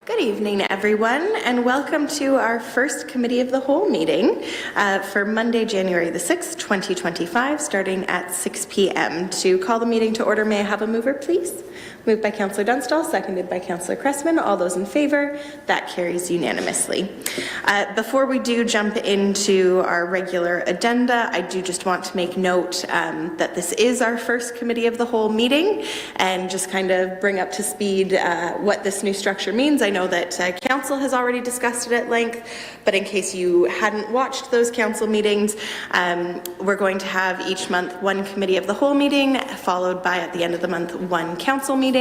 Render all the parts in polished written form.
Good evening, everyone, and welcome to our first Committee of the Whole meeting for Monday, January the 6th, 2025, starting at 6 p.m. To call the meeting to order, may I have a mover, please? Moved by Councillor Dunstall, seconded by Councillor Cressman. All those in favour? That carries unanimously. Before we do jump into our regular agenda, I do just want to make note that this is our first Committee of the Whole meeting, and just kind of bring up to speed what this new structure means. I know that Council has already discussed it at length, but in case you hadn't watched those Council meetings, we're going to have each month one Committee of the Whole meeting, followed by, at the end of the month, one Council meeting.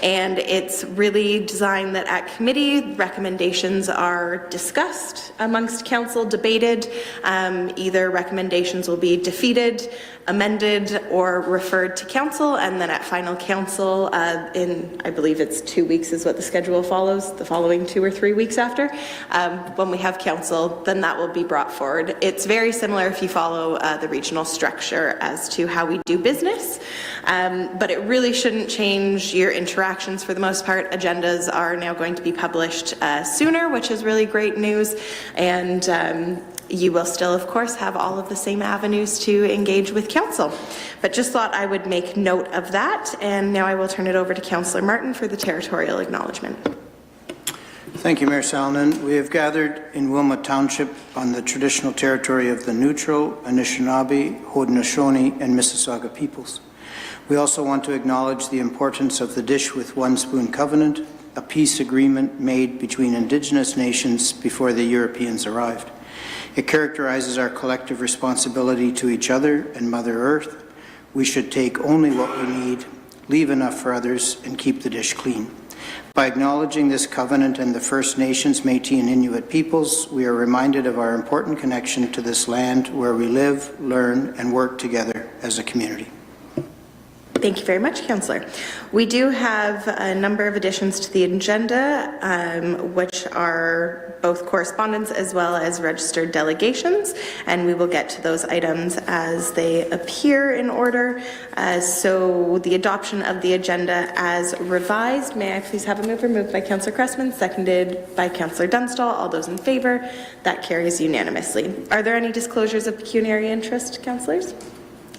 And it's really designed that at committee, recommendations are discussed amongst Council, debated. Either recommendations will be defeated, amended, or referred to Council, and then at final Council, in, I believe it's 2 weeks is what the schedule follows, the following 2 or 3 weeks after, when we have Council, then that will be brought forward. It's very similar if you follow the regional structure as to how we do business, but it really shouldn't change your interactions for the most part. Agendas are now going to be published sooner, which is really great news, and you will still, of course, have all of the same avenues to engage with Council. But just thought I would make note of that, and now I will turn it over to Councillor Martin for the territorial acknowledgement. Thank you, Mayor Salonen. We have gathered in Wilmot Township on the traditional territory of the Neutral, Anishinaabe, Haudenosaunee, and Mississauga peoples. We also want to acknowledge the importance of the Dish with One Spoon Covenant, a peace agreement made between Indigenous nations before the Europeans arrived. It characterizes our collective responsibility to each other and Mother Earth. We should take only what we need, leave enough for others, and keep the dish clean. By acknowledging this covenant and the First Nations, Métis, and Inuit peoples, we are reminded of our important connection to this land where we live, learn, and work together as a community. Thank you very much, Councillor. We do have a number of additions to the agenda, which are both correspondence as well as registered delegations, and we will get to those items as they appear in order. So the adoption of the agenda as revised, may I please have a mover? Moved by Councillor Cressman, seconded by Councillor Dunstall. All those in favour? That carries unanimously. Are there any disclosures of pecuniary interest, councillors?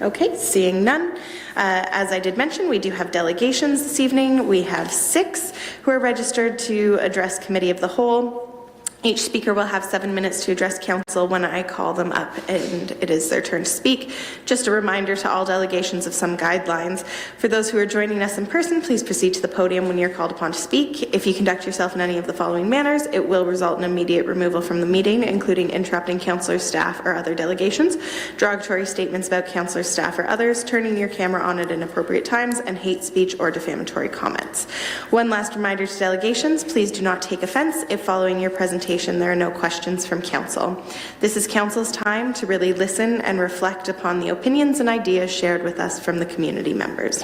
Okay, seeing none. As I did mention, we do have delegations this evening. We have 6 who are registered to address Committee of the Whole. Each speaker will have 7 minutes to address Council when I call them up and it is their turn to speak. Just a reminder to all delegations of some guidelines. For those who are joining us in person, please proceed to the podium when you're called upon to speak. If you conduct yourself in any of the following manners, it will result in immediate removal from the meeting, including interrupting councillors, staff, or other delegations, derogatory statements about councillors, staff, or others, turning your camera on at inappropriate times, and hate speech or defamatory comments. One last reminder to delegations, please do not take offense if following your presentation there are no questions from Council. This is Council's time to really listen and reflect upon the opinions and ideas shared with us from the community members.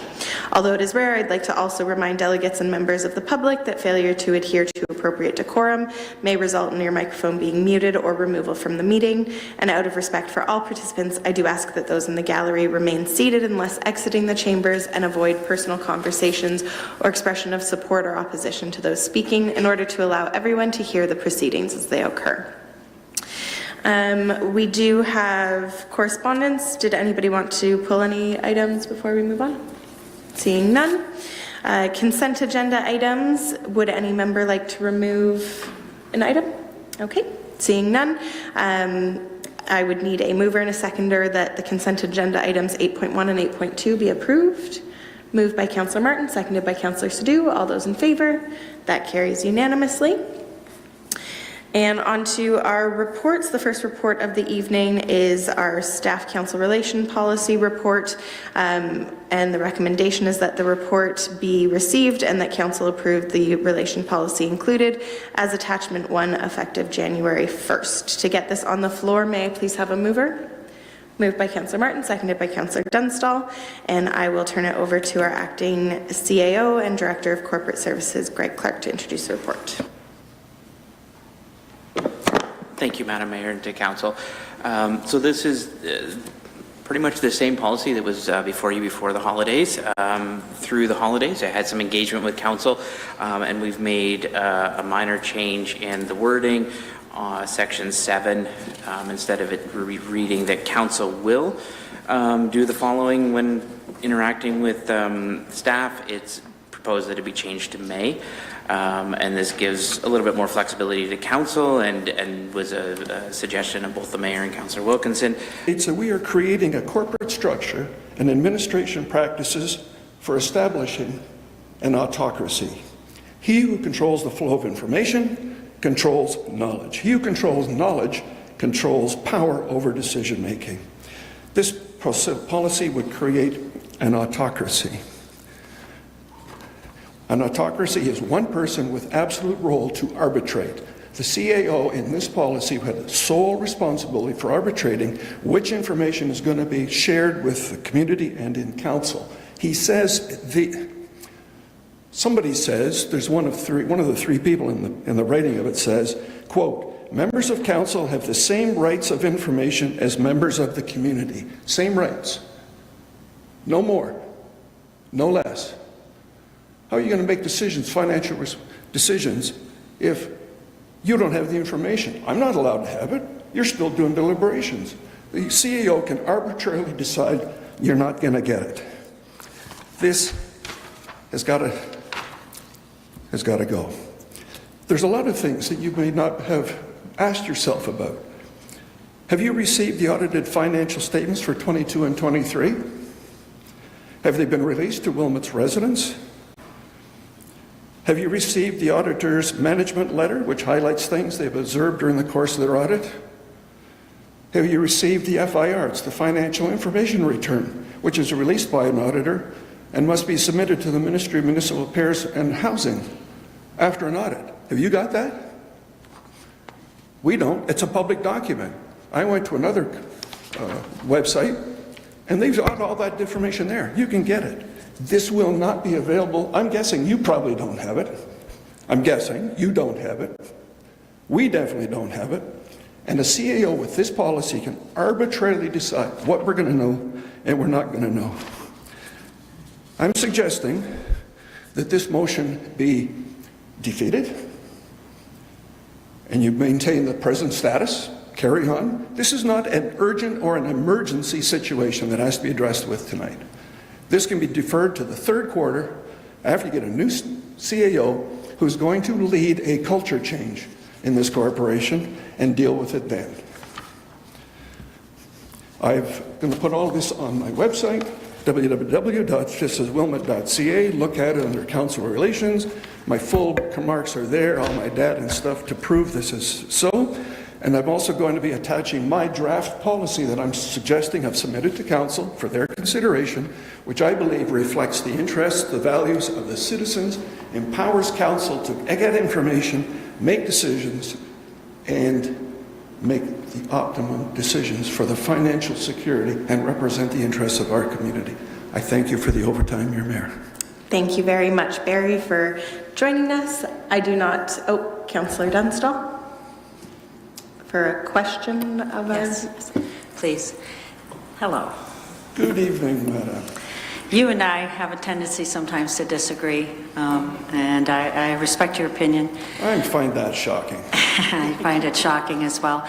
Although it is rare, I'd like to also remind delegates and members of the public that failure to adhere to appropriate decorum may result in your microphone being muted or removal from the meeting. And out of respect for all participants, I do ask that those in the gallery remain seated unless exiting the chambers and avoid personal conversations or expression of support or opposition to those speaking in order to allow everyone to hear the proceedings as they occur. We do have correspondence. Did anybody want to pull any items before we move on? Seeing none. Consent agenda items. Would any member like to remove an item? Okay. Seeing none. I would need a mover and a seconder that the consent agenda items 8.1 and 8.2 be approved. Moved by Councillor Martin, seconded by Councillor Sadhu. All those in favour? That carries unanimously. And on to our reports. The first report of the evening is our Staff Council Relation Policy report. And the recommendation is that the report be received and that Council approve the relation policy included as attachment 1 effective January 1st. To get this on the floor, may I please have a mover? Moved by Councillor Martin, seconded by Councillor Dunstall. And I will turn it over to our acting CAO and Director of Corporate Services, Greg Clark, to introduce the report. Thank you, Madam Mayor, and to Council. So this is pretty much the same policy that was before you before the holidays. Through the holidays, I had some engagement with council, and we've made a minor change in the wording. Section 7, instead of it reading that council will do the following when interacting with staff, it's proposed that it be changed to may. And this gives a little bit more flexibility to council and was a suggestion of both the mayor and Councillor Wilkinson. So we are creating a corporate structure and administration practices for establishing an autocracy. He who controls the flow of information controls knowledge. He who controls knowledge controls power over decision making. This policy would create an autocracy. An autocracy is one person with absolute role to arbitrate. The CAO in this policy had the sole responsibility for arbitrating which information is going to be shared with the community and in council. He says somebody says, there's one of the three people in the writing of it says, quote, members of council have the same rights of information as members of the community. Same rights. No more. No less. How are you going to make decisions, financial decisions, if you don't have the information? I'm not allowed to have it. You're still doing deliberations. The CAO can arbitrarily decide you're not going to get it. This has got to go. There's a lot of things that you may not have asked yourself about. Have you received the audited financial statements for 22 and 23? Have they been released to Wilmot's residents? Have you received the auditor's management letter, which highlights things they've observed during the course of their audit? Have you received the FIR, it's the Financial Information Return, which is released by an auditor and must be submitted to the Ministry of Municipal Affairs and Housing after an audit? Have you got that? We don't. It's a public document. I went to another website, and they've got all that information there. You can get it. This will not be available. I'm guessing you probably don't have it. I'm guessing you don't have it. We definitely don't have it. And a CAO with this policy can arbitrarily decide what we're going to know and we're not going to know. I'm suggesting that this motion be defeated and you maintain the present status, carry on. This is not an urgent or an emergency situation that has to be addressed with tonight. This can be deferred to the third quarter after you get a new CAO who's going to lead a culture change in this corporation and deal with it then. I'm going to put all this on my website, www.thisiswilmot.ca. Look at it under Council Relations. My full remarks are there, all my data and stuff to prove this is so. And I'm also going to be attaching my draft policy that I'm suggesting I've submitted to Council for their consideration, which I believe reflects the interests, the values of the citizens, empowers Council to get information, make decisions, and make the optimum decisions for the financial security and represent the interests of our community. I thank you for the overtime, your Mayor. Thank you very much, Barry, for joining us. I do not, Councillor Dunstall, for a question of Yes, please. Hello. Good evening, Madam. You and I have a tendency sometimes to disagree, and I respect your opinion. I find that shocking. I find it shocking as well.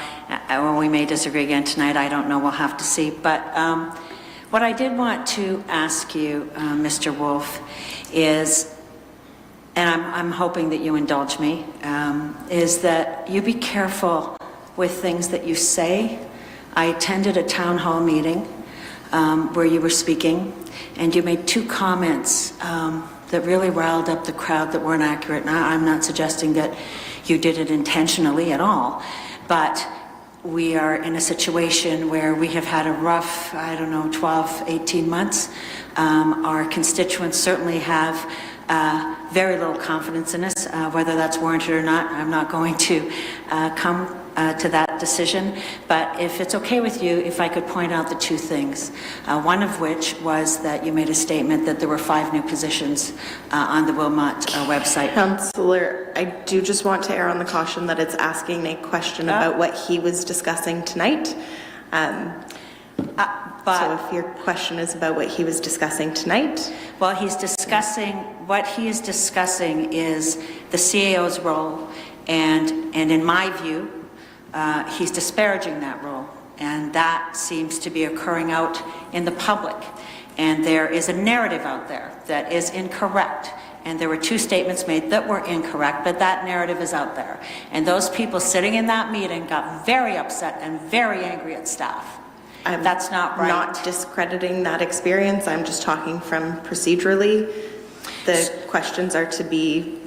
Well, we may disagree again tonight. I don't know. We'll have to see. But what I did want to ask you, Mr. Wolf, is, and I'm hoping that you indulge me, is that you be careful with things that you say. I attended a town hall meeting where you were speaking, and you made two comments that really riled up the crowd that weren't accurate. Now, I'm not suggesting that you did it intentionally at all, but we are in a situation where we have had a rough, 12, 18 months. Our constituents certainly have very little confidence in us. Whether that's warranted or not, I'm not going to come to that decision. But if it's okay with you, if I could point out the two things. One of which was that you made a statement that there were 5 new positions on the Wilmot website. Councillor, I do just want to err on the caution that it's asking a question about what he was discussing tonight. So if your question is about what he was discussing tonight, Well, what he is discussing is the CAO's role, and in my view, he's disparaging that role, and that seems to be occurring out in the public. And there is a narrative out there that is incorrect, and there were 2 statements made that were incorrect, but that narrative is out there. And those people sitting in that meeting got very upset and very angry at staff. That's not right. not discrediting that experience. I'm just talking from procedurally. The questions are to be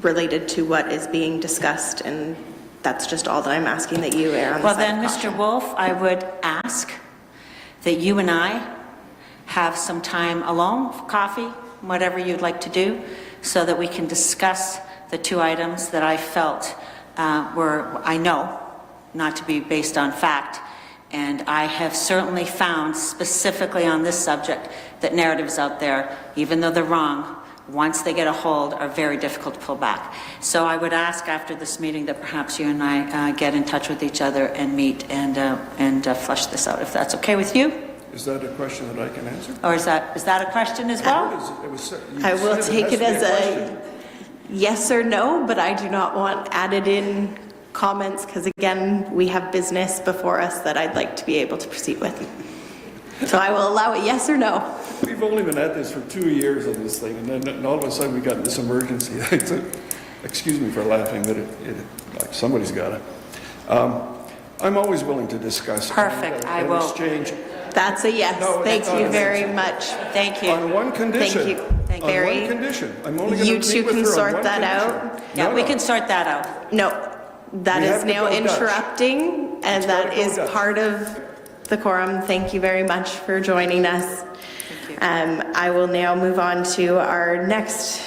related to what is being discussed, and that's just all that I'm asking, that you err on the Well, side then, of Mr. caution. Wolf, I would ask that you and I have some time alone, coffee, whatever you'd like to do, so that we can discuss the 2 items that I felt were, I know, not to be based on fact. And I have certainly found, specifically on this subject, that narratives out there, even though they're wrong, once they get a hold, are very difficult to pull back. So I would ask after this meeting that perhaps you and I get in touch with each other and meet and flush this out, if that's okay with you? Is that a question that I can answer? Or is that a question as well? I will take it as a yes or no, but I do not want added in comments, because again, we have business before us that I'd like to be able to proceed with. So I will allow it yes or no. We've only been at this for 2 years on this thing, and then all of a sudden we got this emergency. Excuse me for laughing, but like somebody's got it. I'm always willing to discuss. Perfect, I will. Exchange. That's a yes. No, Thank it's not you a very yes. much. Thank you. On one condition. Thank you. Thank you. On Barry, one condition. I'm only going to you meet two with can her on sort one that condition. out. Yeah, No, we no. can sort that out. No, that We is have to now go Dutch. interrupting, and It's that gotta go is Dutch. part of the quorum. Thank you very much for joining us. I will now move on to our next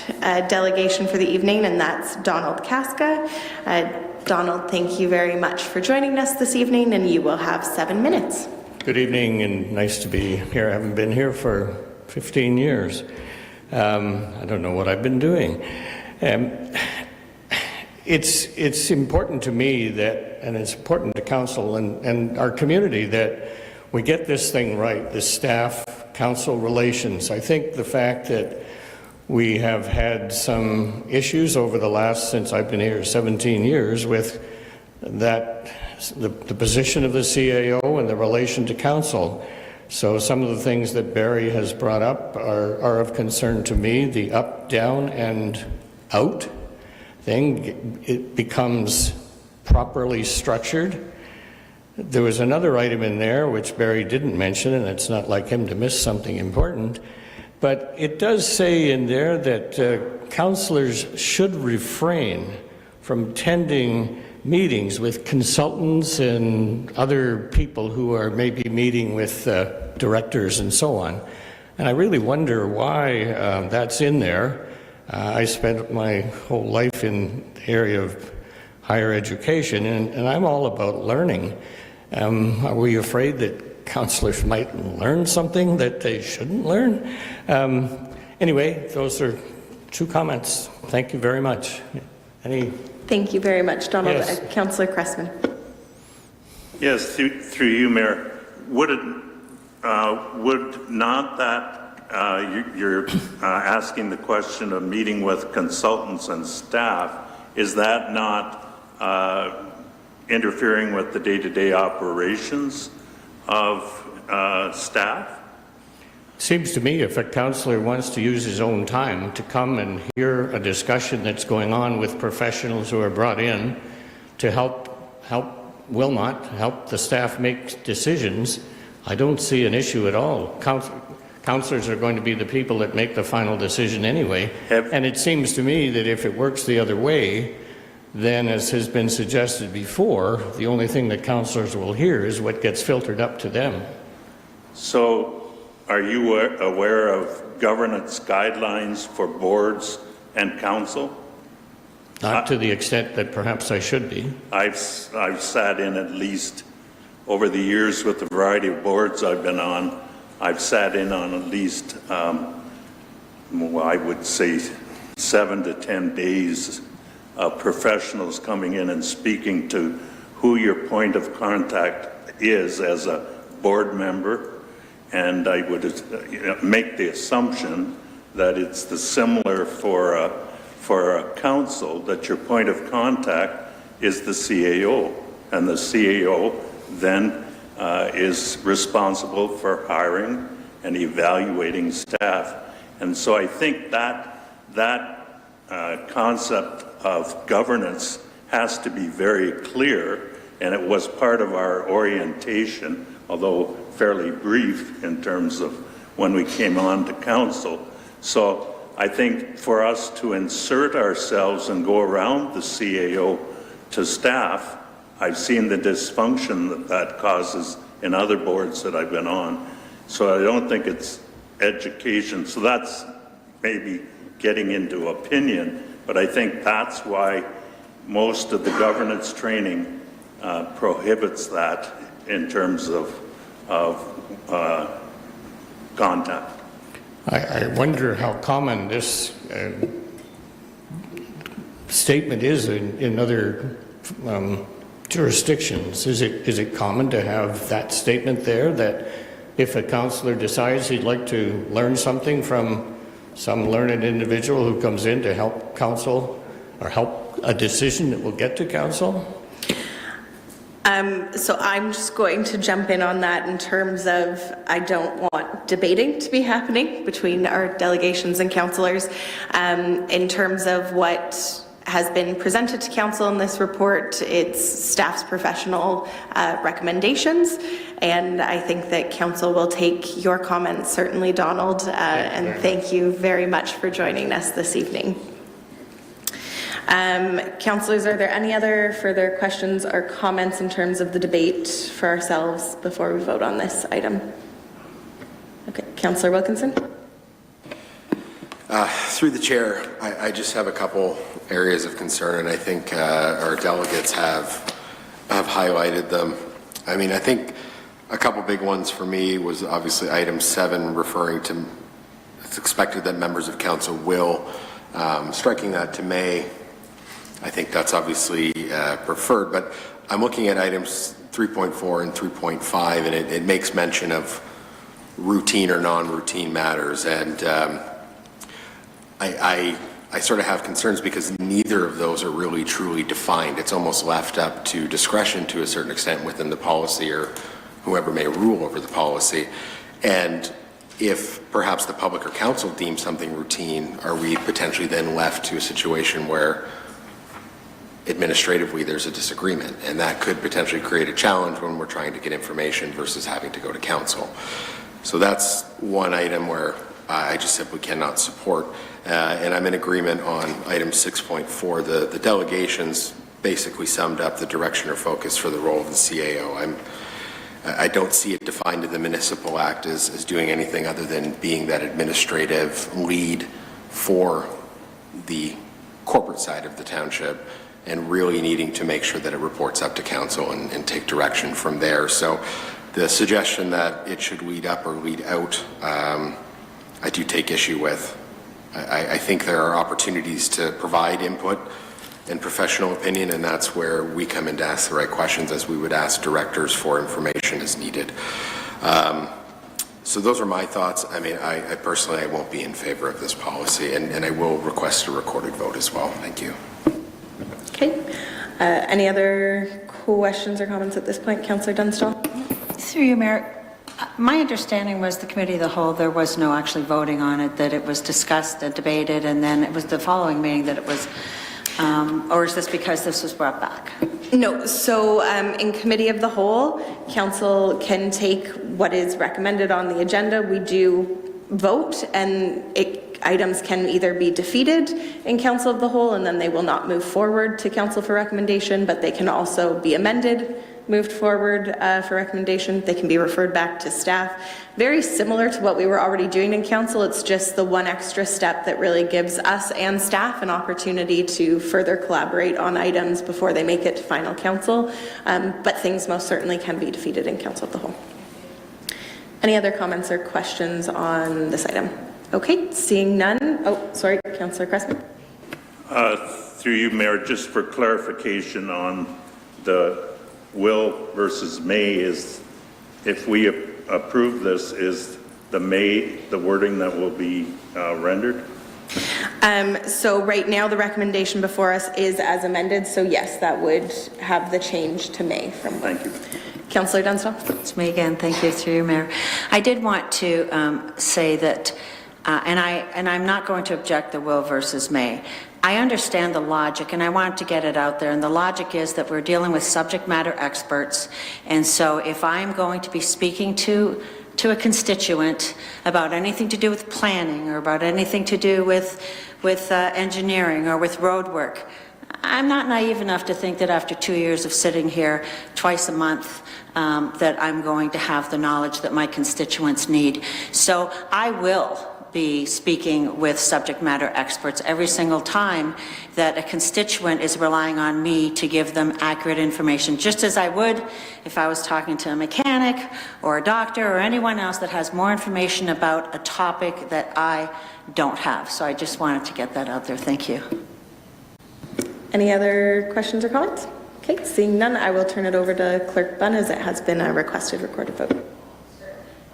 delegation for the evening, and that's Donald Casca. Donald, thank you very much for joining us this evening, and you will have 7 minutes. Good evening, and nice to be here. I haven't been here for 15 years. I don't know what I've been doing. It's important to me that, and it's important to council and our community, that we get this thing right, this staff-council relations. I think the fact that we have had some issues over the last, since I've been here 17 years, with that, the position of the CAO and the relation to council. So some of the things that Barry has brought up are of concern to me. The up, down, and out thing, it becomes properly structured. There was another item in there which Barry didn't mention, and it's not like him to miss something important, but it does say in there that councillors should refrain from attending meetings with consultants and other people who are maybe meeting with directors and so on. And I really wonder why that's in there. I spent my whole life in the area of higher education, and I'm all about learning. Are we afraid that councillors might learn something that they shouldn't learn? Anyway, those are 2 comments. Thank you very much. Thank you very much, Donald. Yes. Councillor Cressman. Yes, through you, Mayor. Would not that you're asking the question of meeting with consultants and staff? Is that not interfering with the day-to-day operations of staff? Seems to me if a councillor wants to use his own time to come and hear a discussion that's going on with professionals who are brought in to help the staff make decisions, I don't see an issue at all. Councillors are going to be the people that make the final decision anyway. And it seems to me that if it works the other way, then, as has been suggested before, the only thing that councillors will hear is what gets filtered up to them. So, are you aware of governance guidelines for boards and council? Not to the extent that perhaps I should be. I've sat in at least, over the years with the variety of boards I've been on, I've sat in on at least, I would say 7 to 10 days of professionals coming in and speaking to who your point of contact is as a board member And I would make the assumption that it's the similar for a council, that your point of contact is the CAO. And the CAO then is responsible for hiring and evaluating staff. And so I think that concept of governance has to be very clear, and it was part of our orientation, although fairly brief in terms of when we came on to council. So I think for us to insert ourselves and go around the CAO to staff, I've seen the dysfunction that causes in other boards that I've been on. So I don't think it's education. So that's maybe getting into opinion, but I think that's why most of the governance training prohibits that in terms of contact. I wonder how common this statement is in other jurisdictions. Is it common to have that statement there, that if a councillor decides he'd like to learn something from some learned individual who comes in to help council or help a decision that will get to council? So I'm just going to jump in on that in terms of, I don't want debating to be happening between our delegations and councillors. In terms of what has been presented to council in this report, it's staff's professional recommendations, and I think that council will take your comments, certainly, Donald, and thank you very much for joining us this evening. Councillors, are there any other further questions or comments in terms of the debate for ourselves before we vote on this item? Okay, Councillor Wilkinson. Through the chair, I just have a couple areas of concern, and I think our delegates have highlighted them. I mean, I think a couple big ones for me was obviously item 7, referring to it's expected that members of council will, striking that to May. I think that's obviously preferred, but I'm looking at items 3.4 and 3.5, and it makes mention of routine or non-routine matters, and I sort of have concerns because neither of those are really truly defined. It's almost left up to discretion to a certain extent within the policy or whoever may rule over the policy. And if perhaps the public or council deems something routine, are we potentially then left to a situation where administratively there's a disagreement, and that could potentially create a challenge when we're trying to get information versus having to go to council. So that's one item where I just simply cannot support. And I'm in agreement on item 6.4. The delegations basically summed up the direction or focus for the role of the CAO. I don't see it defined in the Municipal Act as doing anything other than being that administrative lead for the corporate side of the township, and really needing to make sure that it reports up to council and take direction from there. So the suggestion that it should lead up or lead out, I do take issue with. I think there are opportunities to provide input and professional opinion, and that's where we come in to ask the right questions, as we would ask directors for information as needed. So those are my thoughts. I mean, I personally, I won't be in favor of this policy, and I will request a recorded vote as well. Thank you. Okay. Any other questions or comments at this point? Councillor Dunstall? Through you, Mayor. My understanding was the committee of the whole, there was no actually voting on it, that it was discussed and debated, and then it was the following meeting that it was, or is this because this was brought back? No, so in committee of the whole, council can take what is recommended on the agenda. We do vote, and items can either be defeated in council of the whole, and then they will not move forward to council for recommendation, but they can also be amended, moved forward for recommendation. They can be referred back to staff. Very similar to what we were already doing in council. It's just the one extra step that really gives us and staff an opportunity to further collaborate on items before they make it to final council. But things most certainly can be defeated in council of the whole. Any other comments or questions on this item? Okay, seeing none. Oh, sorry, Councillor Cressman. Through you, Mayor, just for clarification on the will versus may, is if we approve this, is the wording that will be rendered? So right now, the recommendation before us is as amended, so yes, that would have the change to May from. Thank you. Councillor Dunstall? It's me again. Thank you, through you, Mayor. I did want to say that, and I'm not going to object the will versus may. I understand the logic, and I want to get it out there. And the logic is that we're dealing with subject matter experts. And so if I'm going to be speaking to a constituent about anything to do with planning or about anything to do with engineering or with road work, I'm not naive enough to think that after 2 years of sitting here twice a month that I'm going to have the knowledge that my constituents need. So I will be speaking with subject matter experts every single time that a constituent is relying on me to give them accurate information, just as I would if I was talking to a mechanic or a doctor or anyone else that has more information about a topic that I don't have. So I just wanted to get that out there. Thank you. Any other questions or comments? Okay, seeing none, I will turn it over to Clerk Bunn as it has been a requested recorded vote. Oh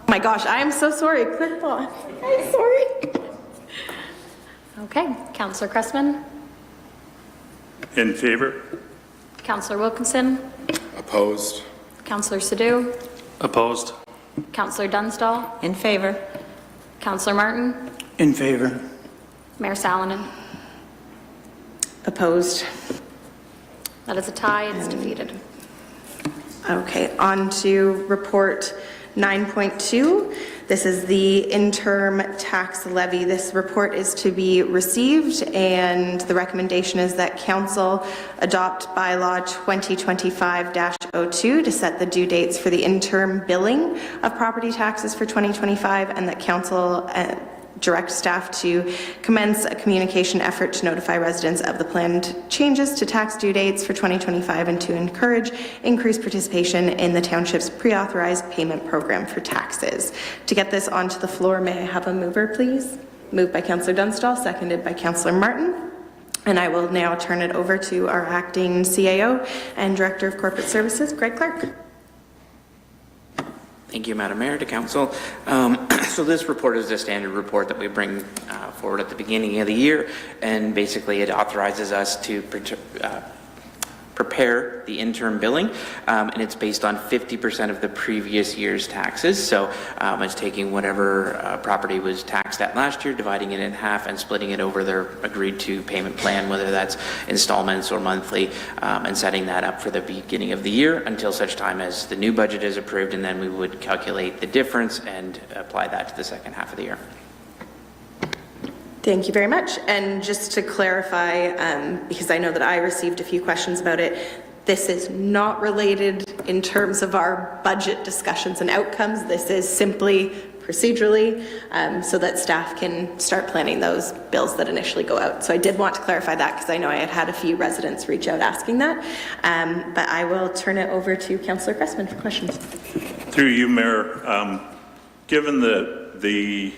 my gosh, I am so sorry, Clerk Bunn. I'm sorry. Okay, Councillor Cressman, In favor? Councillor Wilkinson, Opposed? Councillor Sadhu, Opposed? Councillor Dunstall, In favor? Councillor Martin, In favor. Mayor Salonen. Opposed? That is a tie, it's defeated. Okay, on to report 9.2. This is the interim tax levy. This report is to be received, and the recommendation is that council adopt bylaw 2025-02 to set the due dates for the interim billing of property taxes for 2025, and that council direct staff to commence a communication effort to notify residents of the planned changes to tax due dates for 2025 and to encourage increased participation in the township's pre-authorized payment program for taxes. To get this onto the floor, may I have a mover, please? Moved by Councillor Dunstall, seconded by Councillor Martin. And I will now turn it over to our acting CAO and Director of Corporate Services, Greg Clark. Thank you, Madam Mayor, to Council. So this report is a standard report that we bring forward at the beginning of the year, and basically it authorizes us to prepare the interim billing, and it's based on 50% of the previous year's taxes. So it's taking whatever property was taxed at last year, dividing it in half and splitting it over their agreed to payment plan, whether that's installments or monthly, and setting that up for the beginning of the year until such time as the new budget is approved, and then we would calculate the difference and apply that to the second half of the year. Thank you very much. And just to clarify, because I know that I received a few questions about it, this is not related in terms of our budget discussions and outcomes. This is simply procedurally so that staff can start planning those bills that initially go out. So I did want to clarify that because I know I had a few residents reach out asking that. But I will turn it over to Councillor Cressman for questions. Through you, Mayor, given the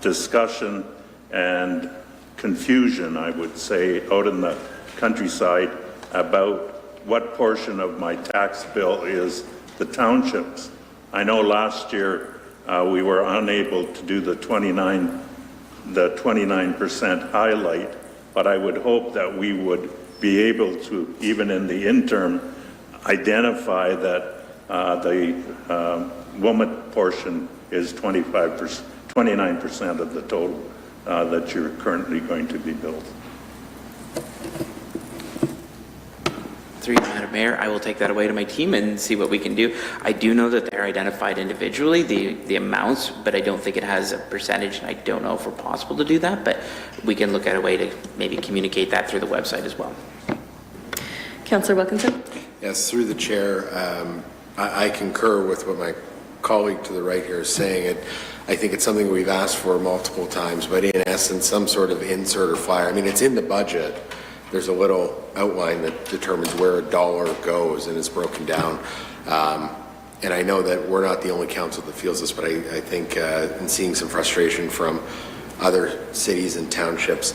discussion and confusion, I would say, out in the countryside about what portion of my tax bill is the townships. I know last year we were unable to do the 29% highlight, but I would hope that we would be able to, even in the interim, identify that the Wilmot portion is 29% of the total that you're currently going to be billed. Through you, Madam Mayor, I will take that away to my team and see what we can do. I do know that they're identified individually, the amounts, but I don't think it has a percentage, and I don't know if we're possible to do that, but we can look at a way to maybe communicate that through the website as well. Councillor Wilkinson? Yes, through the chair, I concur with what my colleague to the right here is saying. I think it's something we've asked for multiple times, but in essence, some sort of insert or flyer. I mean, it's in the budget. There's a little outline that determines where a dollar goes, and it's broken down. And I know that we're not the only council that feels this, but I think in seeing some frustration from other cities and townships,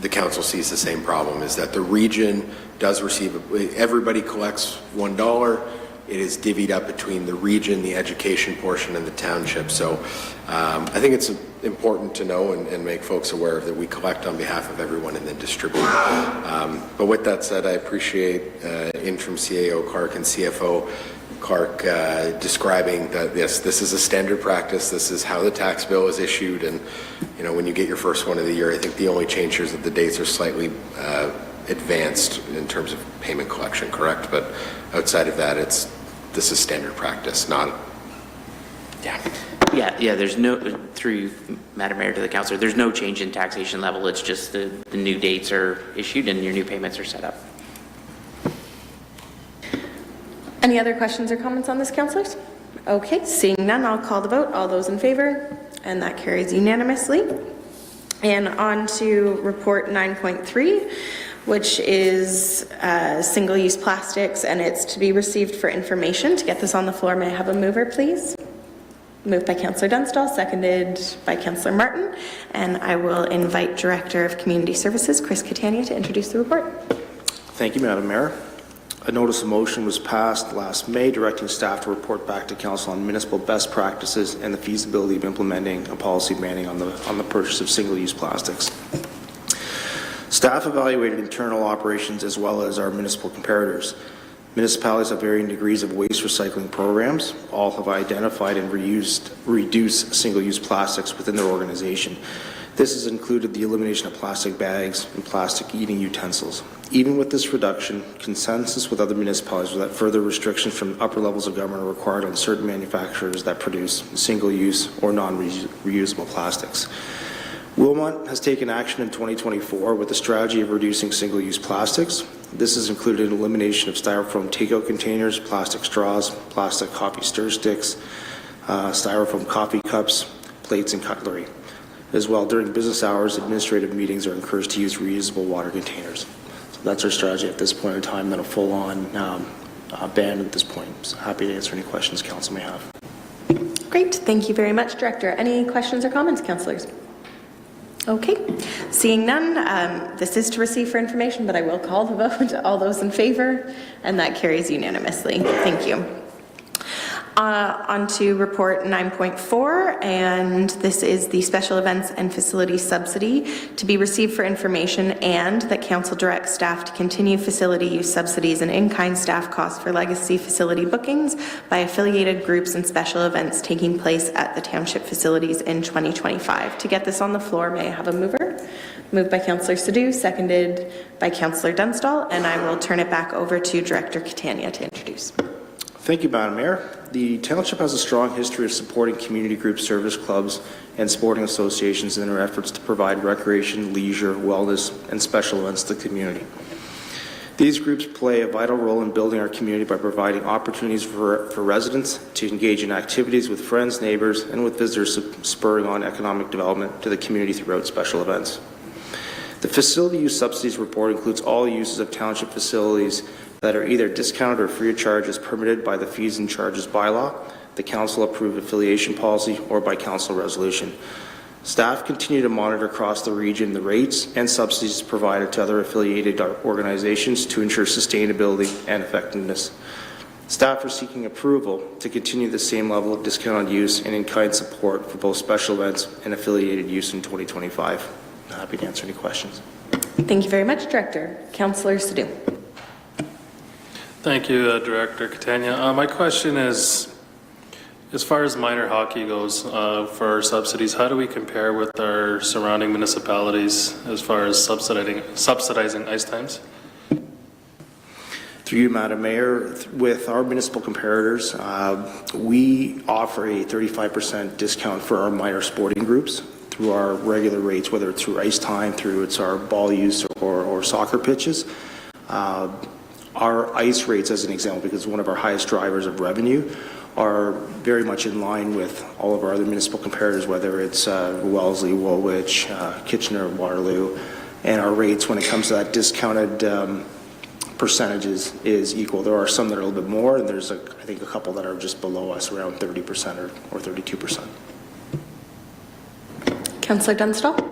the council sees the same problem, is that the region does receive, everybody collects $1, it is divvied up between the region, the education portion, and the township. So I think it's important to know and make folks aware that we collect on behalf of everyone and then distribute. But with that said, I appreciate Interim CAO Clark and CFO Clark describing that, yes, this is a standard practice. This is how the tax bill is issued. And, you know, when you get your first one of the year, I think the only change here is that the dates are slightly advanced in terms of payment collection, correct? But outside of that, this is standard practice, not, Yeah, there's no, through you, Madam Mayor, to the councillor, there's no change in taxation level. It's just the new dates are issued and your new payments are set up. Any other questions or comments on this, councillors? Okay, seeing none, I'll call the vote. All those in favor, and that carries unanimously. And on to report 9.3, which is single-use plastics, and it's to be received for information. To get this on the floor, may I have a mover, please? Moved by Councillor Dunstall, seconded by Councillor Martin, and I will invite Director of Community Services, Chris Catania, to introduce the report. Thank you, Madam Mayor. A notice of motion was passed last May directing staff to report back to Council on municipal best practices and the feasibility of implementing a policy banning on the purchase of single-use plastics. Staff evaluated internal operations as well as our municipal comparators. Municipalities have varying degrees of waste recycling programs. All have identified and reduced single-use plastics within their organization. This has included the elimination of plastic bags and plastic eating utensils. Even with this reduction, consensus with other municipalities was that further restrictions from upper levels of government are required on certain manufacturers that produce single-use or non-reusable plastics. Wilmot has taken action in 2024 with the strategy of reducing single-use plastics. This has included elimination of styrofoam takeout containers, plastic straws, plastic coffee stir sticks, styrofoam coffee cups, plates, and cutlery. As well, during business hours, administrative meetings are encouraged to use reusable water containers. So that's our strategy at this point in time, not a full-on ban at this point. So happy to answer any questions council may have. Great, thank you very much, Director. Any questions or comments, councillors? Okay, seeing none, this is to receive for information, but I will call the vote. All those in favor, and that carries unanimously. Thank you. On to report 9.4, and this is the special events and facility subsidy to be received for information, and that council directs staff to continue facility use subsidies and in-kind staff costs for legacy facility bookings by affiliated groups and special events taking place at the township facilities in 2025. To get this on the floor, may I have a mover? Moved by Councillor Sadhu, seconded by Councillor Dunstall, and I will turn it back over to Director Catania to introduce. Thank you, Madam Mayor. The township has a strong history of supporting community group service clubs and sporting associations in their efforts to provide recreation, leisure, wellness, and special events to the community. These groups play a vital role in building our community by providing opportunities for residents to engage in activities with friends, neighbors, and with visitors, spurring on economic development to the community throughout special events. The facility use subsidies report includes all uses of township facilities that are either discounted or free of charge as permitted by the fees and charges bylaw, the council approved affiliation policy, or by council resolution. Staff continue to monitor across the region the rates and subsidies provided to other affiliated organizations to ensure sustainability and effectiveness. Staff are seeking approval to continue the same level of discounted use and in-kind support for both special events and affiliated use in 2025. I'm happy to answer any questions. Thank you very much, Director. Councillor Sadhu. Thank you, Director Catania. My question is, as far as minor hockey goes for our subsidies, how do we compare with our surrounding municipalities as far as subsidizing ice times? Through you, Madam Mayor, with our municipal comparators, we offer a 35% discount for our minor sporting groups through our regular rates, whether it's through ice time, through it's our ball use or soccer pitches. Our ice rates, as an example, because one of our highest drivers of revenue, are very much in line with all of our other municipal comparators, whether it's Wellesley, Woolwich, Kitchener, Waterloo, and our rates when it comes to that discounted percentages is equal. There are some that are a little bit more, and there's I think a couple that are just below us, around 30% or 32%. Councillor Dunstall.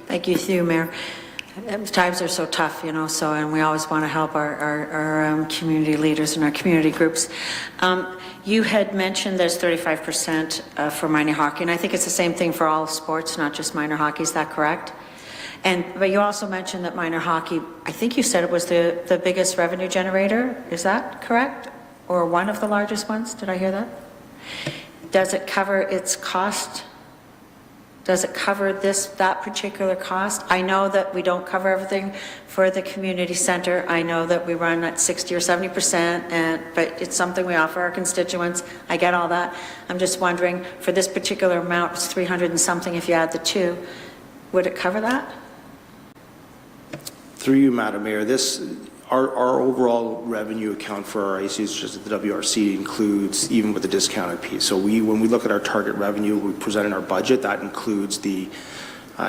Thank you, through Mayor. Times are so tough, you know, so, and we always want to help our community leaders and our community groups. You had mentioned there's 35% for minor hockey, and I think it's the same thing for all sports, not just minor hockey. Is that correct? But you also mentioned that minor hockey, I think you said it was the biggest revenue generator. Is that correct? Or one of the largest ones? Did I hear that? Does it cover its cost? Does it cover that particular cost? I know that we don't cover everything for the community center. I know that we run at 60 or 70%, but it's something we offer our constituents. I get all that. I'm just wondering, for this particular amount, it's 300 and something if you add the two, would it cover that? Through you, Madam Mayor, our overall revenue account for our ice users at the WRC includes, even with the discounted piece. So when we look at our target revenue, we present in our budget, that includes the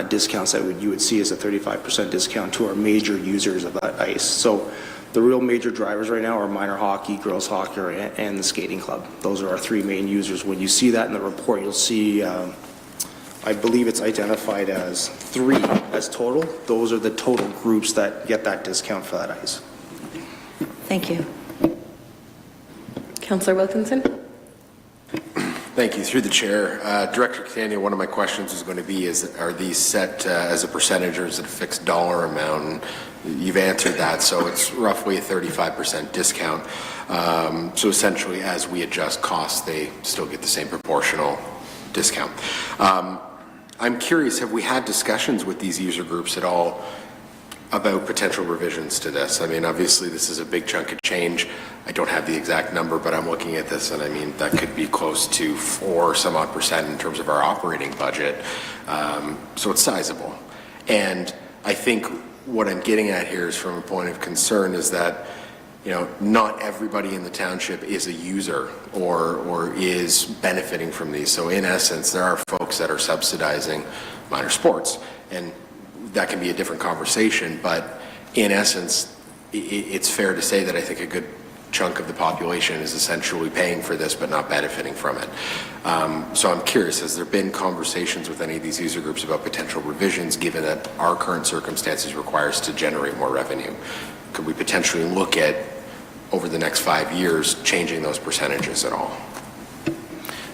discounts that you would see as a 35% discount to our major users of that ice. So the real major drivers right now are minor hockey, girls hockey, and the skating club. Those are our three main users. When you see that in the report, you'll see, I believe it's identified as 3 as total. Those are the total groups that get that discount for that ice. Thank you. Councillor Wilkinson? Thank you. Through the chair, Director Catania, one of my questions is going to be: are these set as a percentage or is it a fixed dollar amount? And you've answered that, so it's roughly a 35% discount. So essentially, as we adjust costs, they still get the same proportional discount. I'm curious, have we had discussions with these user groups at all about potential revisions to this? I mean, obviously this is a big chunk of change. I don't have the exact number, but I'm looking at this and I mean, that could be close to 4 some odd % in terms of our operating budget. So it's sizable. And I think what I'm getting at here is, from a point of concern, is that, you know, not everybody in the township is a user or is benefiting from these. So in essence, there are folks that are subsidizing minor sports, and that can be a different conversation, but in essence, it's fair to say that I think a good chunk of the population is essentially paying for this but not benefiting from it. So I'm curious, has there been conversations with any of these user groups about potential revisions, given that our current circumstances require us to generate more revenue? Could we potentially look at, over the next 5 years, changing those percentages at all?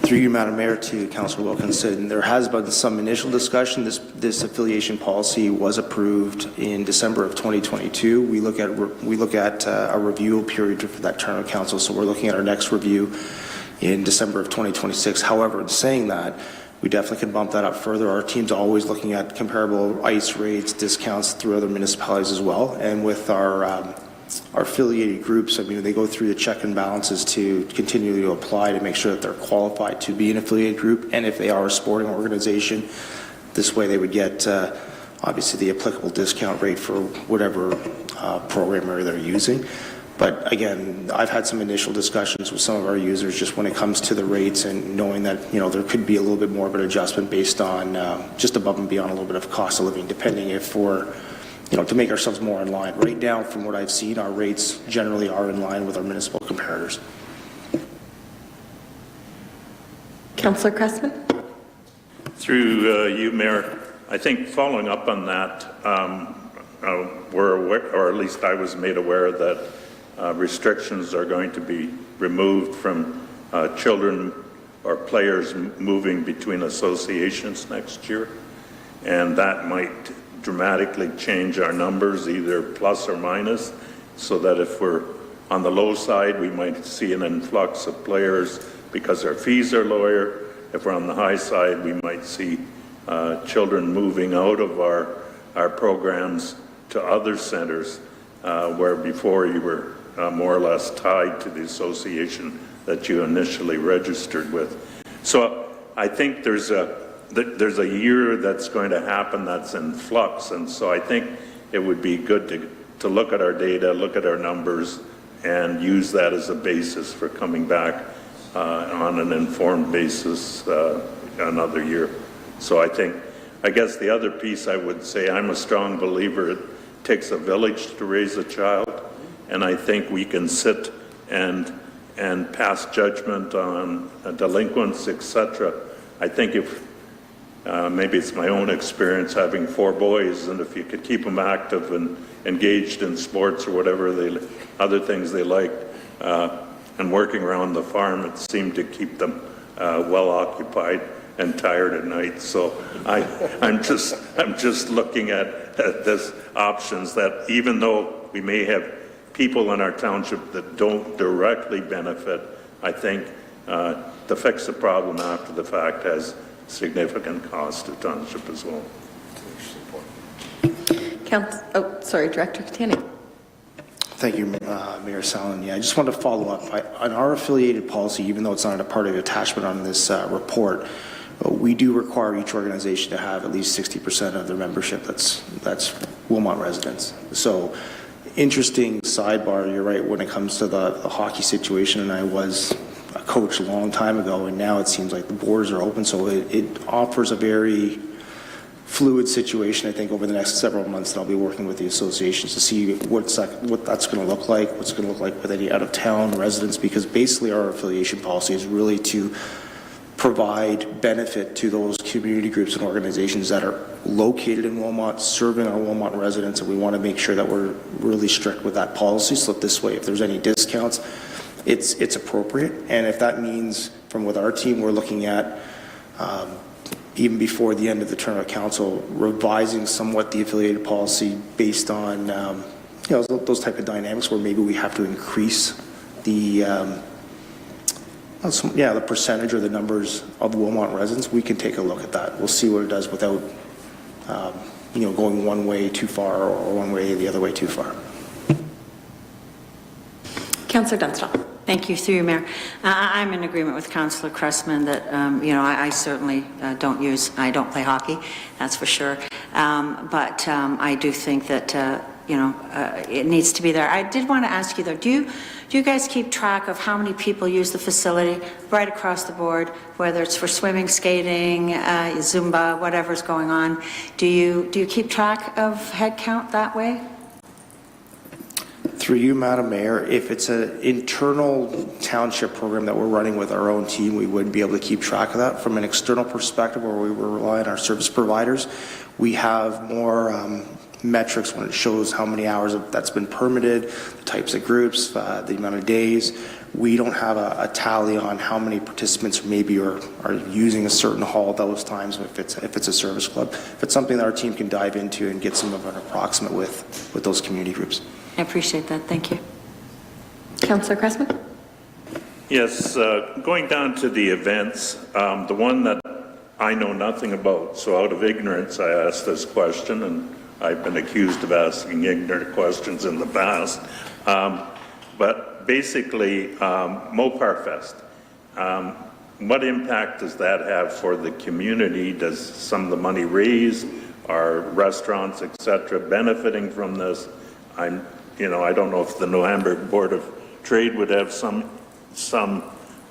Through you, Madam Mayor, to Councillor Wilkinson, there has been some initial discussion. This affiliation policy was approved in December of 2022. We look at a review period for that term of council, so we're looking at our next review in December of 2026. However, in saying that, we definitely can bump that up further. Our team's always looking at comparable ice rates, discounts through other municipalities as well, and with our affiliated groups, I mean, they go through the check and balances to continually to apply to make sure that they're qualified to be an affiliated group, and if they are a sporting organization, this way they would get obviously the applicable discount rate for whatever program area they're using. But again, I've had some initial discussions with some of our users just when it comes to the rates, and knowing that, you know, there could be a little bit more of an adjustment based on just above and beyond a little bit of cost of living, depending if we're, you know, to make ourselves more in line. Right now, from what I've seen, our rates generally are in line with our municipal comparators. Councillor Cressman? Through you, Mayor, I think following up on that, we're aware, or at least I was made aware, that restrictions are going to be removed from children or players moving between associations next year, and that might dramatically change our numbers, either plus or minus, so that if we're on the low side, we might see an influx of players because our fees are lower. If we're on the high side, we might see children moving out of our programs to other centers, where before you were more or less tied to the association that you initially registered with. So I think there's a year that's going to happen that's in flux, and so I think it would be good to look at our data, look at our numbers, and use that as a basis for coming back on an informed basis another year. So I guess the other piece I would say, I'm a strong believer it takes a village to raise a child, and I think we can sit and pass judgment on delinquents, etc. I think if maybe it's my own experience having 4 boys, and if you could keep them active and engaged in sports or whatever other things they liked, and working around the farm, it seemed to keep them well occupied and tired at night. So I'm just looking at this options that even though we may have people in our township that don't directly benefit, I think to fix the problem after the fact has significant cost to township as well. Director Catania. Thank you, Mayor Sallin. Yeah, I just wanted to follow up. On our affiliated policy, even though it's not a part of the attachment on this report, we do require each organization to have at least 60% of their membership that's Wilmot residents. So, interesting sidebar, you're right, when it comes to the hockey situation, and I was a coach a long time ago, and now it seems like the borders are open, so it offers a very fluid situation, I think, over the next several months, and I'll be working with the associations to see what that's going to look like, what's going to look like with any out-of-town residents, because basically our affiliation policy is really to provide benefit to those community groups and organizations that are located in Wilmot, serving our Wilmot residents, and we want to make sure that we're really strict with that policy, so that this way, if there's any discounts, it's appropriate. And if that means, from with our team, we're looking at even before the end of the term of council, revising somewhat the affiliated policy based on those type of dynamics where maybe we have to increase the percentage or the numbers of Wilmot residents. We can take a look at that. We'll see what it does without going one way too far or one way the other way too far. Councillor Dunstall. Thank you, through you, Mayor. I'm in agreement with Councillor Cressman that, I certainly I don't play hockey, that's for sure. But I do think that, it needs to be there. I did want to ask you, though, do you guys keep track of how many people use the facility right across the board, whether it's for swimming, skating, Zumba, whatever's going on? Do you keep track of head count that way? Through you, Madam Mayor, if it's an internal township program that we're running with our own team, we would be able to keep track of that. From an external perspective, where we rely on our service providers, we have more metrics when it shows how many hours that's been permitted, the types of groups, the amount of days. We don't have a tally on how many participants maybe are using a certain hall at those times if it's a service club. If it's something that our team can dive into and get some of an approximate with those community groups. I appreciate that. Thank you. Councillor Cressman. Yes, going down to the events, the one that I know nothing about, so out of ignorance I asked this question, and I've been accused of asking ignorant questions in the past. But basically, Mopar Fest, what impact does that have for the community? Does some of the money raised, are restaurants, etc., benefiting from this? I don't know if the New Hamburg Board of Trade would have some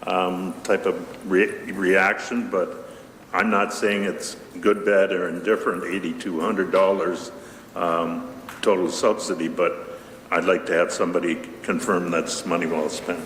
type of reaction, but I'm not saying it's good, bad, or indifferent, $8,200 total subsidy, but I'd like to have somebody confirm that's money well spent.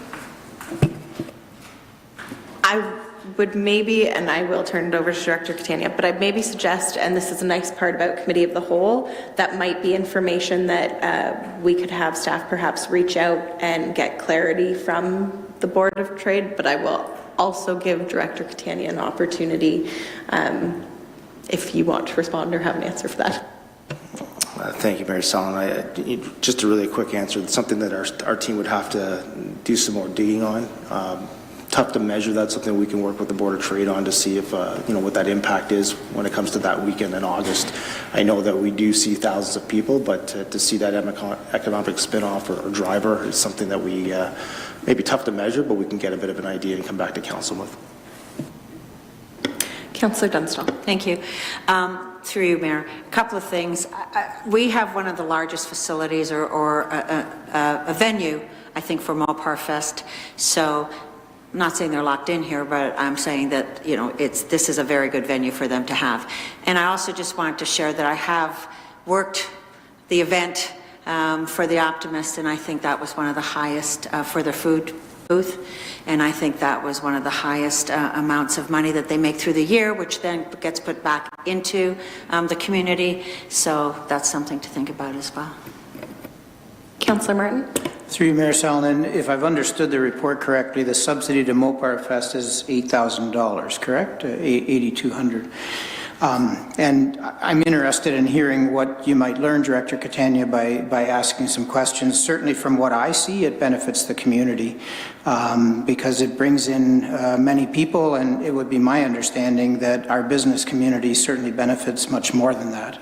I would maybe, and I will turn it over to Director Catania, but I'd maybe suggest, and this is a nice part about Committee of the Whole, that might be information that we could have staff perhaps reach out and get clarity from the Board of Trade, but I will also give Director Catania an opportunity if you want to respond or have an answer for that. Thank you, Mayor Sallin. Just a really quick answer. It's something that our team would have to do some more digging on. Tough to measure that, something we can work with the Board of Trade on to see if, what that impact is when it comes to that weekend in August. I know that we do see thousands of people, but to see that economic spin-off or driver is something that we may be tough to measure, but we can get a bit of an idea and come back to council with. Councillor Dunstall. Thank you. Through you, Mayor, a couple of things. We have one of the largest facilities or a venue, I think, for Mopar Fest. So I'm not saying they're locked in here, but I'm saying that, this is a very good venue for them to have. And I also just wanted to share that I have worked the event for the Optimist, and I think that was one of the highest for their food booth, and I think that was one of the highest amounts of money that they make through the year, which then gets put back into the community. So that's something to think about as well. Councillor Martin? Through you, Mayor Salonen, if I've understood the report correctly, the subsidy to Mopar Fest is $8,000, correct? $8,200. And I'm interested in hearing what you might learn, Director Catania, by asking some questions. Certainly from what I see, it benefits the community because it brings in many people, and it would be my understanding that our business community certainly benefits much more than that.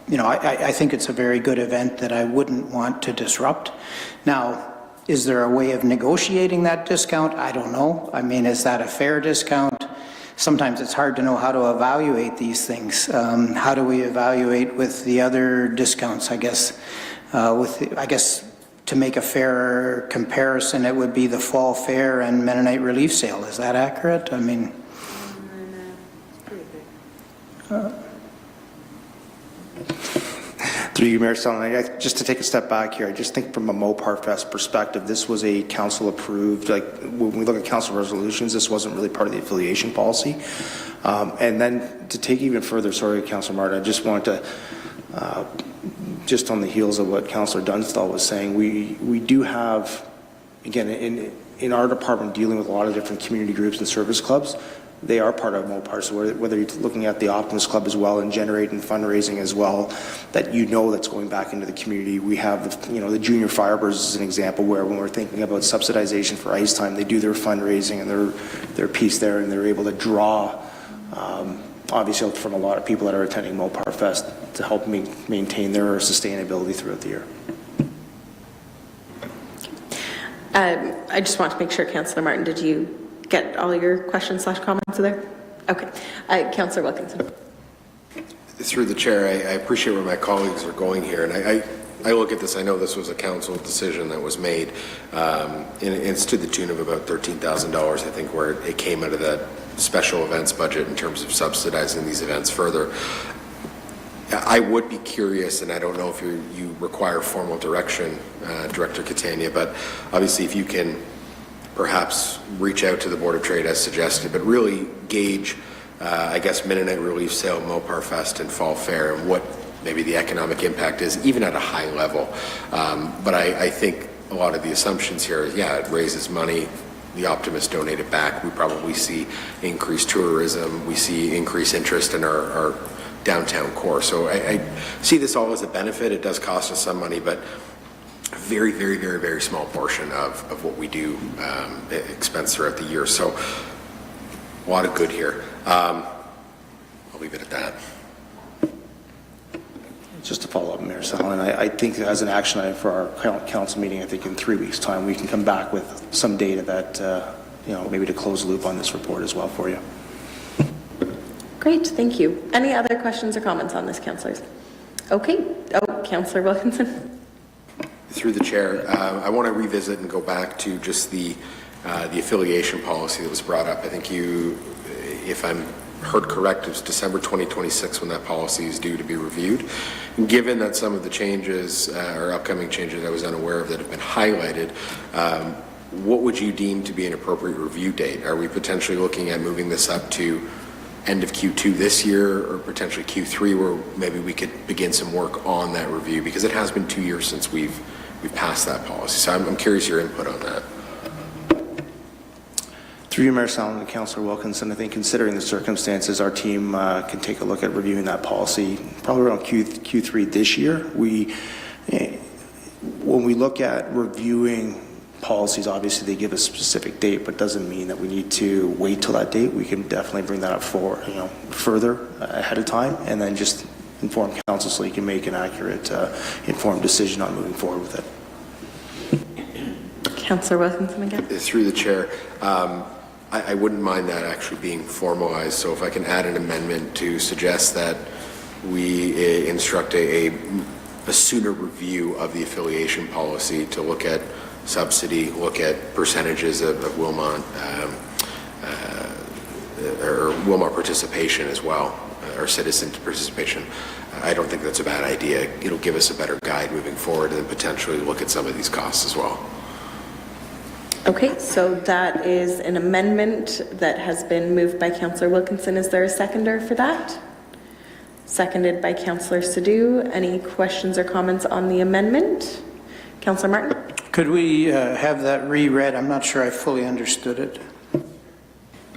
You know, I think it's a very good event that I wouldn't want to disrupt. Now, is there a way of negotiating that discount? I don't know. I mean, is that a fair discount? Sometimes it's hard to know how to evaluate these things. How do we evaluate with the other discounts, I guess? I guess to make a fair comparison, it would be the Fall Fair and Mennonite Relief Sale. Is that accurate? I mean... Through you, Mayor Salonen, just to take a step back here, I just think from a Mopar Fest perspective, this was a council approved, like when we look at council resolutions, this wasn't really part of the affiliation policy. And then to take even further, sorry, Councillor Martin, I just wanted to, just on the heels of what Councillor Dunstall was saying, we do have, again, in our department dealing with a lot of different community groups and service clubs, they are part of Mopar, so whether you're looking at the Optimist Club as well and generating fundraising as well, that that's going back into the community. We have, the Junior Firebirds as an example where when we're thinking about subsidization for ice time, they do their fundraising and their piece there, and they're able to draw, obviously, from a lot of people that are attending Mopar Fest to help maintain their sustainability throughout the year. I just want to make sure, Councillor Martin, did you get all your questions/comments there? Okay. Councillor Wilkinson. Through the chair, I appreciate where my colleagues are going here, and I look at this, I know this was a council decision that was made, and it's to the tune of about $13,000, I think, where it came out of that special events budget in terms of subsidizing these events further. I would be curious, and I don't know if you require formal direction, Director Catania, but obviously if you can perhaps reach out to the Board of Trade as suggested, but really gauge, I guess, Mennonite Relief Sale, Mopar Fest, and Fall Fair, and what maybe the economic impact is, even at a high level. But I think a lot of the assumptions here is, yeah, it raises money, the Optimists donate it back, we probably see increased tourism, we see increased interest in our downtown core. So I see this all as a benefit. It does cost us some money, but a very, very, very, very small portion of what we do expense throughout the year. So a lot of good here. I'll leave it at that. Just to follow up, Mayor Salonen, I think as an action item for our council meeting, I think in 3 weeks' time, we can come back with some data that, maybe to close the loop on this report as well for you. Great, thank you. Any other questions or comments on this, councillors? Okay. Oh, Councillor Wilkinson. Through the chair, I want to revisit and go back to just the affiliation policy that was brought up. I think if I'm heard correct, it was December 2026 when that policy is due to be reviewed. And given that some of the changes or upcoming changes I was unaware of that have been highlighted, what would you deem to be an appropriate review date? Are we potentially looking at moving this up to end of Q2 this year, or potentially Q3, where maybe we could begin some work on that review? Because it has been 2 years since we've passed that policy. So I'm curious your input on that. Through you, Mayor Salonen and Councillor Wilkinson, I think considering the circumstances, our team can take a look at reviewing that policy probably around Q3 this year. When we look at reviewing policies, obviously they give a specific date, but doesn't mean that we need to wait till that date. We can definitely bring that up further ahead of time, and then just inform council so you can make an accurate, informed decision on moving forward with it. Councillor Wilkinson again. Through the chair, I wouldn't mind that actually being formalized. So if I can add an amendment to suggest that we instruct a sooner review of the affiliation policy to look at subsidy, look at percentages of Wilmot or Wilmot participation as well, or citizen participation. I don't think that's a bad idea. It'll give us a better guide moving forward and potentially look at some of these costs as well. Okay, so that is an amendment that has been moved by Councillor Wilkinson. Is there a seconder for that? Seconded by Councillor Sadhu. Any questions or comments on the amendment? Councillor Martin? Could we have that reread? I'm not sure I fully understood it.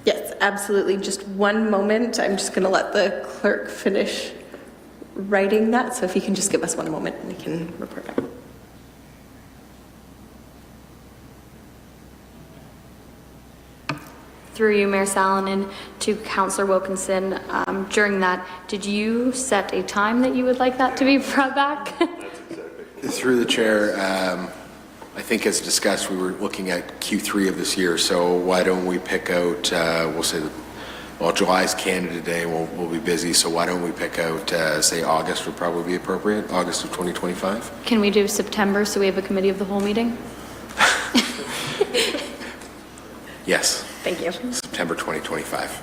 Yes, absolutely. Just one moment. I'm just going to let the clerk finish writing that. So if you can just give us one moment, we can report back. Through you, Mayor Salonen, to Councillor Wilkinson. During that, did you set a time that you would like that to be brought back? Through the chair, I think as discussed, we were looking at Q3 of this year, so why don't we pick out, we'll say, well, July's Canada Day, we'll be busy, so why don't we pick out, say, August would probably be appropriate, August of 2025? Can we do September so we have a committee of the whole meeting? Yes. Thank you. September 2025.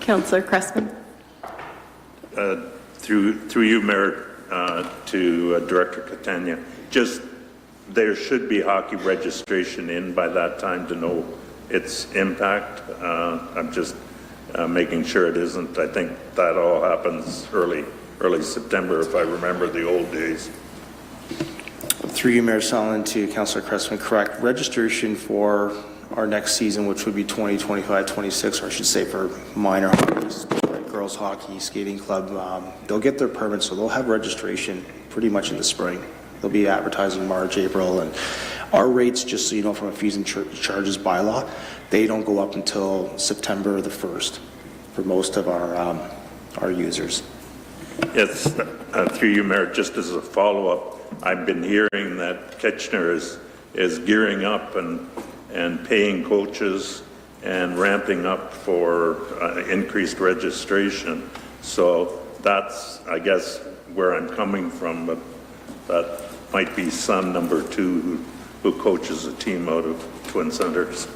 Councillor Cressman? Through you, Mayor, to Director Catania, just there should be hockey registration in by that time to know its impact. I'm just making sure it isn't. I think that all happens early September, if I remember the old days. Through you, Mayor Salonen, to Councillor Cressman, correct. Registration for our next season, which would be 2025-26, or I should say for minor hockey, girls hockey, skating club, they'll get their permits, so they'll have registration pretty much in the spring. They'll be advertising March, April, and our rates, just so you know, from a fees and charges bylaw, they don't go up until September the 1st for most of our users. Yes, through you, Mayor, just as a follow-up, I've been hearing that Kitchener is gearing up and paying coaches and ramping up for increased registration. So that's, I guess, where I'm coming from, but that might be son number 2 who coaches a team out of Twin Centres.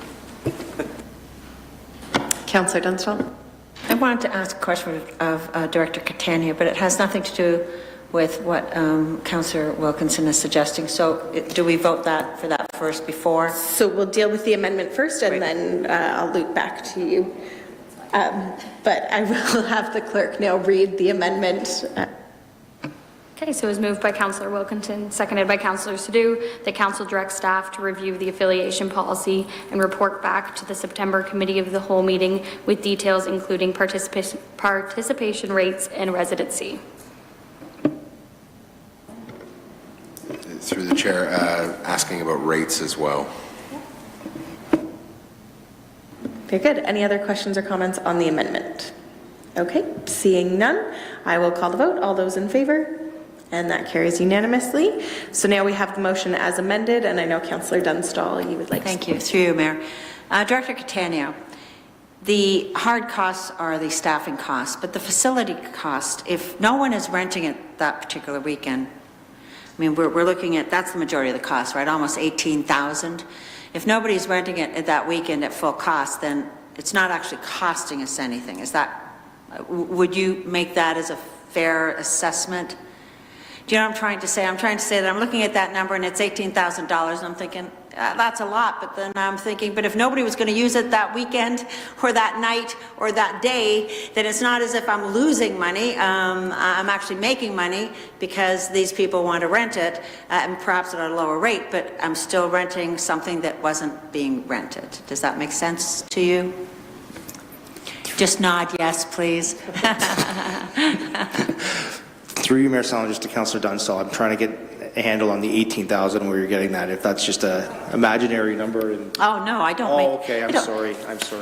Councillor Dunstall? I wanted to ask a question of Director Catania, but it has nothing to do with what Councillor Wilkinson is suggesting. So do we vote for that first before? So we'll deal with the amendment first, and then I'll loop back to you. But I will have the clerk now read the amendment. Okay, so it was moved by Councillor Wilkinson, seconded by Councillor Sadhu, that Council directs staff to review the affiliation policy and report back to the September Committee of the Whole meeting with details including participation rates and residency. Through the chair, asking about rates as well. Very good. Any other questions or comments on the amendment? Okay, seeing none, I will call the vote. All those in favor? And that carries unanimously. So now we have the motion as amended, and I know Councillor Dunstall, you would like to... Thank you. Through you, Mayor. Director Catania, the hard costs are the staffing costs, but the facility cost, if no one is renting it that particular weekend, I mean, we're looking at, that's the majority of the cost, right? Almost $18,000. If nobody's renting it at that weekend at full cost, then it's not actually costing us anything. Is that, would you make that as a fair assessment? Do you know what I'm trying to say? I'm trying to say that I'm looking at that number and it's $18,000 and I'm thinking, that's a lot, but then I'm thinking, but if nobody was going to use it that weekend or that night or that day, then it's not as if I'm losing money. I'm actually making money because these people want to rent it, and perhaps at a lower rate, but I'm still renting something that wasn't being rented. Does that make sense to you? Just nod yes, please. Through you, Mayor Salonen, just to Councillor Dunstall, I'm trying to get a handle on the 18,000 where you're getting that, if that's just a imaginary number. And Oh, no, I don't okay, I'm sorry,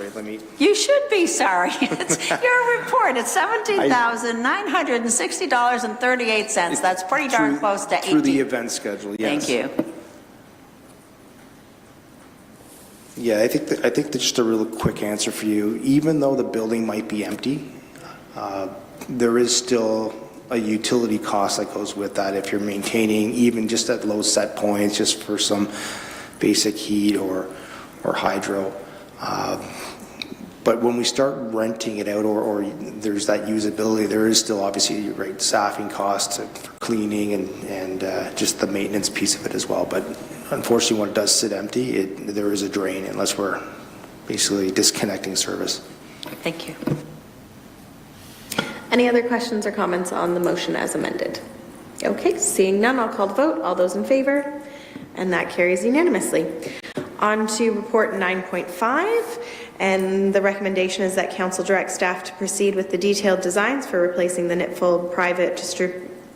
let me... You should be sorry. It's your report. It's $17,960.38. That's pretty darn close to 18. Through the event schedule, yes. Thank you. Yeah, I think that just a real quick answer for you. Even though the building might be empty, there is still a utility cost that goes with that if you're maintaining, even just at low set points, just for some basic heat or hydro. But when we start renting it out or there's that usability, there is still obviously staffing costs for cleaning and just the maintenance piece of it as well. But unfortunately, when it does sit empty, there is a drain unless we're basically disconnecting service. Thank you. Any other questions or comments on the motion as amended? Okay, seeing none, I'll call the vote. All those in favor? And that carries unanimously. On to report 9.5, and the recommendation is that council direct staff to proceed with the detailed designs for replacing the Nipful private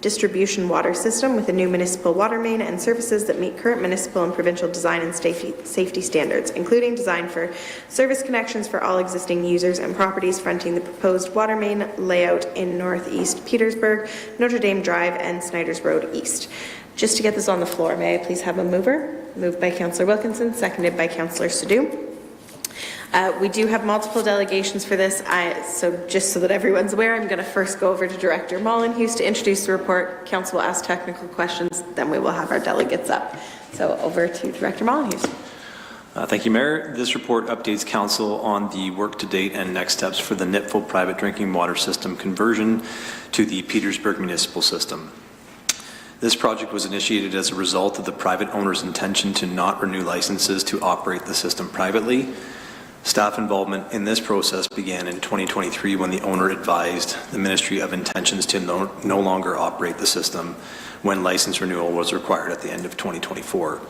distribution water system with a new municipal water main and services that meet current municipal and provincial design and safety standards, including design for service connections for all existing users and properties fronting the proposed water main layout in Northeast Petersburg, Notre Dame Drive, and Snyder's Road East. Just to get this on the floor, may I please have a mover? Moved by Councillor Wilkinson, seconded by Councillor Sadoo. We do have multiple delegations for this, so just so that everyone's aware, I'm going to first go over to Director Molyneux to introduce the report. Council will ask technical questions, then we will have our delegates up. So over to Director Molyneux. Thank you, Mayor. This report updates Council on the work to date and next steps for the Nipful private drinking water system conversion to the Petersburg municipal system. This project was initiated as a result of the private owner's intention to not renew licenses to operate the system privately. Staff involvement in this process began in 2023 when the owner advised the Ministry of Intentions to no longer operate the system when license renewal was required at the end of 2024.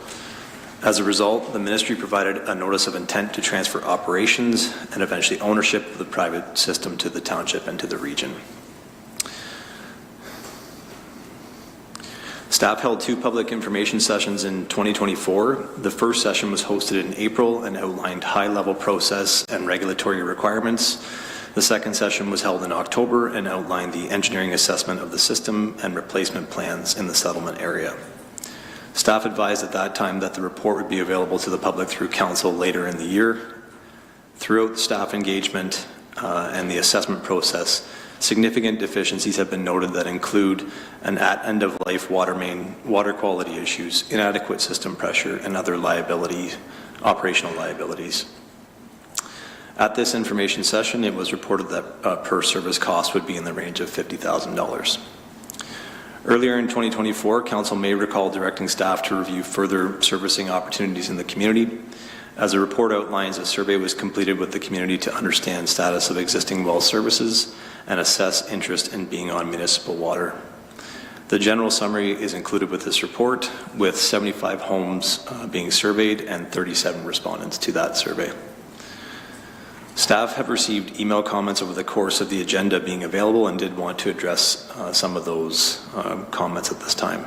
As a result, the Ministry provided a notice of intent to transfer operations and eventually ownership of the private system to the township and to the region. Staff held 2 public information sessions in 2024. The first session was hosted in April and outlined high-level process and regulatory requirements. The second session was held in October and outlined the engineering assessment of the system and replacement plans in the settlement area. Staff advised at that time that the report would be available to the public through Council later in the year. Throughout staff engagement and the assessment process, significant deficiencies have been noted that include an end-of-life water main, water quality issues, inadequate system pressure, and other operational liabilities. At this information session, it was reported that per-service cost would be in the range of $50,000. Earlier in 2024, Council may recall directing staff to review further servicing opportunities in the community. As the report outlines, a survey was completed with the community to understand status of existing well services and assess interest in being on municipal water. The general summary is included with this report, with 75 homes being surveyed and 37 respondents to that survey. Staff have received email comments over the course of the agenda being available and did want to address some of those comments at this time.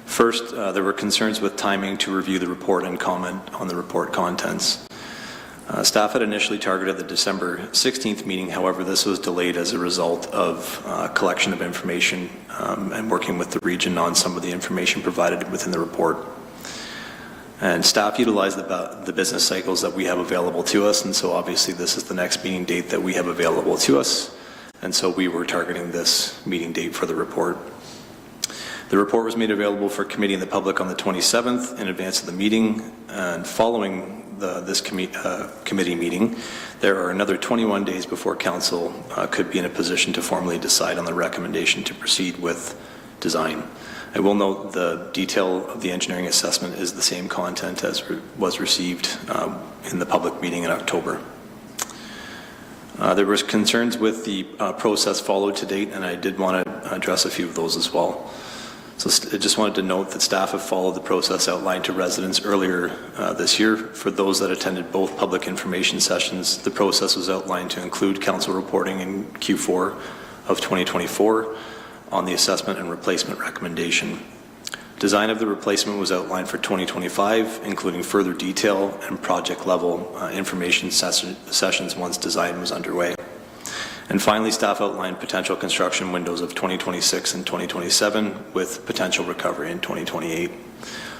First, there were concerns with timing to review the report and comment on the report contents. Staff had initially targeted the December 16th meeting, however, this was delayed as a result of collection of information and working with the region on some of the information provided within the report. And staff utilized the business cycles that we have available to us, and so obviously this is the next meeting date that we have available to us, and so we were targeting this meeting date for the report. The report was made available for committee and the public on the 27th in advance of the meeting, and following this committee meeting, there are another 21 days before Council could be in a position to formally decide on the recommendation to proceed with design. I will note the detail of the engineering assessment is the same content as was received in the public meeting in October. There was concerns with the process followed to date, and I did want to address a few of those as well. So I just wanted to note that staff have followed the process outlined to residents earlier this year. For those that attended both public information sessions, the process was outlined to include Council reporting in Q4 of 2024 on the assessment and replacement recommendation. Design of the replacement was outlined for 2025, including further detail and project level information sessions once design was underway. And finally, staff outlined potential construction windows of 2026 and 2027 with potential recovery in 2028.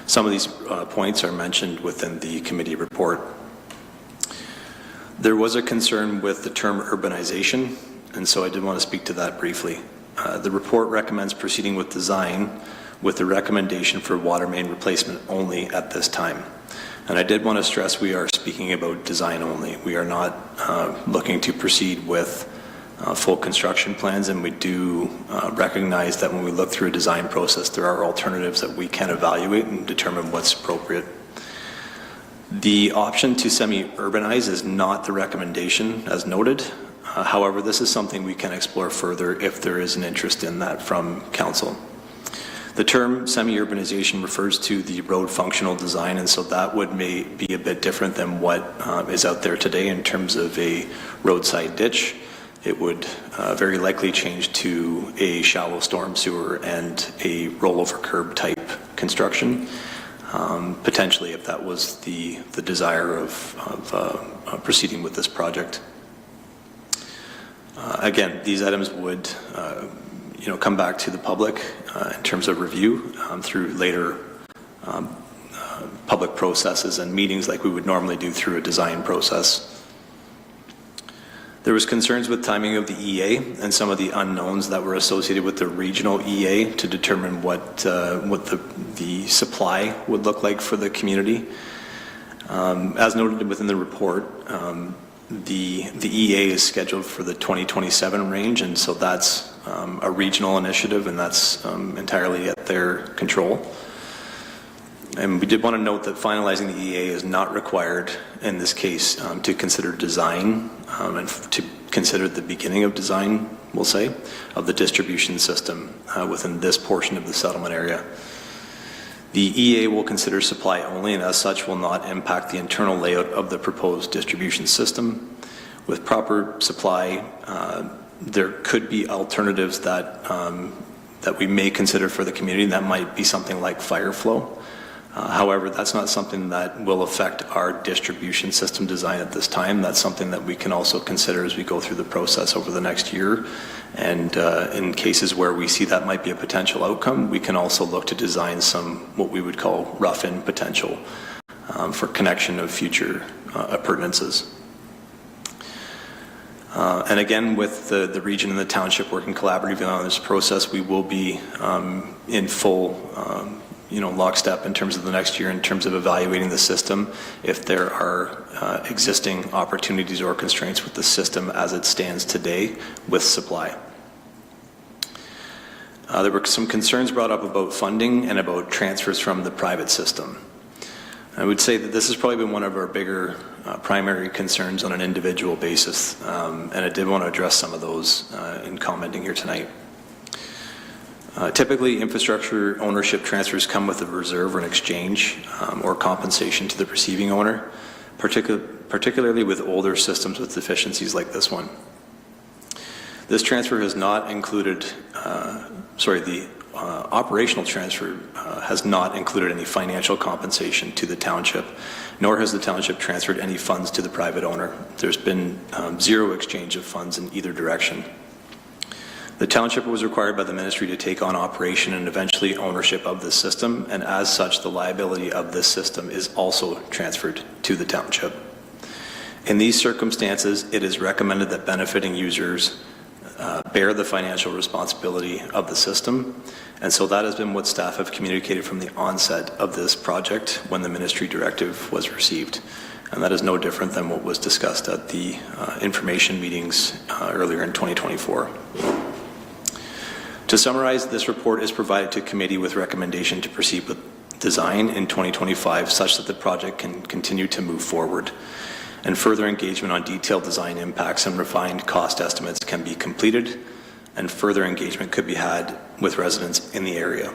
Some of these points are mentioned within the committee report. There was a concern with the term urbanization, and so I did want to speak to that briefly. The report recommends proceeding with design with the recommendation for water main replacement only at this time. And I did want to stress we are speaking about design only. We are not looking to proceed with full construction plans, and we do recognize that when we look through a design process, there are alternatives that we can evaluate and determine what's appropriate. The option to semi-urbanize is not the recommendation as noted. However, this is something we can explore further if there is an interest in that from council. The term semi-urbanization refers to the road functional design, and so that would may be a bit different than what is out there today in terms of a roadside ditch. It would very likely change to a shallow storm sewer and a rollover curb type construction, potentially if that was the desire of proceeding with this project. Again, these items would come back to the public in terms of review through later public processes and meetings like we would normally do through a design process. There was concerns with timing of the EA and some of the unknowns that were associated with the regional EA to determine what the supply would look like for the community. As noted within the report, the EA is scheduled for the 2027 range, and so that's a regional initiative, and that's entirely at their control. And we did want to note that finalizing the EA is not required in this case to consider design and to consider the beginning of design, we'll say, of the distribution system within this portion of the settlement area. The EA will consider supply only, and as such will not impact the internal layout of the proposed distribution system. With proper supply, there could be alternatives that we may consider for the community. That might be something like fire flow. However, that's not something that will affect our distribution system design at this time. That's something that we can also consider as we go through the process over the next year. And in cases where we see that might be a potential outcome, we can also look to design some what we would call rough-in potential for connection of future appurtenances. And again, with the region and the township working collaboratively on this process, we will be in full lockstep in terms of the next year in terms of evaluating the system if there are existing opportunities or constraints with the system as it stands today with supply. There were some concerns brought up about funding and about transfers from the private system. I would say that this has probably been one of our bigger primary concerns on an individual basis, and I did want to address some of those in commenting here tonight. Typically, infrastructure ownership transfers come with a reserve or an exchange or compensation to the receiving owner, particularly with older systems with deficiencies like this one. This transfer has not included, the operational transfer has not included any financial compensation to the township, nor has the township transferred any funds to the private owner. There's been zero exchange of funds in either direction. The township was required by the ministry to take on operation and eventually ownership of this system, and as such, the liability of this system is also transferred to the township. In these circumstances, it is recommended that benefiting users bear the financial responsibility of the system, and so that has been what staff have communicated from the onset of this project when the ministry directive was received. And that is no different than what was discussed at the information meetings earlier in 2024. To summarize, this report is provided to committee with recommendation to proceed with design in 2025 such that the project can continue to move forward, and further engagement on detailed design impacts and refined cost estimates can be completed, and further engagement could be had with residents in the area.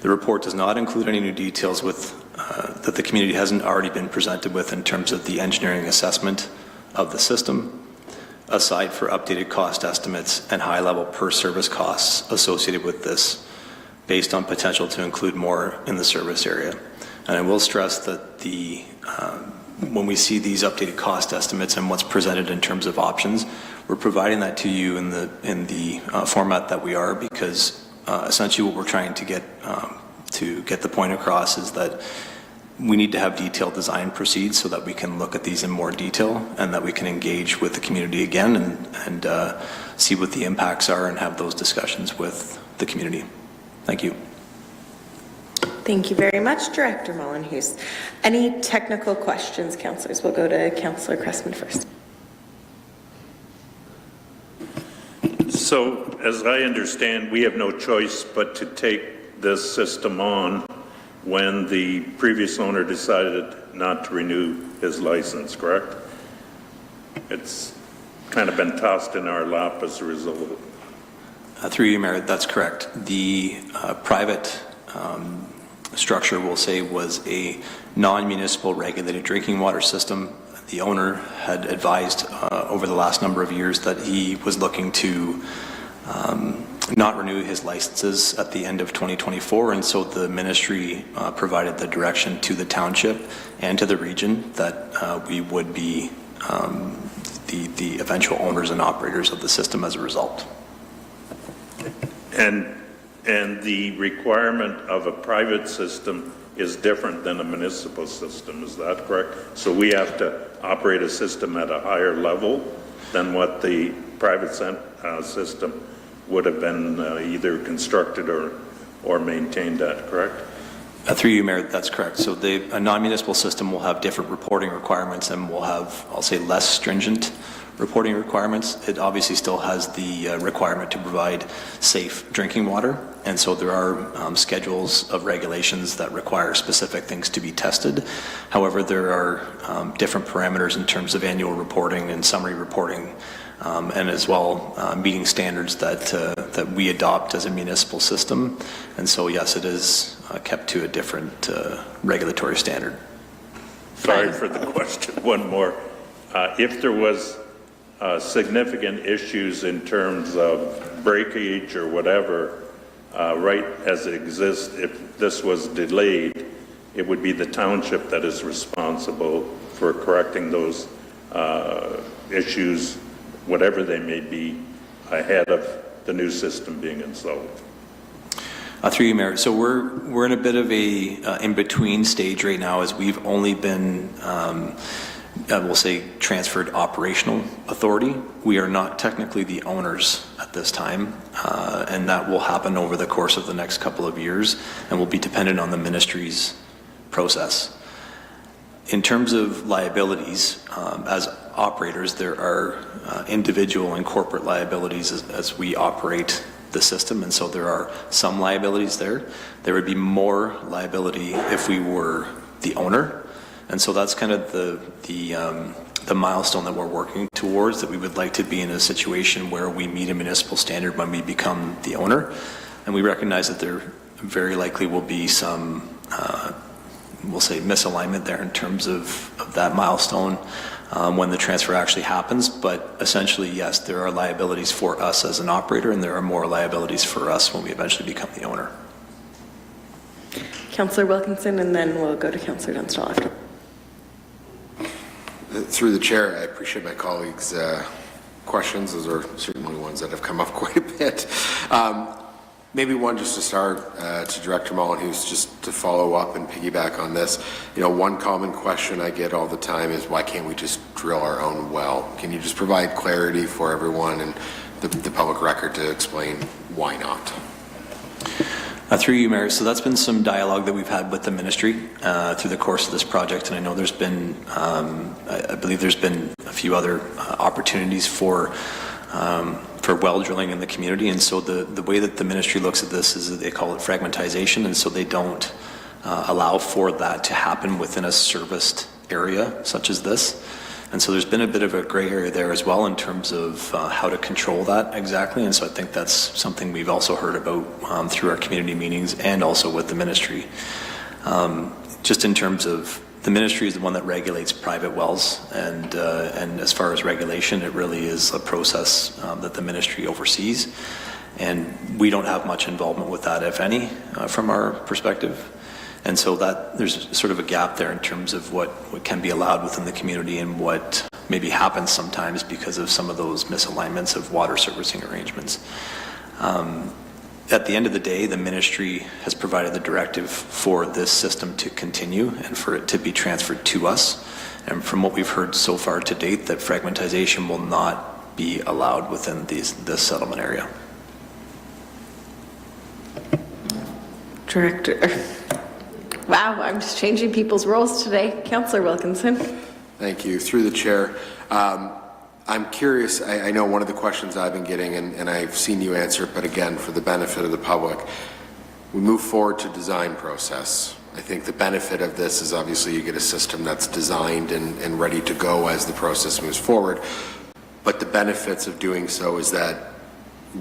The report does not include any new details that the community hasn't already been presented with in terms of the engineering assessment of the system, aside for updated cost estimates and high-level per-service costs associated with this, based on potential to include more in the service area. And I will stress that when we see these updated cost estimates and what's presented in terms of options, we're providing that to you in the format that we are, because essentially what we're trying to get the point across is that we need to have detailed design proceed so that we can look at these in more detail and that we can engage with the community again and see what the impacts are and have those discussions with the community. Thank you. Thank you very much, Director Mollenhuis. Any technical questions, councillors? We'll go to Councillor Cressman first. So as I understand, we have no choice but to take this system on when the previous owner decided not to renew his license, correct? It's kind of been tossed in our lap as a result of it. Through you, Mayor, that's correct. The private structure, we'll say, was a non-municipal regulated drinking water system. The owner had advised over the last number of years that he was looking to not renew his licenses at the end of 2024, and so the ministry provided the direction to the township and to the region that we would be the eventual owners and operators of the system as a result. And the requirement of a private system is different than a municipal system, is that correct? So we have to operate a system at a higher level than what the private system would have been either constructed or maintained at, correct? Through you, Mayor, that's correct. So a non-municipal system will have different reporting requirements and will have, I'll say, less stringent reporting requirements. It obviously still has the requirement to provide safe drinking water, and so there are schedules of regulations that require specific things to be tested. However, there are different parameters in terms of annual reporting and summary reporting, and as well meeting standards that we adopt as a municipal system. And so, yes, it is kept to a different regulatory standard. Sorry for the question. One more. If there was significant issues in terms of breakage or whatever, right as it exists, if this was delayed, it would be the township that is responsible for correcting those issues, whatever they may be, ahead of the new system being installed. Through you, Mayor. So we're in a bit of a in-between stage right now, as we've only been we'll say transferred operational authority. We are not technically the owners at this time, and that will happen over the course of the next couple of years and will be dependent on the ministry's process. In terms of liabilities, as operators, there are individual and corporate liabilities as we operate the system, and so there are some liabilities there. There would be more liability if we were the owner, and so that's kind of the milestone that we're working towards, that we would like to be in a situation where we meet a municipal standard when we become the owner, and we recognize that there very likely will be some we'll say misalignment there in terms of that milestone when the transfer actually happens. But essentially, yes, there are liabilities for us as an operator, and there are more liabilities for us when we eventually become the owner. Councillor Wilkinson, and then we'll go to Councillor Dunstall after. Through the chair, I appreciate my colleagues' questions. Those are certainly ones that have come up quite a bit. Maybe one just to start to Director Mullen, who's just to follow up and piggyback on this. You know, one common question I get all the time is, why can't we just drill our own well? Can you just provide clarity for everyone and the public record to explain why not? Through you, Mayor. So that's been some dialogue that we've had with the ministry through the course of this project, and I know there's been, I believe there's been a few other opportunities for well drilling in the community, and so the way that the ministry looks at this is that they call it fragmentization, and so they don't allow for that to happen within a serviced area such as this. And so there's been a bit of a gray area there as well in terms of how to control that exactly, and so I think that's something we've also heard about through our community meetings and also with the ministry. Just in terms of the ministry is the one that regulates private wells, and as far as regulation, it really is a process that the ministry oversees, and we don't have much involvement with that, if any, from our perspective. And so that there's sort of a gap there in terms of what can be allowed within the community and what maybe happens sometimes because of some of those misalignments of water servicing arrangements. At the end of the day, the ministry has provided the directive for this system to continue and for it to be transferred to us. And from what we've heard so far to date, that fragmentization will not be allowed within this settlement area. Director. Wow, I'm just changing people's roles today. Councillor Wilkinson. Thank you. Through the chair, I'm curious, I know one of the questions I've been getting, and I've seen you answer it, but again, for the benefit of the public, we move forward to design process. I think the benefit of this is obviously you get a system that's designed and ready to go as the process moves forward. But the benefits of doing so is that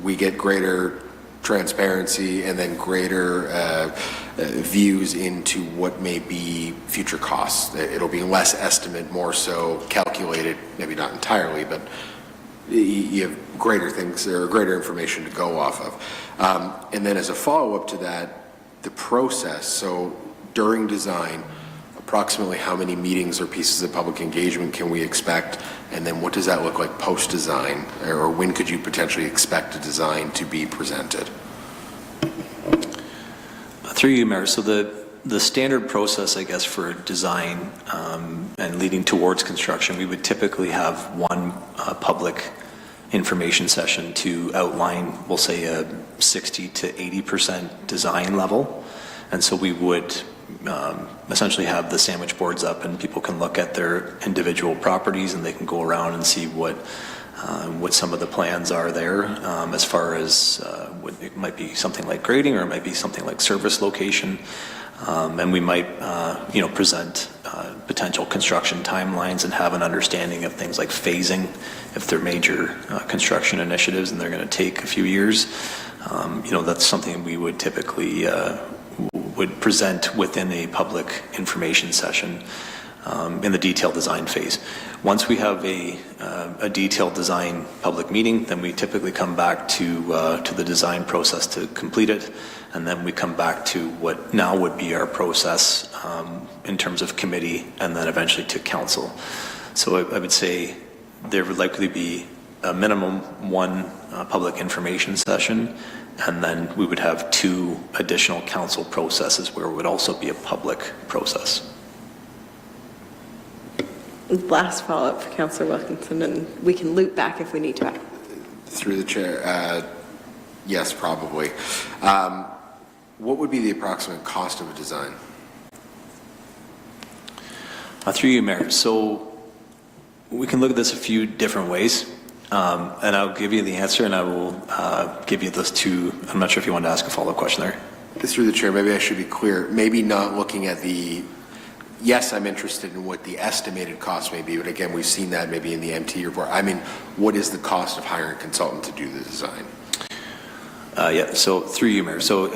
we get greater transparency and then greater views into what may be future costs. It'll be less estimate, more so calculated, maybe not entirely, but you have greater things or greater information to go off of. And then as a follow-up to that, the process. So during design, approximately how many meetings or pieces of public engagement can we expect? And then what does that look like post-design? Or when could you potentially expect a design to be presented? Through you, Mayor. So the standard process, I guess, for design and leading towards construction, we would typically have one public information session to outline, we'll say, a 60 to 80% design level. And so we would essentially have the sandwich boards up and people can look at their individual properties and they can go around and see what some of the plans are there as far as it might be something like grading or it might be something like service location. And we might present potential construction timelines and have an understanding of things like phasing if they're major construction initiatives and they're going to take a few years. That's something we would typically would present within a public information session in the detailed design phase. Once we have a detailed design public meeting, then we typically come back to the design process to complete it, and then we come back to what now would be our process in terms of committee, and then eventually to council. So I would say there would likely be a minimum one public information session, and then we would have 2 additional council processes where it would also be a public process. Last follow-up for Councillor Wilkinson, and we can loop back if we need to. Through the chair, yes, probably. What would be the approximate cost of a design? Through you, Mayor. So we can look at this a few different ways. And I'll give you the answer, and I will give you those 2. I'm not sure if you want to ask a follow-up question there. Through the chair, maybe I should be clear. Maybe not looking at yes, I'm interested in what the estimated cost may be, but again, we've seen that maybe in the MT report. I mean, what is the cost of hiring a consultant to do the design? So through you, Mayor. So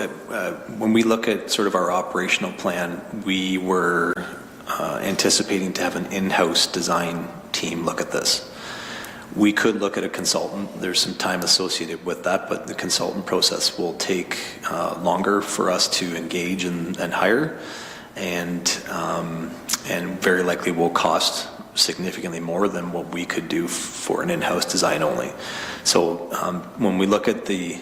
when we look at sort of our operational plan, we were anticipating to have an in-house design team look at this. We could look at a consultant. There's some time associated with that, but the consultant process will take longer for us to engage and hire, and very likely will cost significantly more than what we could do for an in-house design only. So when we look at the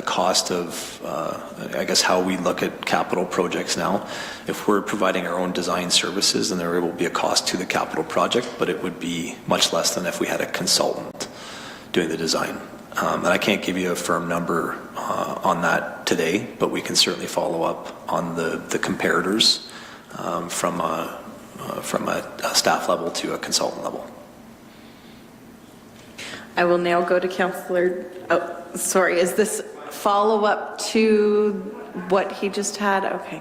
cost of, I guess, how we look at capital projects now, if we're providing our own design services, then there will be a cost to the capital project, but it would be much less than if we had a consultant doing the design. And I can't give you a firm number on that today, but we can certainly follow up on the comparators from a staff level to a consultant level. I will now go to Councillor, is this follow-up to what he just had? Okay.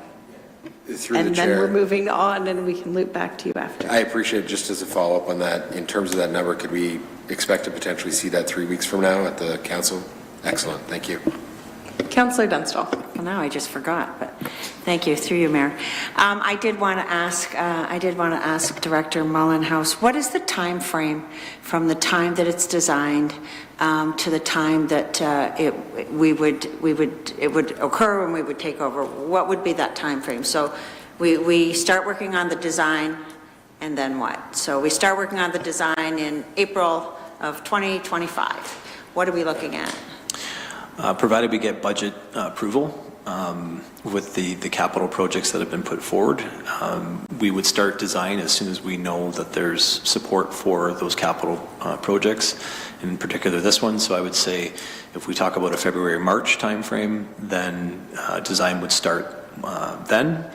Through the chair. Then we're moving on and we can loop back to you after. I appreciate it. Just as a follow-up on that, in terms of that number, could we expect to potentially see that 3 weeks from now at the council? Excellent. Thank you. Councillor Dunstall. Well, now I just forgot, but thank you. Through you, Mayor. I did want to ask Director Mullenhouse, what is the time frame from the time that it's designed to the time that it would occur when we would take over? What would be that time frame? So we start working on the design, and then what? So we start working on the design in April of 2025. What are we looking at? Provided we get budget approval with the capital projects that have been put forward, we would start design as soon as we know that there's support for those capital projects, in particular this one. So I would say if we talk about a February-March timeframe, then design would start then.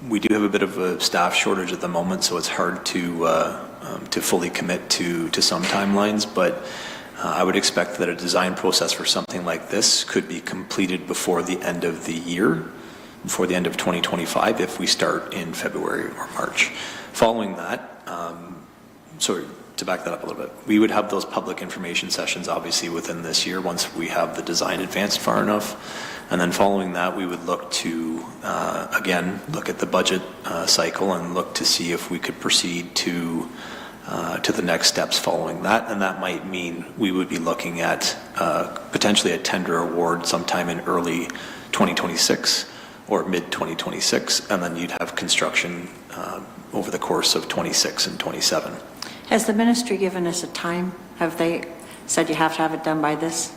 We do have a bit of a staff shortage at the moment, so it's hard to fully commit to some timelines, but I would expect that a design process for something like this could be completed before the end of the year, before the end of 2025, if we start in February or March. Following that, sorry, to back that up a little bit, we would have those public information sessions obviously within this year once we have the design advanced far enough. And then following that, we would look to, again, look at the budget cycle and look to see if we could proceed to the next steps following that. And that might mean we would be looking at potentially a tender award sometime in early 2026 or mid-2026, and then you'd have construction over the course of 26 and 27. Has the ministry given us a time? Have they said you have to have it done by this?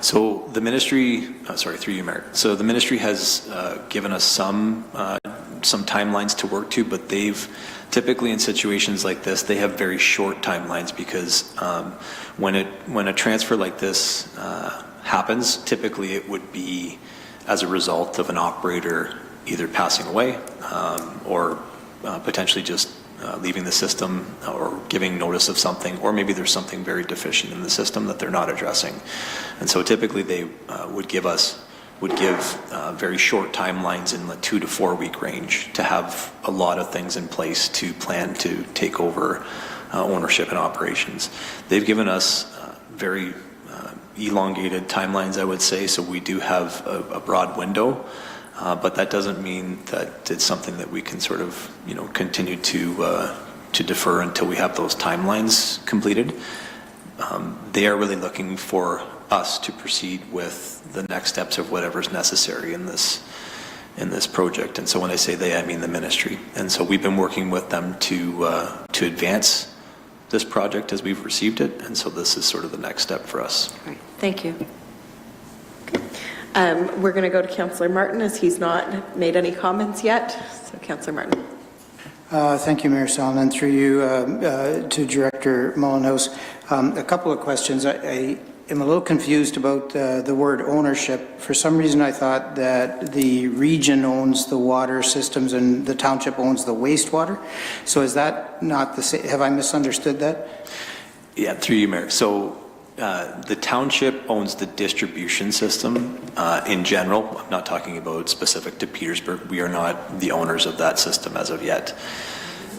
So the ministry, sorry, through you, Mayor. So the ministry has given us some timelines to work to, but they've typically in situations like this, they have very short timelines because when a transfer like this happens, typically it would be as a result of an operator either passing away or potentially just leaving the system or giving notice of something, or maybe there's something very deficient in the system that they're not addressing. And so typically they would give very short timelines in the 2 to 4 week range to have a lot of things in place to plan to take over ownership and operations. They've given us very elongated timelines, I would say, so we do have a broad window. But that doesn't mean that it's something that we can sort of, continue to defer until we have those timelines completed. They are really looking for us to proceed with the next steps of whatever's necessary in this project. And so when I say they, I mean the ministry. And so we've been working with them to advance this project as we've received it. And so this is sort of the next step for us. Great. Thank you. We're going to go to Councillor Martin as he's not made any comments yet. So Councillor Martin. Thank you, Mayor Salonen. Through you to Director Molyneux. A couple of questions. I am a little confused about the word ownership. For some reason, I thought that the region owns the water systems and the township owns the wastewater. So is that not the same? Have I misunderstood that? Yeah, through you, Mayor. So the township owns the distribution system in general. I'm not talking about specific to Petersburg. We are not the owners of that system as of yet.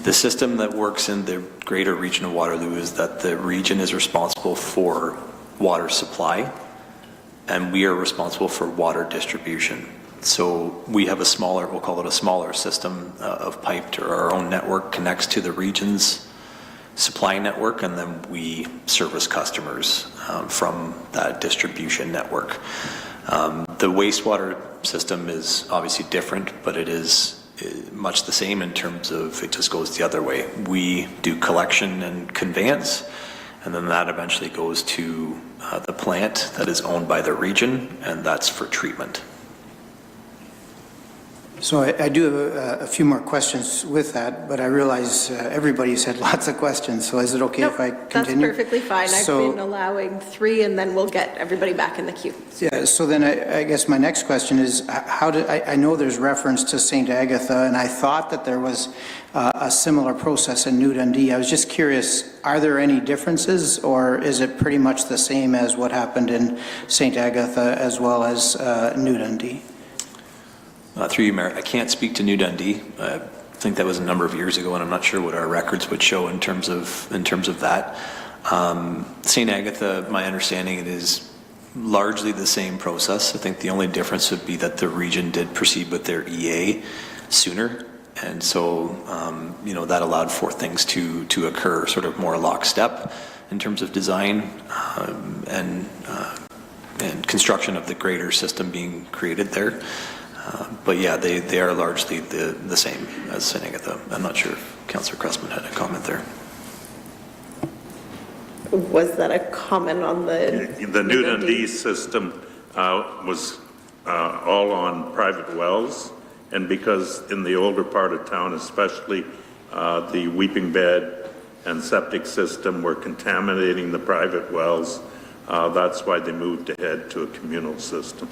The system that works in the greater region of Waterloo is that the region is responsible for water supply and we are responsible for water distribution. So we have a smaller, we'll call it a smaller system of pipe, or our own network connects to the region's supply network, and then we service customers from that distribution network. The wastewater system is obviously different, but it is much the same in terms of it just goes the other way. We do collection and conveyance, and then that eventually goes to the plant that is owned by the region, and that's for treatment. So I do have a few more questions with that, but I realize everybody's had lots of questions. So is it okay if I continue? That's perfectly fine. I've been allowing 3, and then we'll get everybody back in the queue. Yeah, so then I guess my next question is, I know there's reference to St. Agatha, and I thought that there was a similar process in New Dundee. I was just curious, are there any differences, or is it pretty much the same as what happened in St. Agatha as well as New Dundee? Through you, Mayor, I can't speak to New Dundee. I think that was a number of years ago, and I'm not sure what our records would show in terms of that. St. Agatha, my understanding, it is largely the same process. I think the only difference would be that the region did proceed with their EA sooner, and so that allowed for things to occur sort of more lockstep in terms of design and construction of the greater system being created there. But yeah, they are largely the same as St. Agatha. I'm not sure if Councillor Cressman had a comment there. Was that a comment on the New Dundee system was all on private wells, and because in the older part of town, especially the weeping bed and septic system were contaminating the private wells, that's why they moved ahead to a communal system.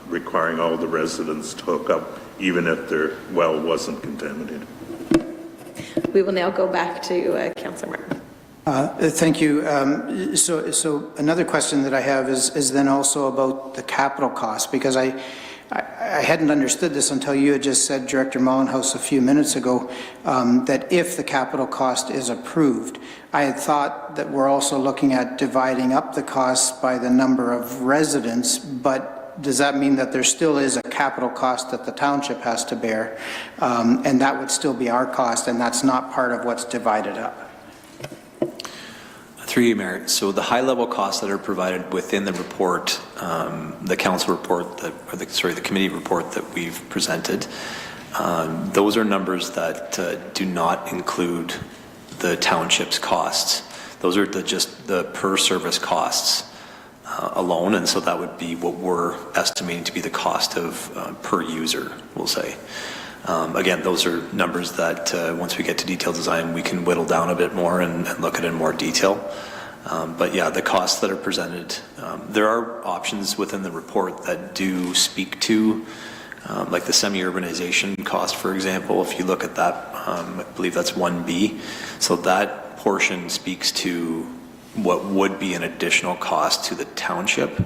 requiring all the residents to hook up, even if their well wasn't contaminated. We will now go back to Councillor Martin. Thank you. So another question that I have is then also about the capital cost, because I hadn't understood this until you had just said, Director Mollenhouse, a few minutes ago, that if the capital cost is approved. I had thought that we're also looking at dividing up the costs by the number of residents, but does that mean that there still is a capital cost that the township has to bear, and that would still be our cost, and that's not part of what's divided up? Through you, Mayor. So the high-level costs that are provided within the report, the council report, the committee report that we've presented, those are numbers that do not include the township's costs. Those are just the per-service costs alone, and so that would be what we're estimating to be the cost of per user, we'll say. Again, those are numbers that once we get to detailed design, we can whittle down a bit more and look at it in more detail. But yeah, the costs that are presented, there are options within the report that do speak to, like the semi-urbanization cost, for example. If you look at that, I believe that's 1B. So that portion speaks to what would be an additional cost to the township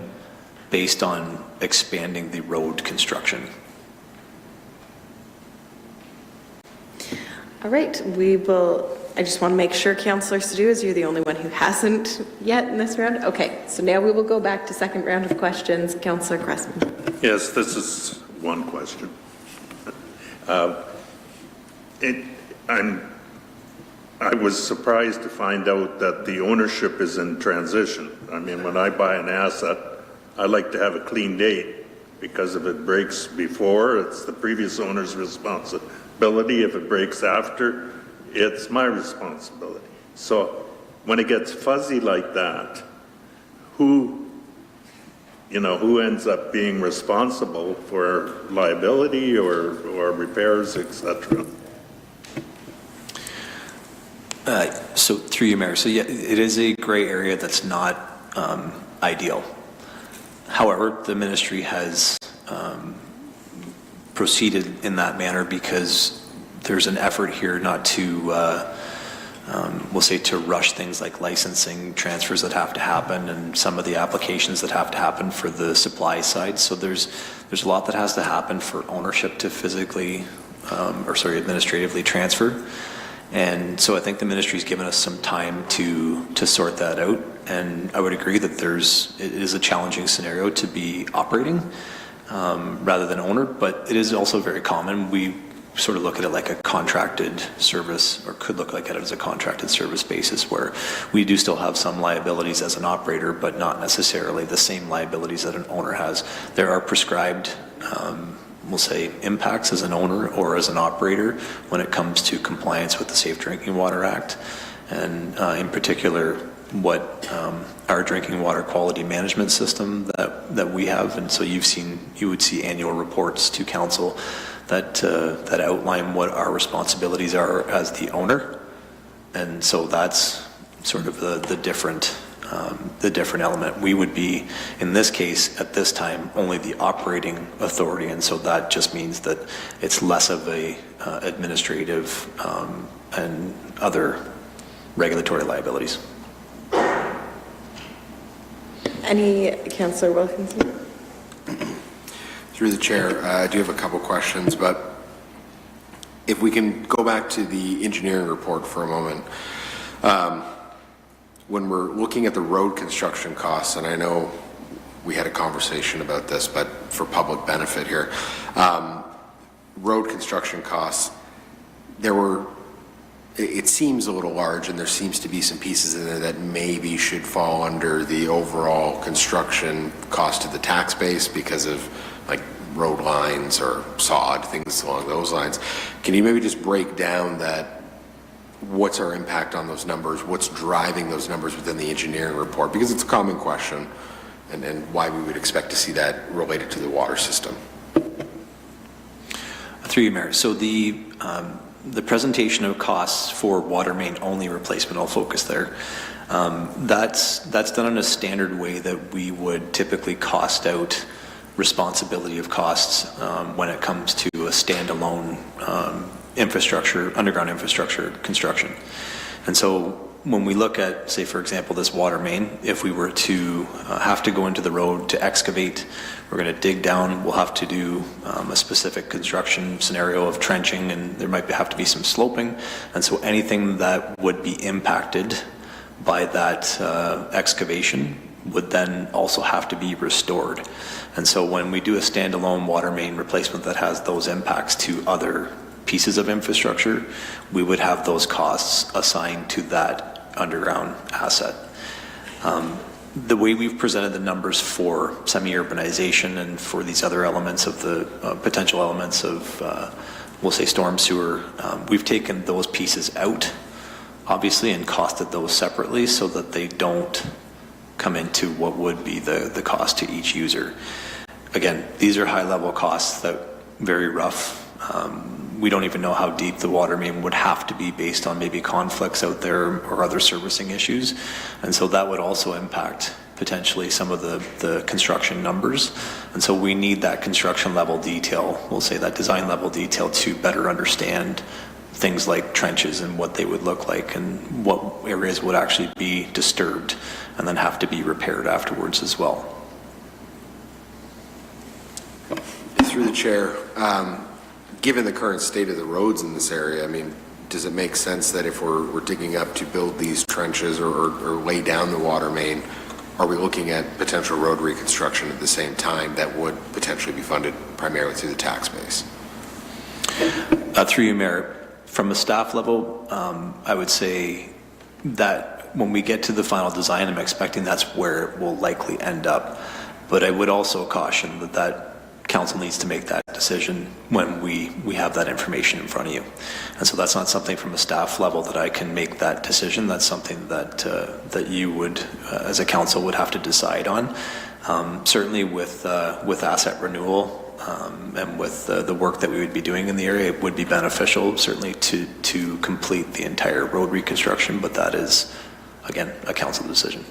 based on expanding the road construction. All right, we will, I just want to make sure, Councillor Sadhu, as you're the only one who hasn't yet in this round. Okay, so now we will go back to second round of questions. Councillor Cressman. Yes, this is one question. I was surprised to find out that the ownership is in transition. I mean, when I buy an asset, I like to have a clean date, because if it breaks before, it's the previous owner's responsibility. If it breaks after, it's my responsibility. So when it gets fuzzy like that, who ends up being responsible for liability or repairs, etc.? So through you, Mayor, so yeah, it is a gray area that's not ideal. However, the ministry has proceeded in that manner because there's an effort here not to, we'll say, to rush things like licensing transfers that have to happen and some of the applications that have to happen for the supply side. So there's a lot that has to happen for ownership to physically, administratively transfer. And so I think the ministry's given us some time to sort that out. And I would agree that it is a challenging scenario to be operating rather than owner, but it is also very common. We sort of look at it like a contracted service, or could look like it as a contracted service basis, where we do still have some liabilities as an operator, but not necessarily the same liabilities that an owner has. There are prescribed we'll say impacts as an owner or as an operator when it comes to compliance with the Safe Drinking Water Act, and in particular what our drinking water quality management system that we have. And so you would see annual reports to council that outline what our responsibilities are as the owner. And so that's sort of the different element. We would be, in this case, at this time, only the operating authority, and so that just means that it's less of a administrative and other regulatory liabilities. Any, Councillor Wilkinson? Through the chair, I do have a couple questions, but if we can go back to the engineering report for a moment. When we're looking at the road construction costs, and I know we had a conversation about this, but for public benefit here, road construction costs, it seems a little large, and there seems to be some pieces in there that maybe should fall under the overall construction cost of the tax base because of like road lines or sod, things along those lines. Can you maybe just break down that? What's our impact on those numbers? What's driving those numbers within the engineering report? Because it's a common question, and why we would expect to see that related to the water system. Through you, Mayor. So the presentation of costs for water main only replacement, I'll focus there. That's done in a standard way that we would typically cost out responsibility of costs when it comes to a standalone infrastructure, underground infrastructure construction. And so when we look at, say, for example, this water main, if we were to have to go into the road to excavate, we're going to dig down, we'll have to do a specific construction scenario of trenching, and there might have to be some sloping. And so anything that would be impacted by that excavation would then also have to be restored. And so when we do a standalone water main replacement that has those impacts to other pieces of infrastructure, we would have those costs assigned to that underground asset. The way we've presented the numbers for semi-urbanization and for these other elements of the potential elements of, we'll say, storm sewer, we've taken those pieces out, obviously, and costed those separately so that they don't come into what would be the cost to each user. Again, these are high-level costs that very rough. We don't even know how deep the water main would have to be based on maybe conflicts out there or other servicing issues. And so that would also impact potentially some of the construction numbers. And so we need that construction level detail, we'll say that design level detail, to better understand things like trenches and what they would look like and what areas would actually be disturbed and then have to be repaired afterwards as well. Through the chair, given the current state of the roads in this area, I mean, does it make sense that if we're digging up to build these trenches or lay down the water main, are we looking at potential road reconstruction at the same time that would potentially be funded primarily through the tax base? Through you, Mayor, from a staff level, I would say that when we get to the final design, I'm expecting that's where it will likely end up. But I would also caution that council needs to make that decision when we have that information in front of you. And so that's not something from a staff level that I can make that decision. That's something that that you would, as a council, would have to decide on. Certainly with asset renewal and with the work that we would be doing in the area, it would be beneficial certainly to complete the entire road reconstruction, but that is, again, a council decision.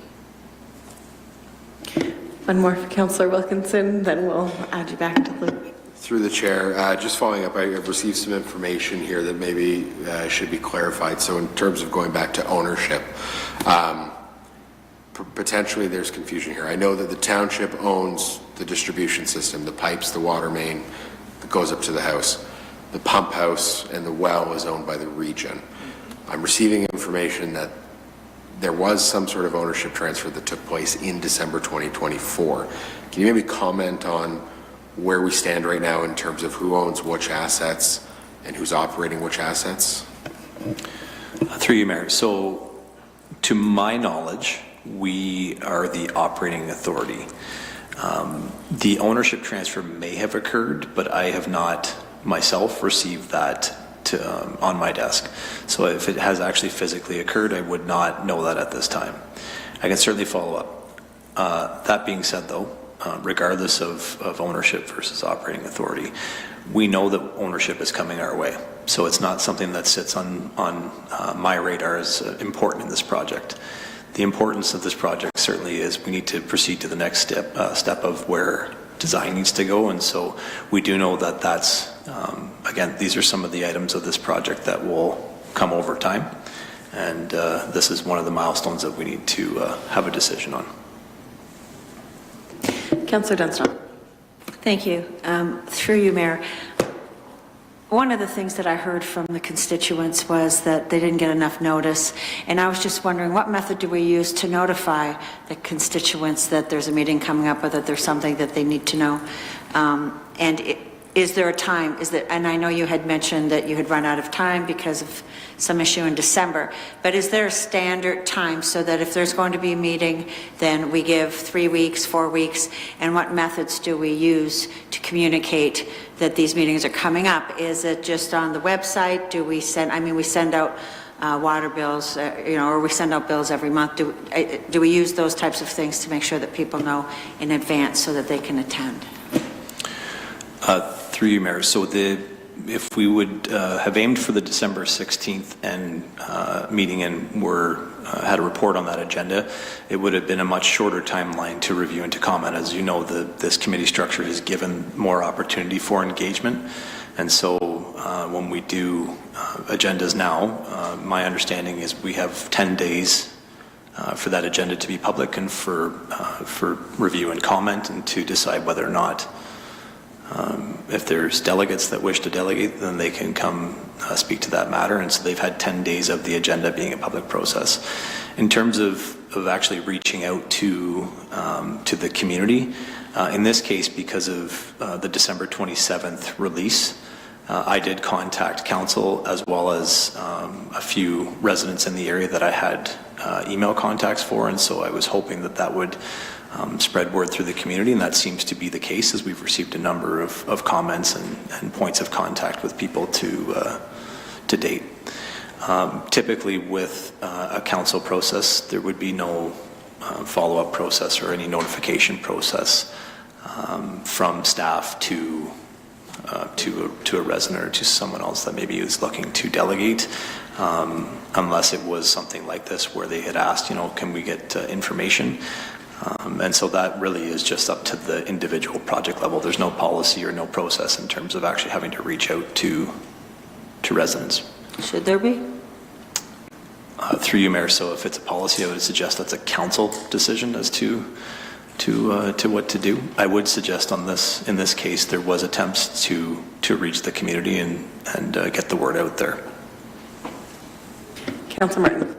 One more for Councillor Wilkinson, then we'll add you back to the... Through the chair, just following up, I've received some information here that maybe should be clarified. So in terms of going back to ownership, potentially there's confusion here. I know that the township owns the distribution system, the pipes, the water main that goes up to the house. The pump house and the well is owned by the region. I'm receiving information that there was some sort of ownership transfer that took place in December 2024. Can you maybe comment on where we stand right now in terms of who owns which assets and who's operating which assets? Through you, Mayor. So to my knowledge, we are the operating authority. The ownership transfer may have occurred, but I have not myself received that on my desk. So if it has actually physically occurred, I would not know that at this time. I can certainly follow up. That being said, though, regardless of ownership versus operating authority, we know that ownership is coming our way. So it's not something that sits on my radar as important in this project. The importance of this project certainly is we need to proceed to the next step of where design needs to go. And so we do know that that's, again, these are some of the items of this project that will come over time. And this is one of the milestones that we need to have a decision on. Councillor Dunstall. Thank you. Through you, Mayor. One of the things that I heard from the constituents was that they didn't get enough notice, and I was just wondering what method do we use to notify the constituents that there's a meeting coming up or that there's something that they need to know? Is there a time? And I know you had mentioned that you had run out of time because of some issue in December, but is there a standard time so that if there's going to be a meeting, then we give 3 weeks, 4 weeks, and what methods do we use to communicate that these meetings are coming up? Is it just on the website? Do we send, we send out water bills, or we send out bills every month. Do we use those types of things to make sure that people know in advance so that they can attend? Through you, Mayor. So if we would have aimed for the December 16th and meeting, and we're had a report on that agenda, it would have been a much shorter timeline to review and to comment. As you know, this committee structure has given more opportunity for engagement. And so when we do agendas now, my understanding is we have 10 days for that agenda to be public and for review and comment, and to decide whether or not if there's delegates that wish to delegate, then they can come speak to that matter. And so they've had 10 days of the agenda being a public process. In terms of actually reaching out to the community, in this case, because of the December 27th release, I did contact council as well as a few residents in the area that I had email contacts for, and so I was hoping that that would spread word through the community, and that seems to be the case, as we've received a number of comments and points of contact with people to date. Typically with a council process, there would be no follow-up process or any notification process from staff to a resident or to someone else that maybe is looking to delegate, unless it was something like this where they had asked, can we get information? And so that really is just up to the individual project level. There's no policy or no process in terms of actually having to reach out to residents. Should there be? Through you, Mayor, so if it's a policy, I would suggest that's a council decision as to what to do. I would suggest in this case, there was attempts to reach the community and get the word out there. Councillor Martin.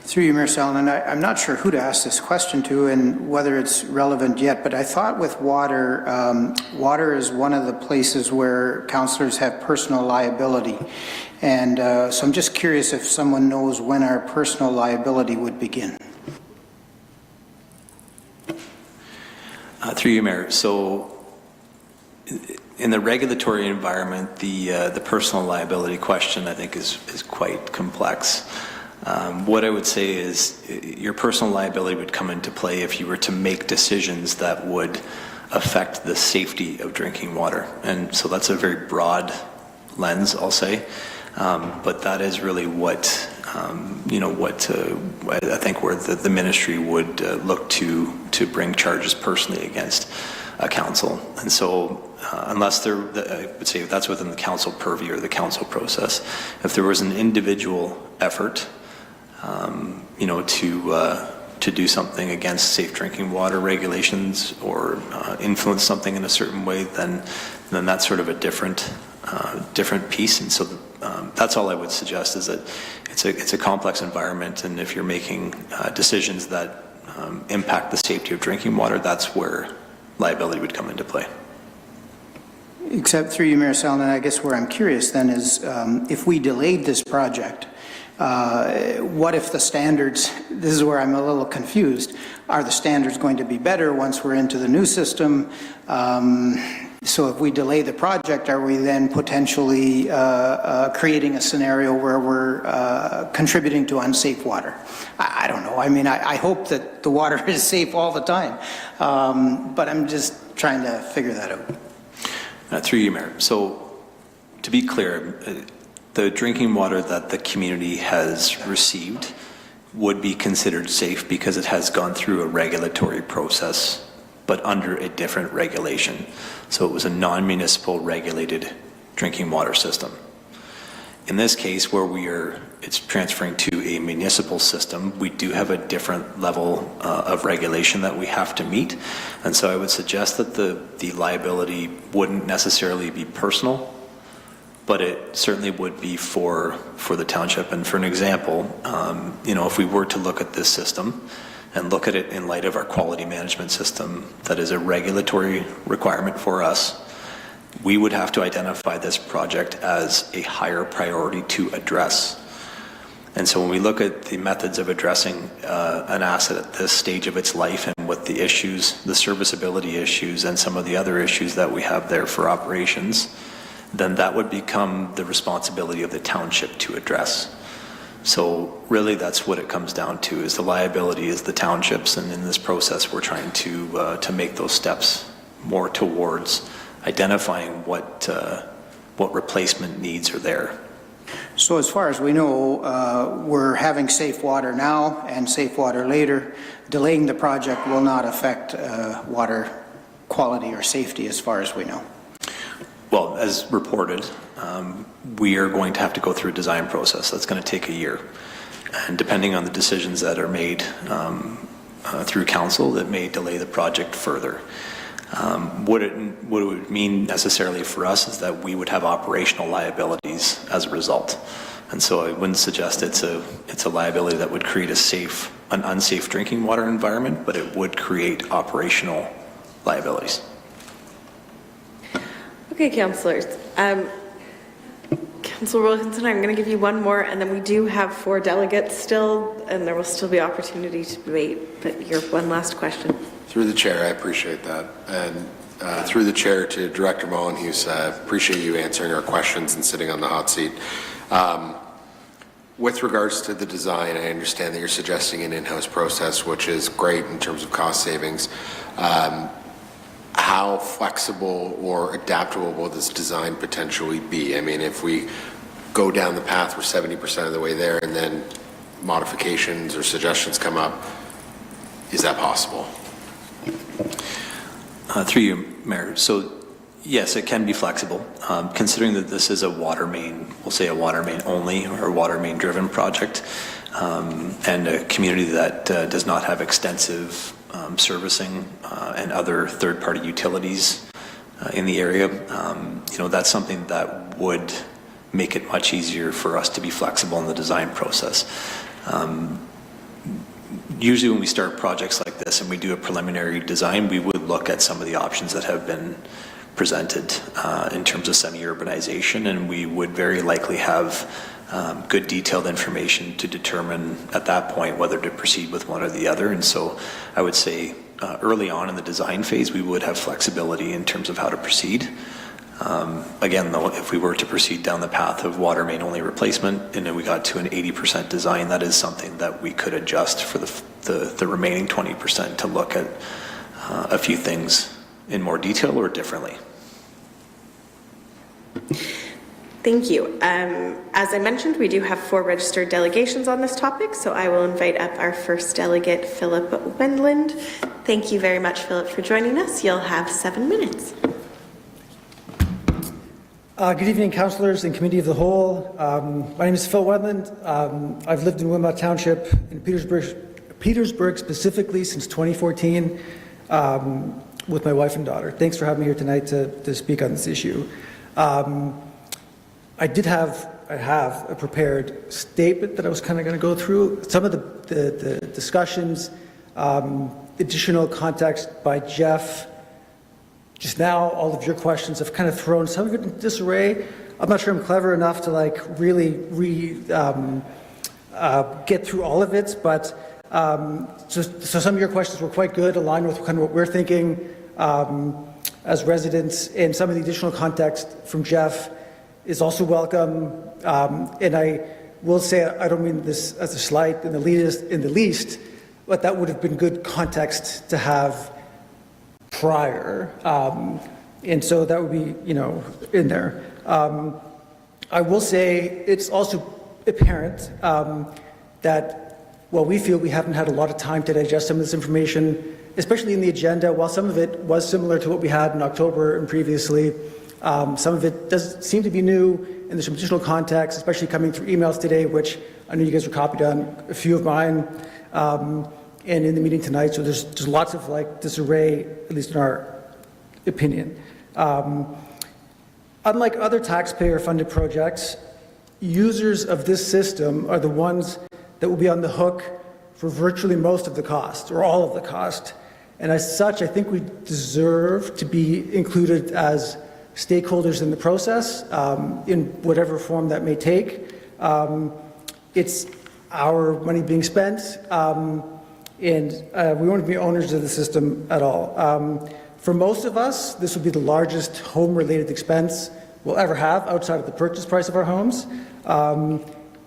Through you, Mayor Salen, I'm not sure who to ask this question to and whether it's relevant yet, but I thought with water, water is one of the places where councillors have personal liability. And so I'm just curious if someone knows when our personal liability would begin. Through you, Mayor. So in the regulatory environment, the personal liability question, I think, is quite complex. What I would say is your personal liability would come into play if you were to make decisions that would affect the safety of drinking water. And so that's a very broad lens, I'll say. But that is really what, I think where the ministry would look to bring charges personally against a council. And so unless I would say that's within the council purview or the council process, if there was an individual effort to do something against safe drinking water regulations or influence something in a certain way, then that's sort of a different piece. And so that's all I would suggest, is that it's a complex environment, and if you're making decisions that impact the safety of drinking water, that's where liability would come into play. Except through you, Mayor Salen, I guess where I'm curious then is if we delayed this project, what if the standards, this is where I'm a little confused, are the standards going to be better once we're into the new system? So if we delay the project, are we then potentially creating a scenario where we're contributing to unsafe water? I don't know. I mean, I hope that the water is safe all the time, but I'm just trying to figure that out. Through you, Mayor. So to be clear, the drinking water that the community has received would be considered safe because it has gone through a regulatory process, but under a different regulation. So it was a non-municipal regulated drinking water system. In this case, where it's transferring to a municipal system, we do have a different level of regulation that we have to meet. And so I would suggest that the liability wouldn't necessarily be personal, but it certainly would be for the township. And for an example, if we were to look at this system and look at it in light of our quality management system, that is a regulatory requirement for us, we would have to identify this project as a higher priority to address. And so when we look at the methods of addressing an asset at this stage of its life, and with the issues, the serviceability issues, and some of the other issues that we have there for operations, then that would become the responsibility of the township to address. So really that's what it comes down to, is the liability is the township's, and in this process we're trying to make those steps more towards identifying what replacement needs are there So as far as we know, we're having safe water now and safe water later. Delaying the project will not affect water quality or safety as far as we know. Well, as reported, we are going to have to go through a design process. That's going to take a year. And depending on the decisions that are made through council, that may delay the project further. What it would mean necessarily for us is that we would have operational liabilities as a result. And so I wouldn't suggest it's a liability that would create an unsafe drinking water environment, but it would create operational liabilities. Okay, councillors. Councillor Wilkinson, I'm going to give you one more, and then we do have 4 delegates still, and there will still be opportunity to debate, but your one last question. Through the chair, I appreciate that. And through the chair to Director Molinhus, appreciate you answering our questions and sitting on the hot seat. With regards to the design, I understand that you're suggesting an in-house process, which is great in terms of cost savings. How flexible or adaptable will this design potentially be? I mean, if we go down the path, we're 70% of the way there, and then modifications or suggestions come up, is that possible? Through you, Mayor. So yes, it can be flexible. Considering that this is a water main, we'll say a water main only or a water main driven project, and a community that does not have extensive servicing and other third-party utilities in the area, that's something that would make it much easier for us to be flexible in the design process. Usually when we start projects like this and we do a preliminary design, we would look at some of the options that have been presented in terms of semi-urbanization, and we would very likely have good detailed information to determine at that point whether to proceed with one or the other. And so I would say early on in the design phase, we would have flexibility in terms of how to proceed. Again, though, if we were to proceed down the path of water main only replacement and then we got to an 80% design, that is something that we could adjust for the remaining 20% to look at a few things in more detail or differently. Thank you. As I mentioned, we do have 4 registered delegations on this topic, so I will invite up our first delegate, Philip Wendland. Thank you very much, Philip, for joining us. You'll have 7 minutes. Good evening, councillors and committee of the whole. My name is Phil Wendland. I've lived in Wilmot Township in Petersburg specifically since 2014 with my wife and daughter. Thanks for having me here tonight to speak on this issue. I have a prepared statement that I was kind of going to go through. Some of the discussions, additional context by Jeff. Just now, all of your questions have kind of thrown some of it in disarray. I'm not sure I'm clever enough to really get through all of it, but so some of your questions were quite good, aligned with kind of what we're thinking as residents, and some of the additional context from Jeff is also welcome. And I will say, I don't mean this as a slight in the least, but that would have been good context to have prior. And so that would be, in there. I will say it's also apparent that while we feel we haven't had a lot of time to digest some of this information, especially in the agenda, while some of it was similar to what we had in October and previously, some of it does seem to be new, and there's some additional context, especially coming through emails today, which I know you guys were copied on a few of mine, and in the meeting tonight. So there's just lots of disarray, at least in our opinion. Unlike other taxpayer-funded projects, users of this system are the ones that will be on the hook for virtually most of the cost, or all of the cost. And as such, I think we deserve to be included as stakeholders in the process, in whatever form that may take. It's our money being spent, and we want to be owners of the system at all. For most of us, this will be the largest home-related expense we'll ever have outside of the purchase price of our homes.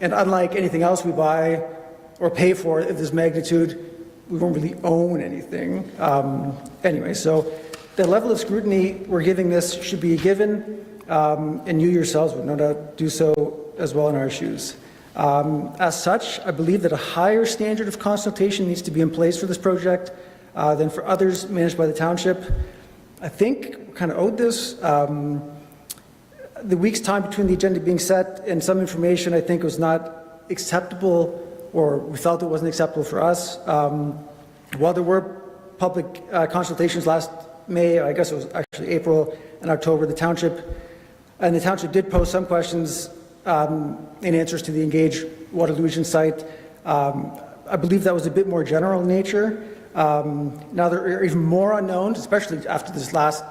And unlike anything else we buy or pay for of this magnitude, we won't really own anything. Anyway, so the level of scrutiny we're giving this should be given, and you yourselves would no doubt do so as well in our shoes. As such, I believe that a higher standard of consultation needs to be in place for this project than for others managed by the township. I think we're kind of owed this. The week's time between the agenda being set and some information I think was not acceptable, or we felt it wasn't acceptable for us. While there were public consultations last May, I guess it was actually April and October, the township did pose some questions in answers to the Engage Waterloo site. I believe that was a bit more general in nature. Now there are even more unknowns, especially after this last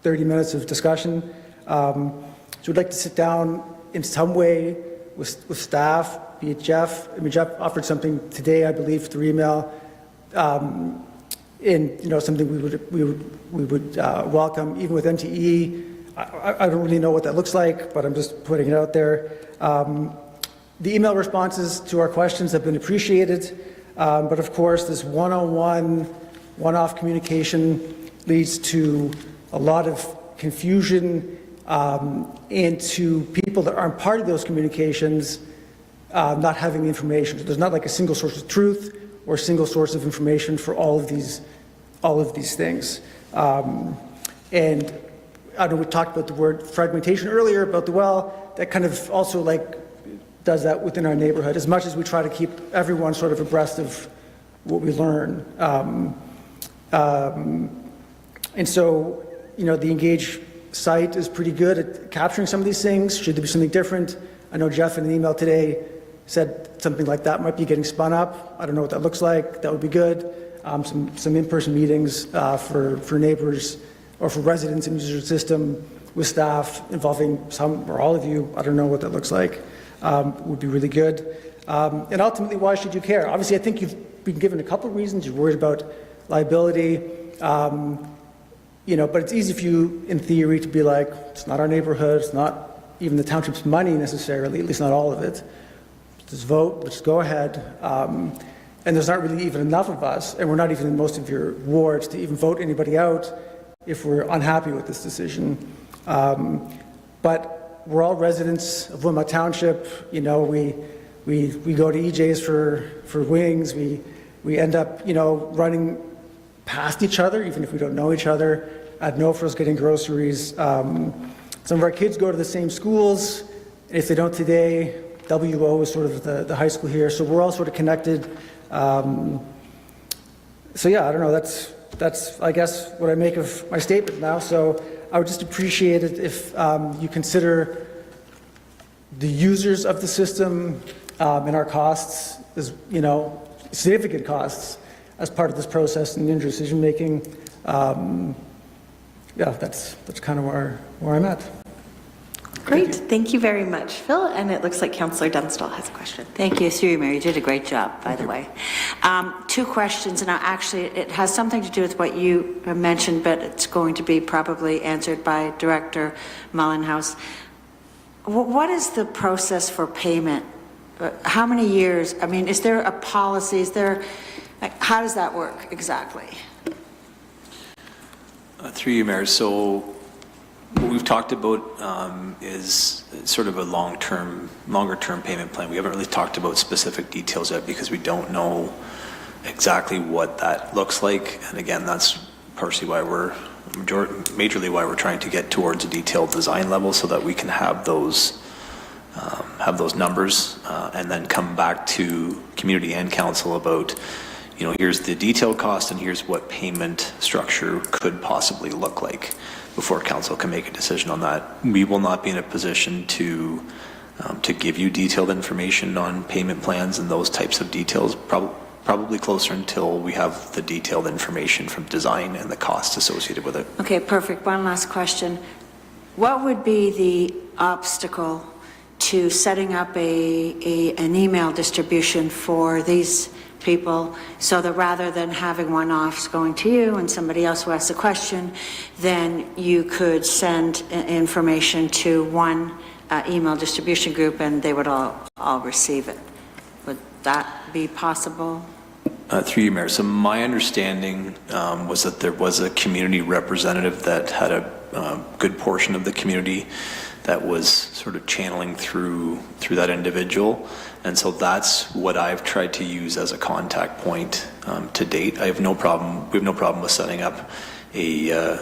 30 minutes of discussion. So we'd like to sit down in some way with staff, be it Jeff. I mean, Jeff offered something today, I believe, through email, in something we would welcome, even with MTE. I don't really know what that looks like, but I'm just putting it out there. The email responses to our questions have been appreciated, but of course, this one-on-one, one-off communication leads to a lot of confusion and to people that aren't part of those communications not having the information. So there's not like a single source of truth or a single source of information for all of these things. And I know we talked about the word fragmentation earlier about the well. That kind of also does that within our neighborhood, as much as we try to keep everyone sort of abreast of what we learn. And so, the Engage site is pretty good at capturing some of these things. Should there be something different? I know Jeff in an email today said something like that might be getting spun up. I don't know what that looks like. That would be good. Some in-person meetings for neighbors or for residents in the user system with staff involving some or all of you. I don't know what that looks like. Would be really good. And ultimately, why should you care? Obviously, I think you've been given a couple of reasons. You're worried about liability. But it's easy for you, in theory, to be like, it's not our neighborhood, it's not even the township's money necessarily, at least not all of it. Just vote, let's go ahead. And there's not really even enough of us, and we're not even in most of your wards to even vote anybody out if we're unhappy with this decision. But we're all residents of Wilmot Township. We go to EJ's for wings. We end up, running past each other, even if we don't know each other, at Nofro's getting groceries. Some of our kids go to the same schools. If they don't today, WO is sort of the high school here. So we're all sort of connected. So yeah, I don't know. That's I guess what I make of my statement now. So I would just appreciate it if you consider the users of the system and our costs as significant costs as part of this process and in decision making. Yeah, that's kind of where I'm at. Great, thank you very much, Phil. And it looks like Councillor Dunstall has a question. Thank you, through you, Mayor. You did a great job, by the way. Two questions, and actually it has something to do with what you mentioned, but it's going to be probably answered by Director Mullenhouse. What is the process for payment? How many years? I mean, is there a policy? How does that work exactly? Through you, Mayor. So what we've talked about is sort of a longer-term payment plan. We haven't really talked about specific details yet because we don't know exactly what that looks like. And again, that's partially why majorly why we're trying to get towards a detailed design level so that we can have those numbers and then come back to community and council about, here's the detailed cost and here's what payment structure could possibly look like before council can make a decision on that. We will not be in a position to give you detailed information on payment plans and those types of details, probably closer until we have the detailed information from design and the costs associated with it. Okay, perfect. One last question. What would be the obstacle to setting up an email distribution for these people, so that rather than having one-offs going to you and somebody else who asks a question, then you could send information to one email distribution group and they would all receive it? Would that be possible? Through you, Mayor. So my understanding was that there was a community representative that had a good portion of the community that was sort of channeling through that individual. And so that's what I've tried to use as a contact point to date. We have no problem with setting up a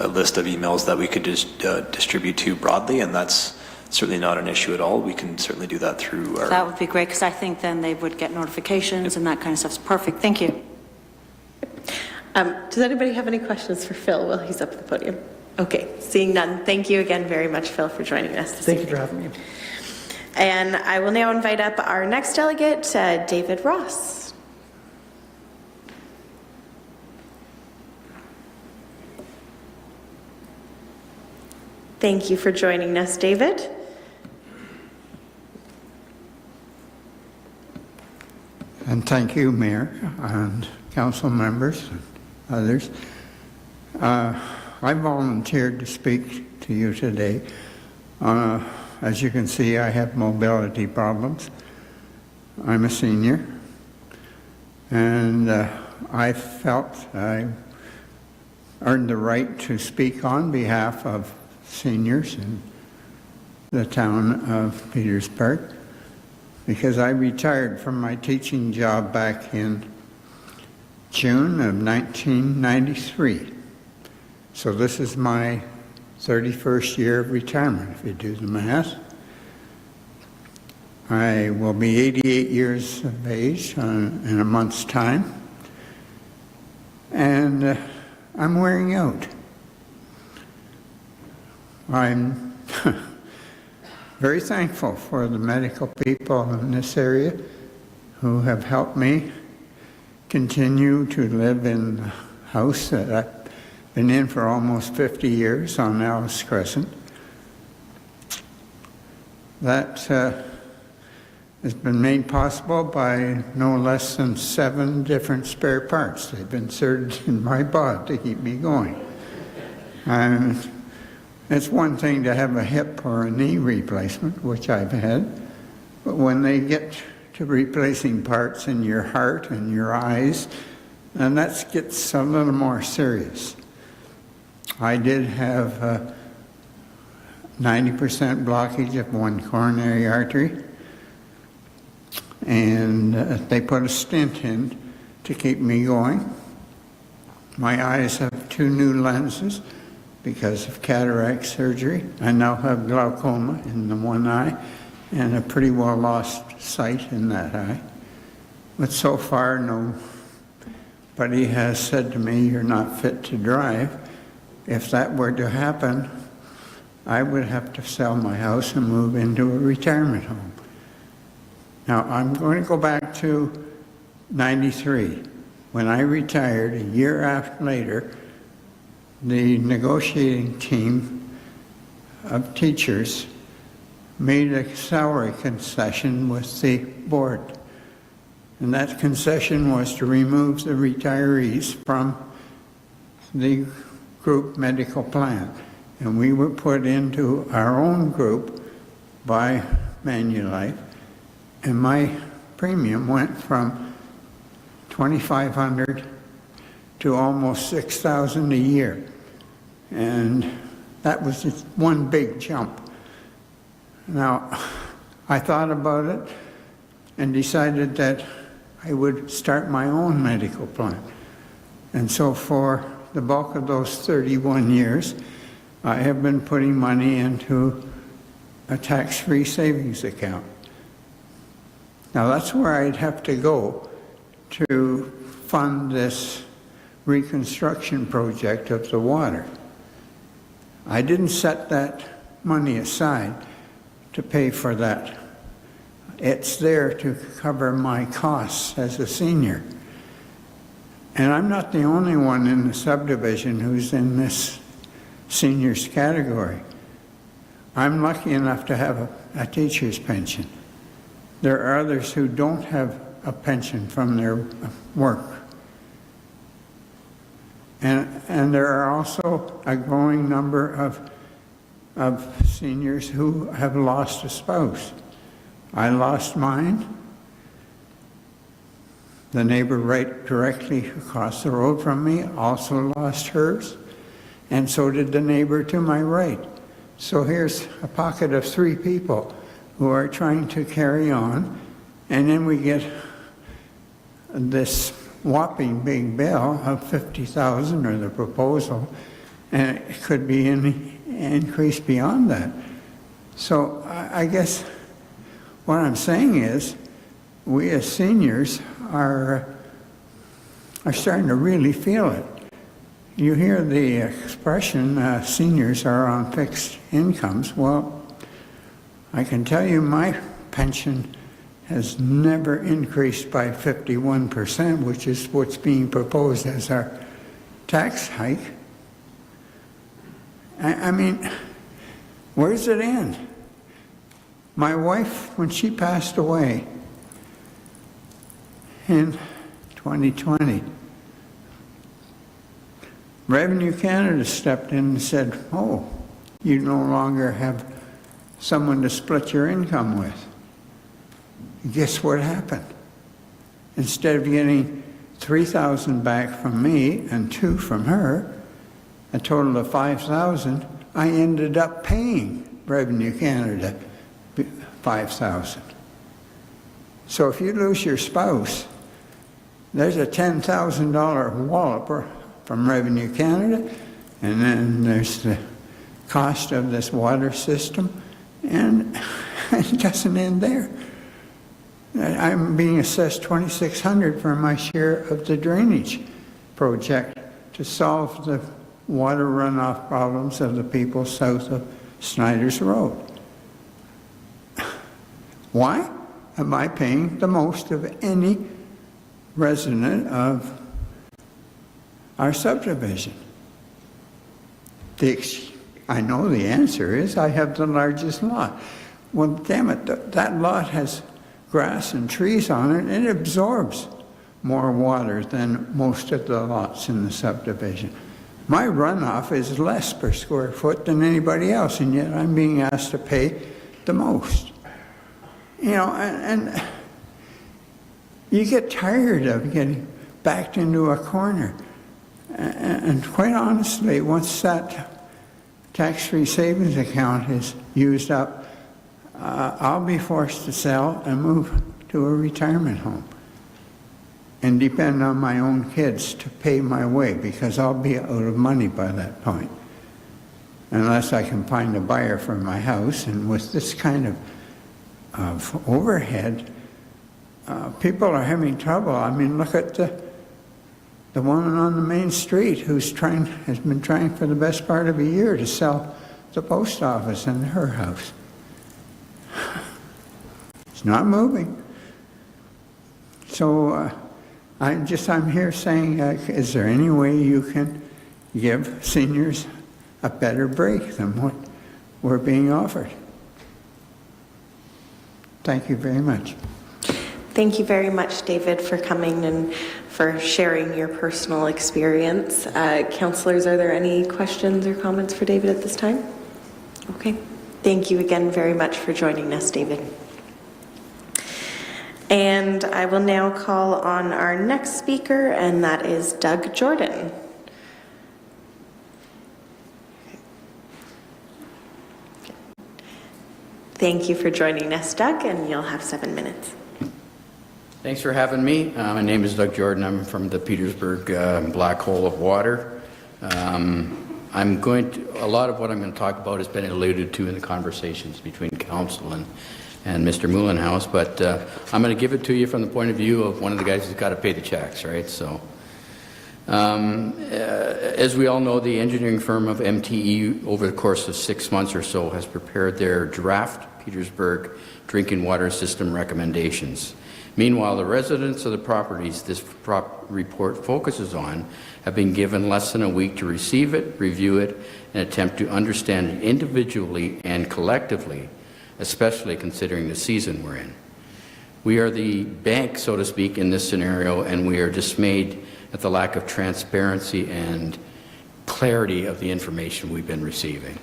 list of emails that we could just distribute to broadly, and that's certainly not an issue at all. We can certainly do that through our... That would be great, because I think then they would get notifications and that kind of stuff. It's perfect. Thank you. Does anybody have any questions for Phil while he's up at the podium? Okay, seeing none. Thank you again very much, Phil, for joining us this evening. Thank you for having me. And I will now invite up our next delegate, David Ross. Thank you for joining us, David. And thank you, Mayor and council members and others. I volunteered to speak to you today. As you can see, I have mobility problems. I'm a senior, and I felt I earned the right to speak on behalf of seniors in the town of Petersburg, because I retired from my teaching job back in June of 1993. So this is my 31st year of retirement, if you do the math. I will be 88 years of age in a month's time, and I'm wearing out. I'm very thankful for the medical people in this area who have helped me continue to live in the house that I've been in for almost 50 years on Alice Crescent. That has been made possible by no less than 7 different spare parts. They've been inserted in my body to keep me going. And it's one thing to have a hip or a knee replacement, which I've had, but when they get to replacing parts in your heart and your eyes, and that gets a little more serious. I did have a 90% blockage of one coronary artery, and they put a stent in to keep me going. My eyes have 2 new lenses because of cataract surgery. I now have glaucoma in the one eye and a pretty well lost sight in that eye. But so far, nobody has said to me, "You're not fit to drive." If that were to happen, I would have to sell my house and move into a retirement home. Now, I'm going to go back to 93. When I retired, a year after later, the negotiating team of teachers made a salary concession with the board. And that concession was to remove the retirees from the group medical plan. And we were put into our own group by Manulife. And my premium went from $2,500 to almost $6,000 a year. And that was just one big jump. Now, I thought about it and decided that I would start my own medical plan. And so for the bulk of those 31 years, I have been putting money into a tax-free savings account. Now, that's where I'd have to go to fund this reconstruction project of the water. I didn't set that money aside to pay for that. It's there to cover my costs as a senior. And I'm not the only one in the subdivision who's in this seniors category. I'm lucky enough to have a teacher's pension. There are others who don't have a pension from their work. And there are also a growing number of seniors who have lost a spouse. I lost mine. The neighbor right directly across the road from me also lost hers, and so did the neighbor to my right. So here's a pocket of 3 people who are trying to carry on, and then we get this whopping big bill of $50,000, or the proposal, and it could be increased beyond that. So I guess what I'm saying is, we as seniors are starting to really feel it. You hear the expression, seniors are on fixed incomes. Well, I can tell you my pension has never increased by 51%, which is what's being proposed as our tax hike. I mean, where does it end? My wife, when she passed away in 2020, Revenue Canada stepped in and said, oh, you no longer have someone to split your income with. Guess what happened? Instead of getting $3,000 back from me and $2,000 from her, a total of $5,000, I ended up paying Revenue Canada $5,000. So if you lose your spouse, there's a $10,000 wallop from Revenue Canada, and then there's the cost of this water system, and it doesn't end there. I'm being assessed $2,600 for my share of the drainage project to solve the water runoff problems of the people south of Snyder's Road. Why am I paying the most of any resident of our subdivision? I know the answer is I have the largest lot. Well, damn it, that lot has grass and trees on it, and it absorbs more water than most of the lots in the subdivision. My runoff is less per square foot than anybody else, and yet I'm being asked to pay the most. You know, and you get tired of getting backed into a corner. And quite honestly, once that tax-free savings account is used up, I'll be forced to sell and move to a retirement home and depend on my own kids to pay my way, because I'll be out of money by that point, unless I can find a buyer for my house. And with this kind of overhead, people are having trouble. I mean, look at the woman on the main street who's has been trying for the best part of a year to sell the post office in her house. It's not moving. So I'm here saying, is there any way you can give seniors a better break than what we're being offered? Thank you very much. Thank you very much, David, for coming and for sharing your personal experience. Councillors, are there any questions or comments for David at this time? Okay. Thank you again very much for joining us, David. And I will now call on our next speaker, and that is Doug Jordan. Thank you for joining us, Doug, and you'll have 7 minutes. Thanks for having me. My name is Doug Jordan. I'm from the Petersburg Black Hole of Water. A lot of what I'm going to talk about has been alluded to in the conversations between council and Mr. Muhlenhaus, but I'm going to give it to you from the point of view of one of the guys who's got to pay the checks, right? So, as we all know, the engineering firm of MTE, over the course of 6 months or so, has prepared their draft Petersburg drinking water system recommendations. Meanwhile, the residents of the properties this report focuses on have been given less than a week to receive it, review it, and attempt to understand it individually and collectively, especially considering the season we're in. We are the bank, so to speak, in this scenario, and we are dismayed at the lack of transparency and clarity of the information we've been receiving.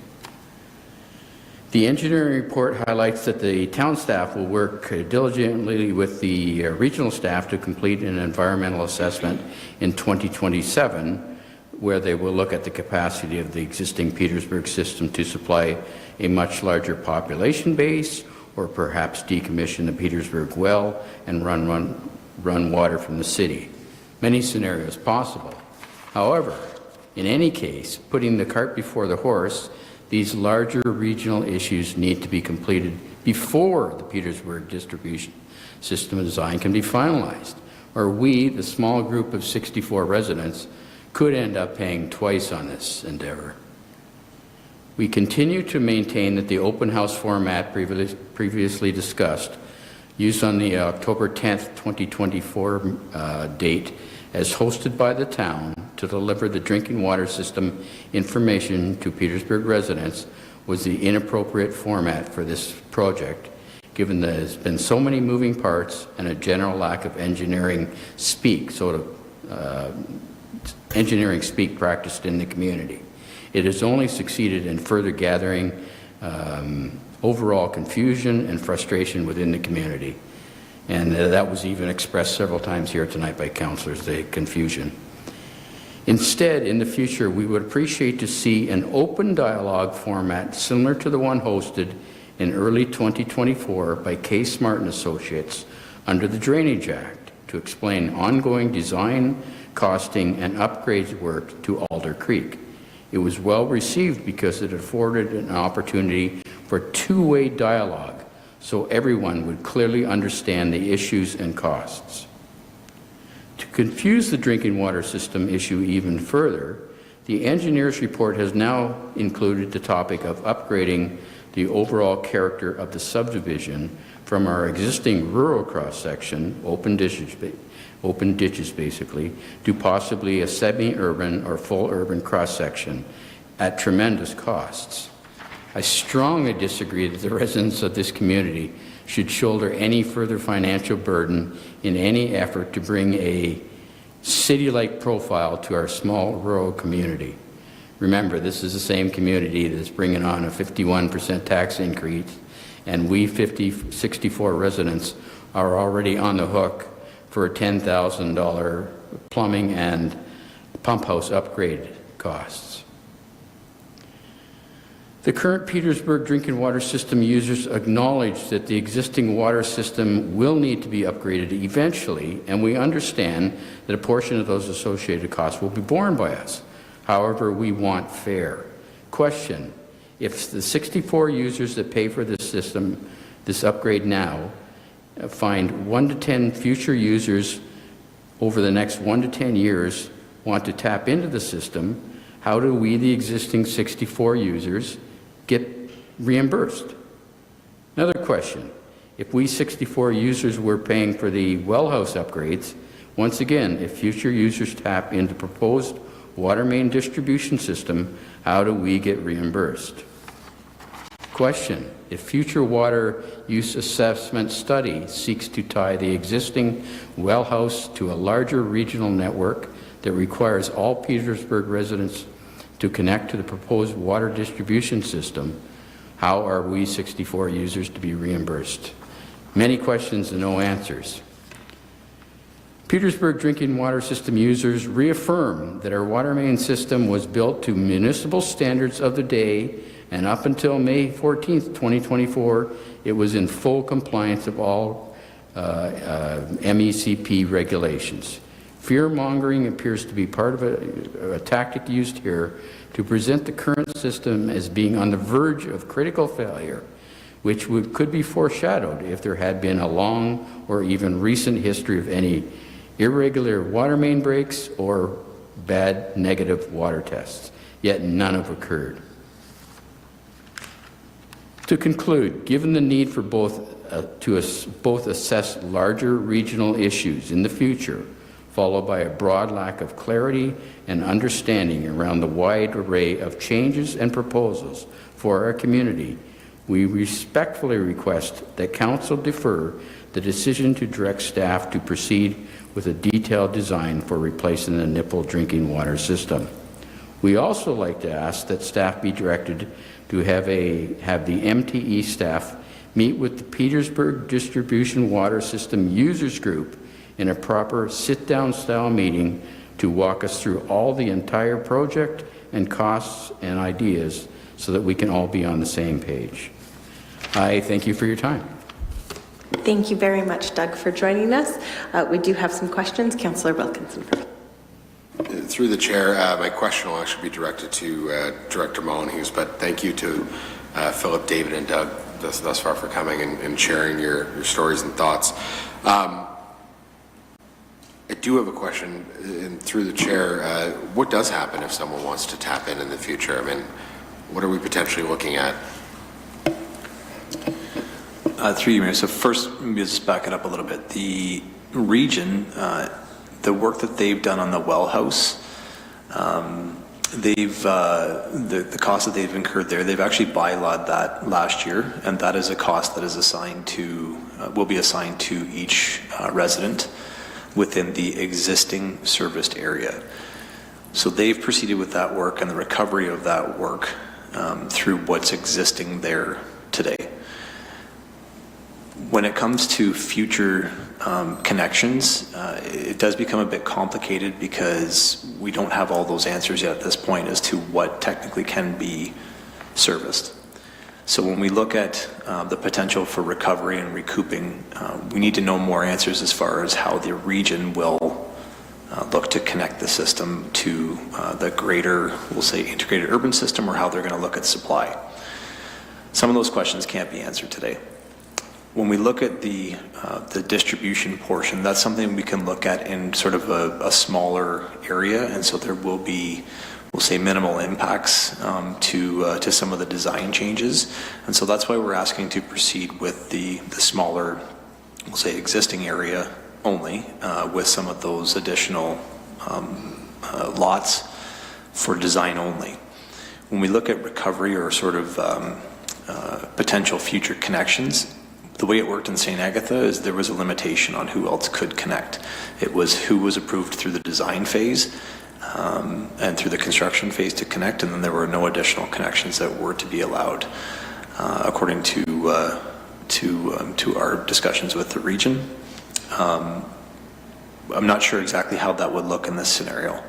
The engineering report highlights that the town staff will work diligently with the regional staff to complete an environmental assessment in 2027, where they will look at the capacity of the existing Petersburg system to supply a much larger population base, or perhaps decommission the Petersburg well and run water from the city. Many scenarios possible. However, in any case, putting the cart before the horse, these larger regional issues need to be completed before the Petersburg distribution system design can be finalized, or we, the small group of 64 residents, could end up paying twice on this endeavor. We continue to maintain that the open house format previously discussed, used on the October 10th, 2024 date, as hosted by the town to deliver the drinking water system information to Petersburg residents, was the inappropriate format for this project, given that there's been so many moving parts and a general lack of engineering speak practiced in the community. It has only succeeded in further gathering overall confusion and frustration within the community. And that was even expressed several times here tonight by councillors, the confusion. Instead, in the future, we would appreciate to see an open dialogue format similar to the one hosted in early 2024 by K. Smart and Associates under the Drainage Act to explain ongoing design, costing, and upgrades work to Alder Creek. It was well received because it afforded an opportunity for two-way dialogue so everyone would clearly understand the issues and costs. To confuse the drinking water system issue even further, the engineer's report has now included the topic of upgrading the overall character of the subdivision from our existing rural cross-section, open ditches basically, to possibly a semi-urban or full urban cross-section at tremendous costs. I strongly disagree that the residents of this community should shoulder any further financial burden in any effort to bring a city-like profile to our small rural community. Remember, this is the same community that's bringing on a 51% tax increase, and we 64 residents are already on the hook for a $10,000 plumbing and pump house upgrade costs. The current Petersburg drinking water system users acknowledge that the existing water system will need to be upgraded eventually, and we understand that a portion of those associated costs will be borne by us. However, we want fair. Question: if the 64 users that pay for this system, this upgrade now, find 1 to 10 future users over the next 1 to 10 years want to tap into the system, how do we, the existing 64 users, get reimbursed? Another question: if we 64 users were paying for the well house upgrades, once again, if future users tap into proposed water main distribution system, how do we get reimbursed? Question: if future water use assessment study seeks to tie the existing well house to a larger regional network that requires all Petersburg residents to connect to the proposed water distribution system, how are we 64 users to be reimbursed? Many questions and no answers. Petersburg drinking water system users reaffirm that our water main system was built to municipal standards of the day, and up until May 14th, 2024, it was in full compliance of all MECP regulations. Fear-mongering appears to be part of a tactic used here to present the current system as being on the verge of critical failure, which could be foreshadowed if there had been a long or even recent history of any irregular water main breaks or bad negative water tests, yet none have occurred. To conclude, given the need for both assess larger regional issues in the future, followed by a broad lack of clarity and understanding around the wide array of changes and proposals for our community, we respectfully request that Council defer the decision to direct staff to proceed with a detailed design for replacing the nipple drinking water system. We also like to ask that staff be directed to have the MTE staff meet with the Petersburg Distribution Water System Users Group in a proper sit-down style meeting to walk us through all the entire project and costs and ideas so that we can all be on the same page. I thank you for your time. Thank you very much, Doug, for joining us. We do have some questions. Councillor Wilkinson first. Through the chair, my question will actually be directed to Director Molyneux, but thank you to Philip, David, and Doug thus far for coming and sharing your stories and thoughts. I do have a question, and through the chair, what does happen if someone wants to tap in the future? I mean, what are we potentially looking at? Through you, Mayor. So first, maybe just back it up a little bit. The region, the work that they've done on the well house, the cost that they've incurred there, they've actually bylawed that last year, and that is a cost that is assigned to, will be assigned to each resident within the existing serviced area. So they've proceeded with that work and the recovery of that work through what's existing there today. When it comes to future connections, it does become a bit complicated because we don't have all those answers yet at this point as to what technically can be serviced. So when we look at the potential for recovery and recouping, we need to know more answers as far as how the region will look to connect the system to the greater, we'll say, integrated urban system, or how they're going to look at supply. Some of those questions can't be answered today. When we look at the distribution portion, that's something we can look at in sort of a smaller area, and so there will be, we'll say, minimal impacts to some of the design changes, and so that's why we're asking to proceed with the smaller, we'll say, existing area only, with some of those additional lots for design only. When we look at recovery or sort of potential future connections, the way it worked in St. Agatha is there was a limitation on who else could connect. It was who was approved through the design phase and through the construction phase to connect, and then there were no additional connections that were to be allowed according to our discussions with the region. I'm not sure exactly how that would look in this scenario.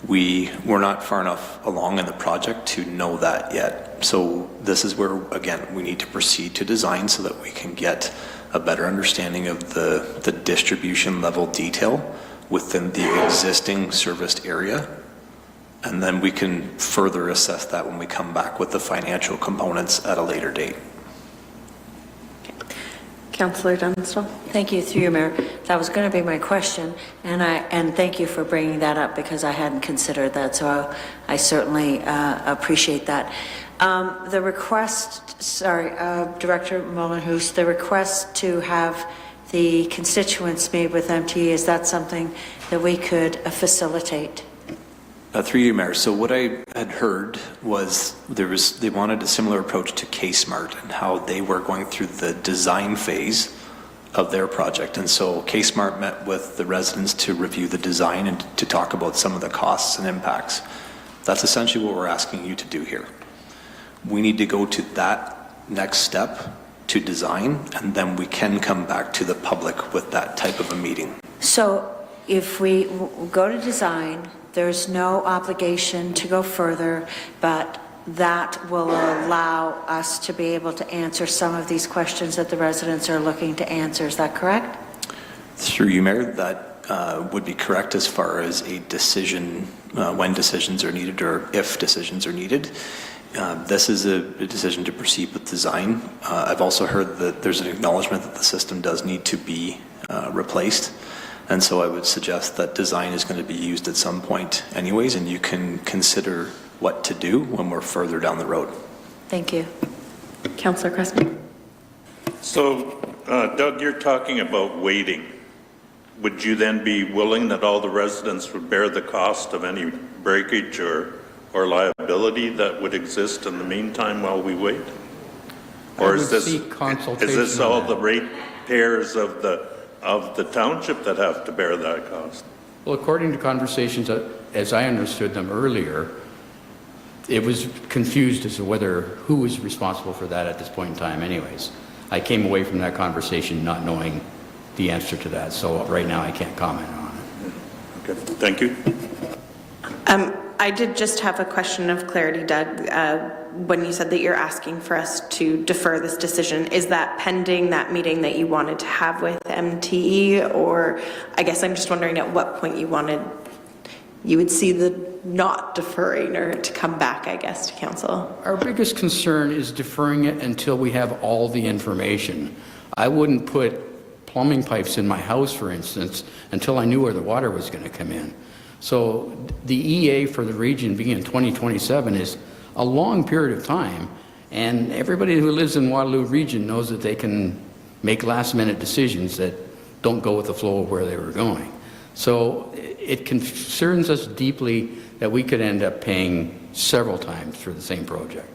We're not far enough along in the project to know that yet. So this is where, again, we need to proceed to design so that we can get a better understanding of the distribution level detail within the existing serviced area. And then we can further assess that when we come back with the financial components at a later date. Councillor Dunstall. Thank you, through you, Mayor. That was going to be my question, and thank you for bringing that up because I hadn't considered that, so I certainly appreciate that. The request, Director Molyneux, the request to have the constituents meet with MTE, is that something that we could facilitate? Through you, Mayor. So what I had heard was they wanted a similar approach to K-Smart and how they were going through the design phase of their project. And so K-Smart met with the residents to review the design and to talk about some of the costs and impacts. That's essentially what we're asking you to do here. We need to go to that next step to design, and then we can come back to the public with that type of a meeting. So if we go to design, there's no obligation to go further, but that will allow us to be able to answer some of these questions that the residents are looking to answer. Is that correct? Through you, Mayor, that would be correct as far as a decision, when decisions are needed or if decisions are needed. This is a decision to proceed with design. I've also heard that there's an acknowledgement that the system does need to be replaced. And so I would suggest that design is going to be used at some point anyways, and you can consider what to do when we're further down the road. Thank you. Councillor Cressman. So, Doug, you're talking about waiting. Would you then be willing that all the residents would bear the cost of any breakage or liability that would exist in the meantime while we wait? Or is this all the ratepayers of the township that have to bear that cost? Well, according to conversations, as I understood them earlier, it was confused as to who was responsible for that at this point in time anyways. I came away from that conversation not knowing the answer to that, so right now I can't comment on it. Okay, thank you. I did just have a question of clarity, Doug. When you said that you're asking for us to defer this decision, is that pending that meeting that you wanted to have with MTE? Or I guess I'm just wondering at what point you would see the not deferring or to come back, I guess, to council. Our biggest concern is deferring it until we have all the information. I wouldn't put plumbing pipes in my house, for instance, until I knew where the water was going to come in. So the EA for the region being in 2027 is a long period of time, and everybody who lives in Waterloo region knows that they can make last-minute decisions that don't go with the flow of where they were going. So it concerns us deeply that we could end up paying several times for the same project.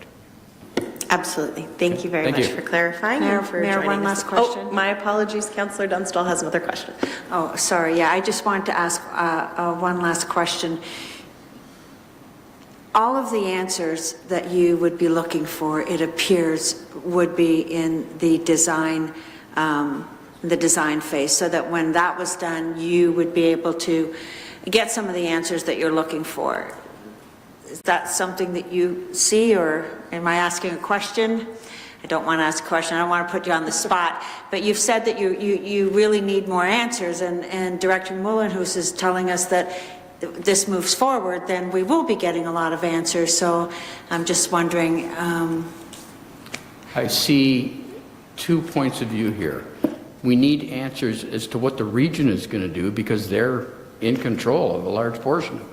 Absolutely. Thank you very much for clarifying. Mayor, and for Mayor, joining one us. last question. Oh, my apologies. Councillor Dunstall has another question. Oh, sorry. Yeah, I just wanted to ask one last question. All of the answers that you would be looking for, it appears, would be in the design phase, so that when that was done, you would be able to get some of the answers that you're looking for. Is that something that you see, or am I asking a question? I don't want to ask a question. I don't want to put you on the spot. But you've said that you really need more answers, and Director Mullenhouse is telling us that this moves forward, then we will be getting a lot of answers. So I'm just wondering. I see 2 points of view here. We need answers as to what the region is going to do, because they're in control of a large portion of it.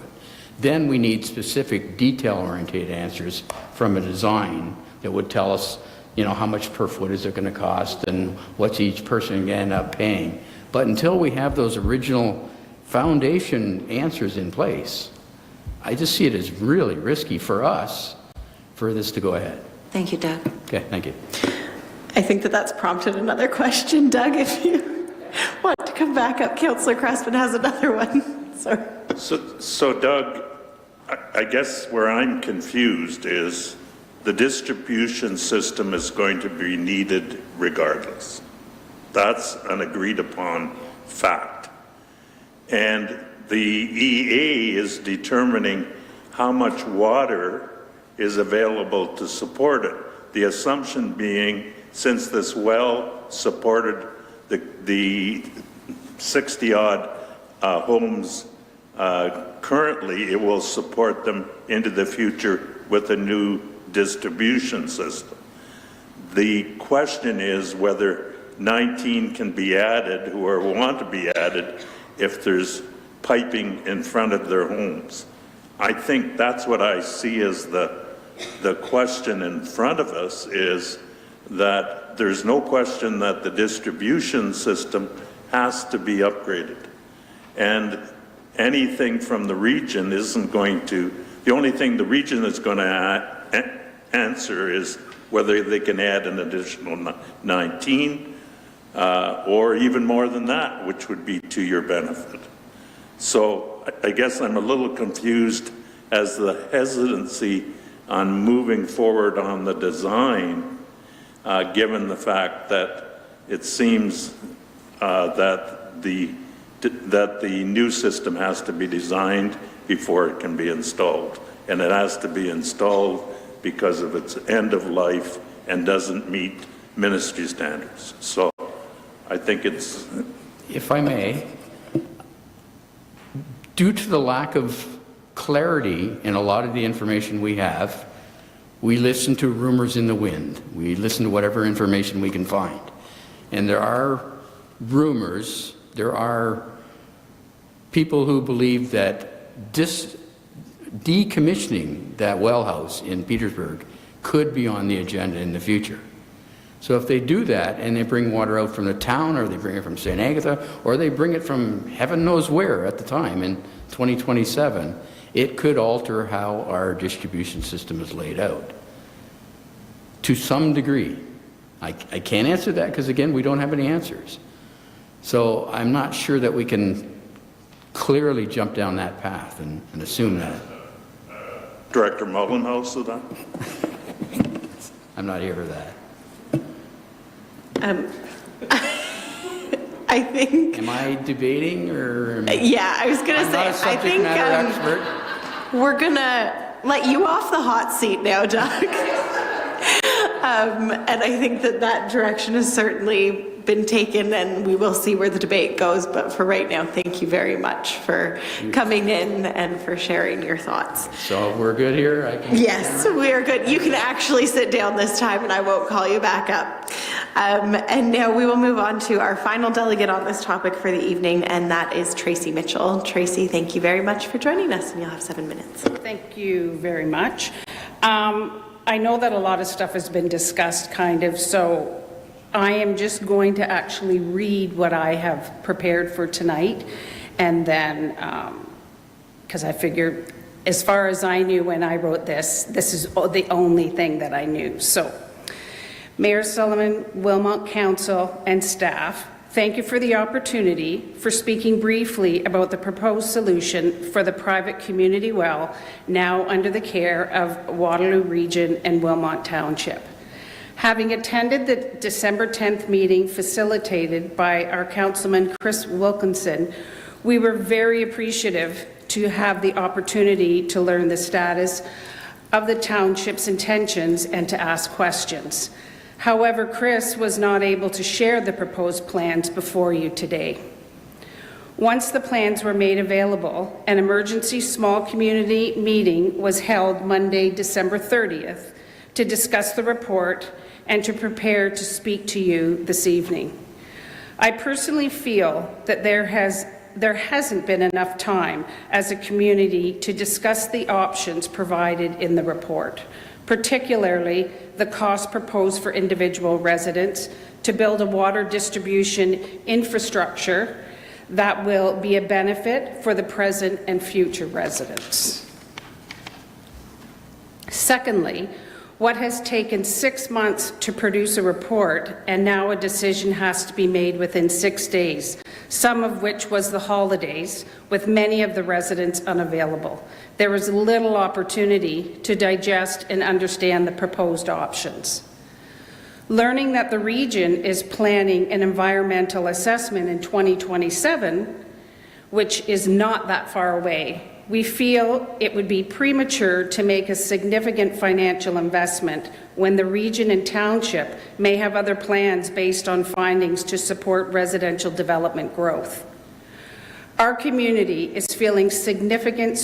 Then we need specific detail-oriented answers from a design that would tell us, how much per foot is it going to cost and what's each person going to end up paying. But until we have those original foundation answers in place, I just see it as really risky for us for this to go ahead. Thank you, Doug. Okay, thank you. I think that's prompted another question. Doug, if you want to come back up, Councillor Crespin has another one. Sorry. So Doug, I guess where I'm confused is the distribution system is going to be needed regardless. That's an agreed upon fact. And the EA is determining how much water is available to support it. The assumption being, since this well supported the 60-odd homes currently, it will support them into the future with a new distribution system. The question is whether 19 can be added or want to be added if there's piping in front of their homes. I think that's what I see as the question in front of us, is that there's no question that the distribution system has to be upgraded. And anything from the region isn't going to, the only thing the region is going to answer is whether they can add an additional 19 or even more than that, which would be to your benefit. So I guess I'm a little confused as the hesitancy on moving forward on the design, given the fact that it seems that the new system has to be designed before it can be installed. And it has to be installed because of its end of life and doesn't meet ministry standards. So I think it's... If I may, due to the lack of clarity in a lot of the information we have, we listen to rumors in the wind. We listen to whatever information we can find. And there are rumors, there are people who believe that decommissioning that well house in Petersburg could be on the agenda in the future. So if they do that and they bring water out from the town, or they bring it from St. Agatha, or they bring it from heaven knows where at the time in 2027, it could alter how our distribution system is laid out to some degree. I can't answer that because, again, we don't have any answers. So I'm not sure that we can clearly jump down that path and assume that. Director Mullenhouse of that? I'm not here for that. I think. Am I debating or? Yeah, I was going to I'm say, not a I subject think matter expert. we're going to let you off the hot seat now, Doug. And I think that direction has certainly been taken, and we will see where the debate goes. But for right now, thank you very much for coming in and for sharing your thoughts. So we're good here? Yes, we are good. You can actually sit down this time, and I won't call you back up. And now we will move on to our final delegate on this topic for the evening, and that is Tracy Mitchell. Tracy, thank you very much for joining us, and you'll have 7 minutes. Thank you very much. I know that a lot of stuff has been discussed, so I am just going to actually read what I have prepared for tonight, and then, because I figured, as far as I knew when I wrote this is the only thing that I knew. So, Mayor Sullivan, Wilmot Council, and staff, thank you for the opportunity for speaking briefly about the proposed solution for the private community well now under the care of Waterloo Region and Wilmot Township. Having attended the December 10th meeting facilitated by our Councilman Chris Wilkinson, we were very appreciative to have the opportunity to learn the status of the township's intentions and to ask questions. However, Chris was not able to share the proposed plans before you today. Once the plans were made available, an emergency small community meeting was held Monday, December 30th to discuss the report and to prepare to speak to you this evening. I personally feel that there hasn't been enough time as a community to discuss the options provided in the report, particularly the cost proposed for individual residents to build a water distribution infrastructure that will be a benefit for the present and future residents. Secondly, what has taken 6 months to produce a report, and now a decision has to be made within 6 days, some of which was the holidays, with many of the residents unavailable. There was little opportunity to digest and understand the proposed options. Learning that the region is planning an environmental assessment in 2027, which is not that far away, we feel it would be premature to make a significant financial investment when the region and township may have other plans based on findings to support residential development growth. Our community is feeling significant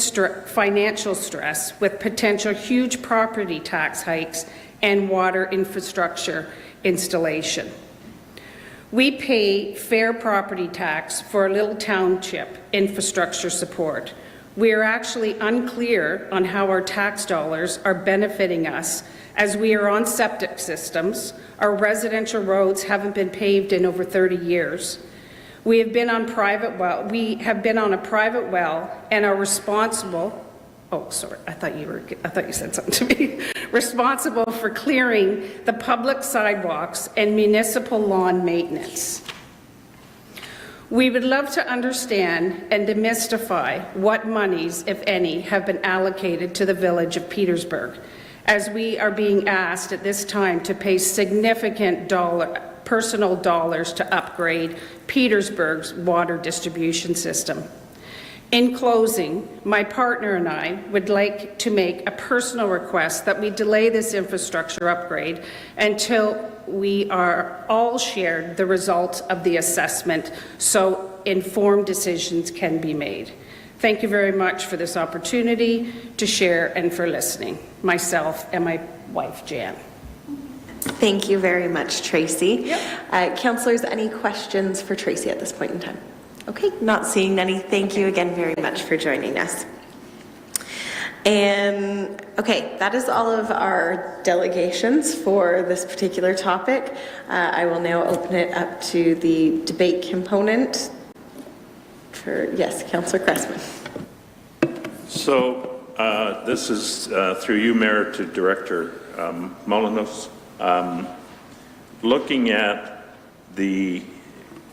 financial stress with potential huge property tax hikes and water infrastructure installation. We pay fair property tax for a little township infrastructure support. We are actually unclear on how our tax dollars are benefiting us, as we are on septic systems. Our residential roads haven't been paved in over 30 years. We have been on a private well and are responsible. Oh, sorry, I thought you said something to me. Responsible for clearing the public sidewalks and municipal lawn maintenance. We would love to understand and demystify what monies, if any, have been allocated to the village of Petersburg, as we are being asked at this time to pay significant personal dollars to upgrade Petersburg's water distribution system. In closing, my partner and I would like to make a personal request that we delay this infrastructure upgrade until we are all shared the results of the assessment so informed decisions can be made. Thank you very much for this opportunity to share and for listening. Myself and my wife, Jan. Thank you very much, Tracy. Yep. Councillors, any questions for Tracy at this point in time? Okay, not seeing any. Thank you again very much for joining us. And okay, that is all of our delegations for this particular topic. I will now open it up to the debate component. Yes, Councillor Cressman. So this is through you, Mayor, to Director Molinos. Looking at the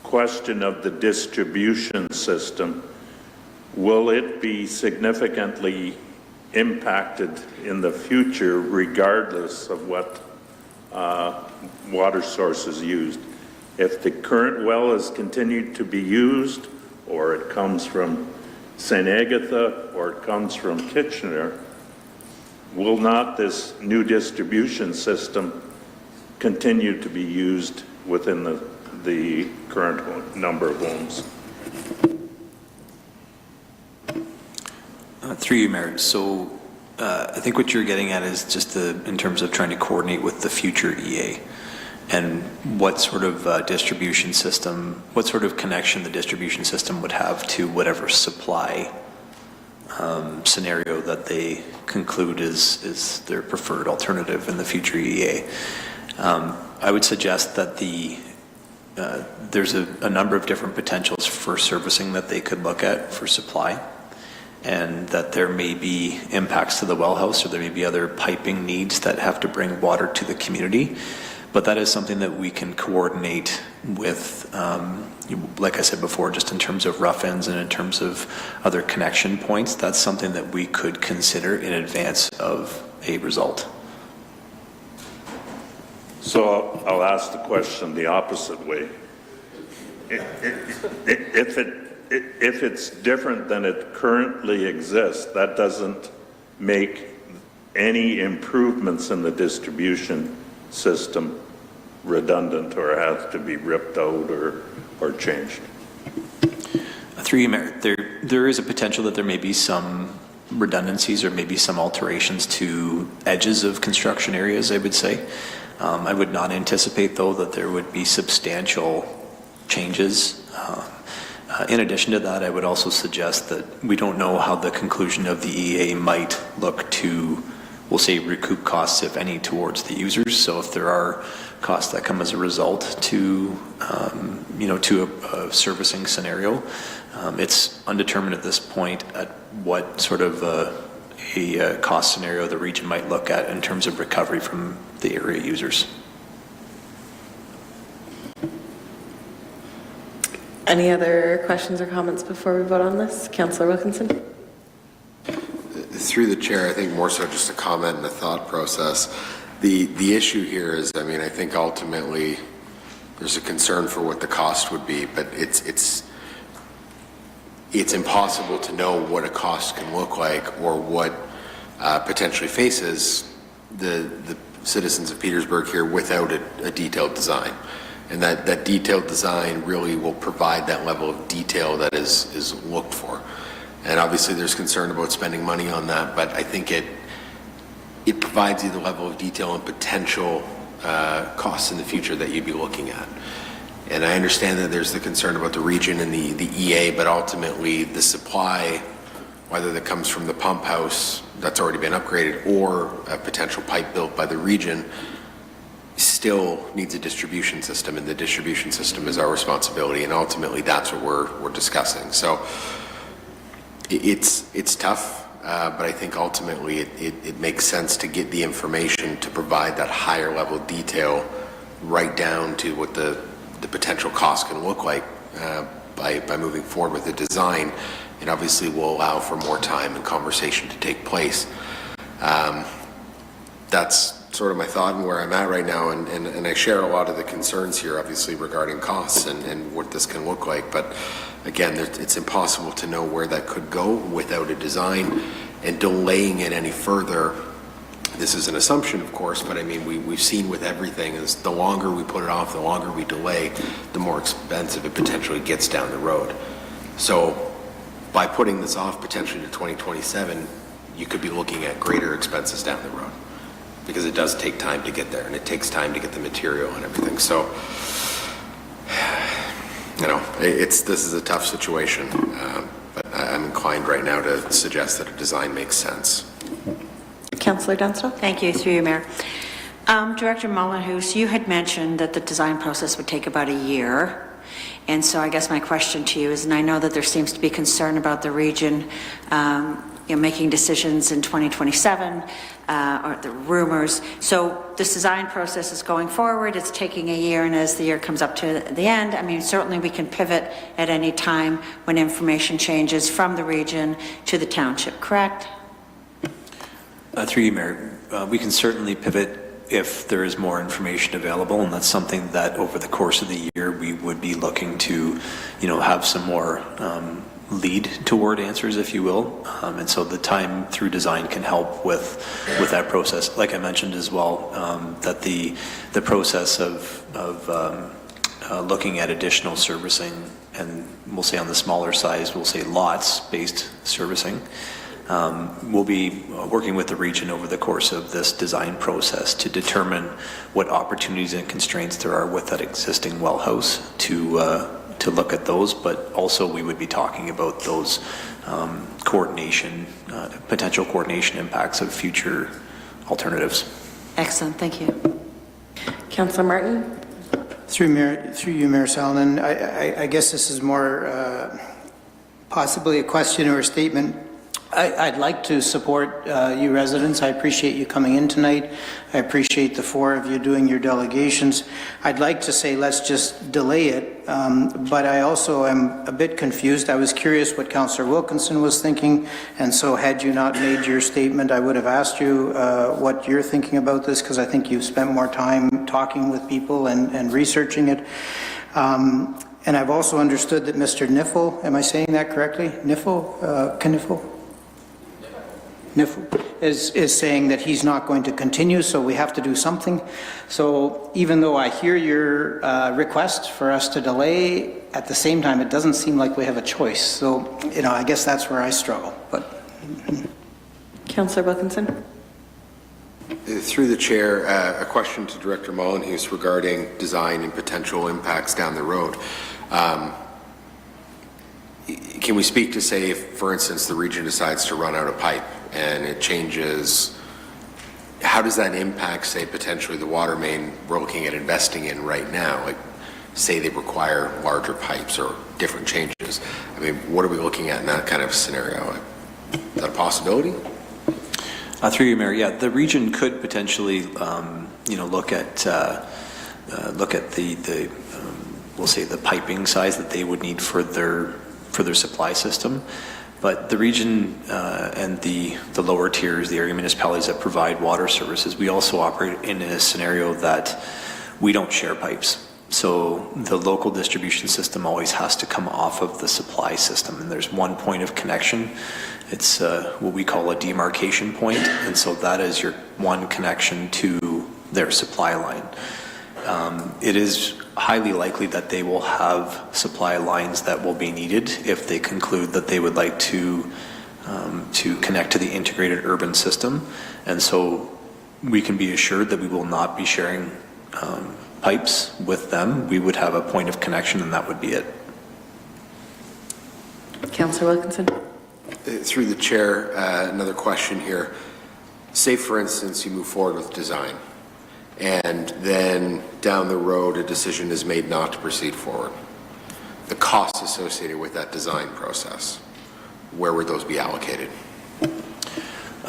question of the distribution system, will it be significantly impacted in the future regardless of what water source is used? if the current well is continued to be used, or it comes from St. Agatha, or it comes from Kitchener, will not this new distribution system continue to be used within the current number of homes? Through you, Mayor. So I think what you're getting at is just in terms of trying to coordinate with the future EA and what sort of distribution system, what sort of connection the distribution system would have to whatever supply scenario that they conclude is their preferred alternative in the future EA. I would suggest that there's a number of different potentials for servicing that they could look at for supply, and that there may be impacts to the well house, or there may be other piping needs that have to bring water to the community. But that is something that we can coordinate with, like I said before, just in terms of rough ends and in terms of other connection points. That's something that we could consider in advance of a result. So I'll ask the question the opposite way. If it's different than it currently exists, that doesn't make any improvements in the distribution system redundant or have to be ripped out or changed. Through you, Mayor, there is a potential that there may be some redundancies or maybe some alterations to edges of construction areas, I would say. I would not anticipate, though, that there would be substantial changes. In addition to that, I would also suggest that we don't know how the conclusion of the EA might look to, we'll say, recoup costs, if any, towards the users. So if there are costs that come as a result to, to a servicing scenario, it's undetermined at this point at what sort of a cost scenario the region might look at in terms of recovery from the area users. Any other questions or comments before we vote on this? Councillor Wilkinson? Through the chair, I think more so just a comment and a thought process. The issue here is, I mean, I think ultimately there's a concern for what the cost would be, but it's impossible to know what a cost can look like or what potentially faces the citizens of Petersburg here without a detailed design. And that detailed design really will provide that level of detail that is looked for. And obviously there's concern about spending money on that, but I think it provides you the level of detail and potential costs in the future that you'd be looking at. And I understand that there's the concern about the region and the EA, but ultimately the supply, whether that comes from the pump house that's already been upgraded or a potential pipe built by the region, still needs a distribution system, and the distribution system is our responsibility, and ultimately that's what we're discussing. So it's tough, but I think ultimately it makes sense to get the information to provide that higher level of detail right down to what the potential cost can look like by moving forward with the design. It obviously will allow for more time and conversation to take place. That's sort of my thought and where I'm at right now, and I share a lot of the concerns here, obviously, regarding costs and what this can look like. But again, it's impossible to know where that could go without a design, and delaying it any further. This is an assumption, of course, but I mean, we've seen with everything is the longer we put it off, the longer we delay, the more expensive it potentially gets down the road. So by putting this off potentially to 2027, you could be looking at greater expenses down the road, because it does take time to get there, and it takes time to get the material and everything. So, this is a tough situation, but I'm inclined right now to suggest that a design makes sense. Councillor Dunstall? Thank you, through you, Mayor. Director Mullenhouse, you had mentioned that the design process would take about a year. And so I guess my question to you is, and I know that there seems to be concern about the region making decisions in 2027, or the rumors. So this design process is going forward, it's taking a year, and as the year comes up to the end, I mean, certainly we can pivot at any time when information changes from the region to the township, correct? Through you, Mayor, we can certainly pivot if there is more information available, and that's something that over the course of the year we would be looking to, have some more lead toward answers, if you will. And so the time through design can help with that process. Like I mentioned as well, that the process of looking at additional servicing, and we'll say on the smaller size, we'll say lots-based servicing, we'll be working with the region over the course of this design process to determine what opportunities and constraints there are with that existing well house to look at those, but also we would be talking about those potential coordination impacts of future alternatives. Excellent, thank you. Councillor Martin? Through you, Mayor Salonen, I guess this is more possibly a question or a statement. I'd like to support you residents. I appreciate you coming in tonight. I appreciate the four of you doing your delegations. I'd like to say let's just delay it, but I also am a bit confused. I was curious what Councillor Wilkinson was thinking, and so had you not made your statement, I would have asked you what you're thinking about this, because I think you've spent more time talking with people and researching it. And I've also understood that Mr. Kniffel, am I saying that correctly? Kniffel is saying that he's not going to continue, so we have to do something. So even though I hear your request for us to delay, at the same time, it doesn't seem like we have a choice. So, I guess that's where I struggle. But Councillor Wilkinson? Through the chair, a question to Director Molyneux regarding design and potential impacts down the road. Can we speak to, say, if, for instance, the region decides to run out of pipe and it changes, how does that impact, say, potentially the water main we're looking at investing in right now? Like, say they require larger pipes or different changes. I mean, what are we looking at in that kind of scenario? Is that a possibility? Through you, Mayor, yeah, the region could potentially, look at the we'll say the piping size that they would need for their supply system. But the region and the lower tiers, the area municipalities that provide water services, we also operate in a scenario that we don't share pipes. So the local distribution system always has to come off of the supply system, and there's one point of connection. It's what we call a demarcation point, and so that is your one connection to their supply line. It is highly likely that they will have supply lines that will be needed if they conclude that they would like to connect to the integrated urban system. And so we can be assured that we will not be sharing pipes with them. We would have a point of connection, and that would be it. Councillor Wilkinson? Through the chair, another question here. Say, for instance, you move forward with design, and then down the road a decision is made not to proceed forward. The costs associated with that design process, where would those be allocated?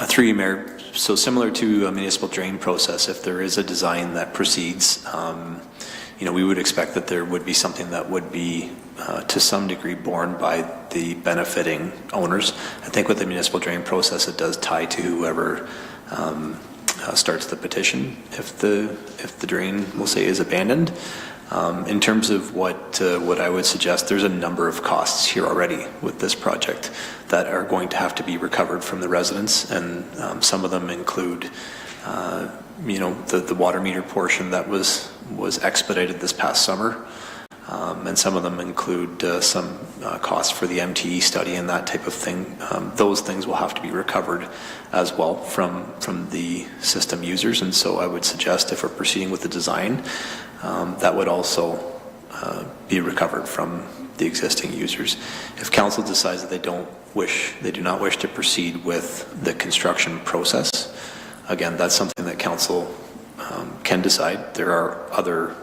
Through you, Mayor, so similar to a municipal drain process, if there is a design that proceeds, we would expect that there would be something that would be to some degree borne by the benefiting owners. I think with the municipal drain process, it does tie to whoever starts the petition if the drain, we'll say, is abandoned. In terms of what I would suggest, there's a number of costs here already with this project that are going to have to be recovered from the residents, and some of them include the water meter portion that was expedited this past summer, and some of them include some costs for the MTE study and that type of thing. Those things will have to be recovered as well from the system users, and so I would suggest if we're proceeding with the design, that would also be recovered from the existing users. If council decides that they do not wish to proceed with the construction process, again, that's something that council can decide. There are other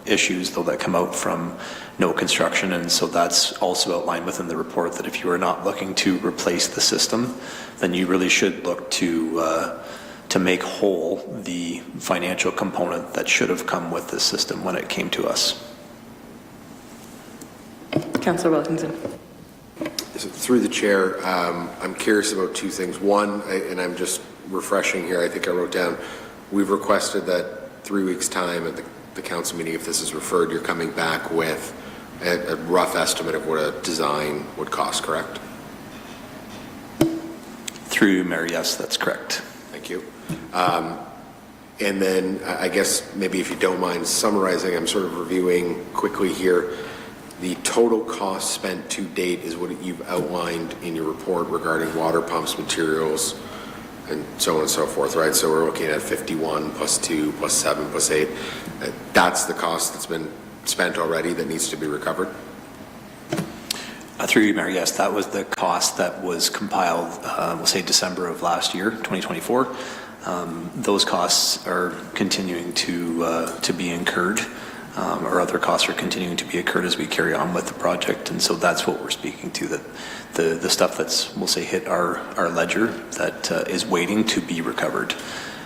issues, though, that come out from no construction, and so that's also outlined within the report that if you are not looking to replace the system, then you really should look to make whole the financial component that should have come with this system when it came to us. Councillor Wilkinson. Through the chair, I'm curious about two things. One, and I'm just refreshing here, I think I wrote down We've requested that 3 weeks' time at the council meeting, if this is referred, you're coming back with a rough estimate of what a design would cost, correct? Through you, Mayor, yes, that's correct. Thank you. And then I guess maybe if you don't mind summarizing, I'm sort of reviewing quickly here. The total cost spent to date is what you've outlined in your report regarding water pumps, materials, and so on and so forth, right? So we're looking at 51 plus 2 plus 7 plus 8. That's the cost that's been spent already that needs to be recovered? Through you, Mayor, yes, that was the cost that was compiled, we'll say December of last year, 2024. Those costs are continuing to be incurred, or other costs are continuing to be incurred as we carry on with the project, and so that's what we're speaking to, that the stuff that's, we'll say, hit our ledger that is waiting to be recovered.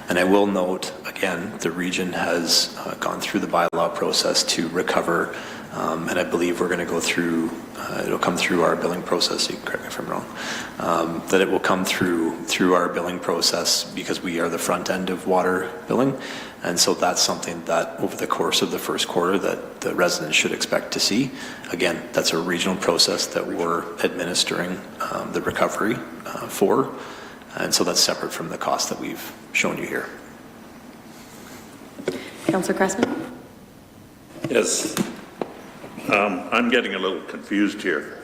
And I will note, again, the region has gone through the bylaw process to recover, and I believe we're going to go through, it'll come through our billing process, you can correct me if I'm wrong, that it will come through our billing process because we are the front end of water billing. And so that's something that over the course of the first quarter that the residents should expect to see. Again, that's a regional process that we're administering the recovery for. And so that's separate from the cost that we've shown you here. Councillor Cressman? Yes. I'm getting a little confused here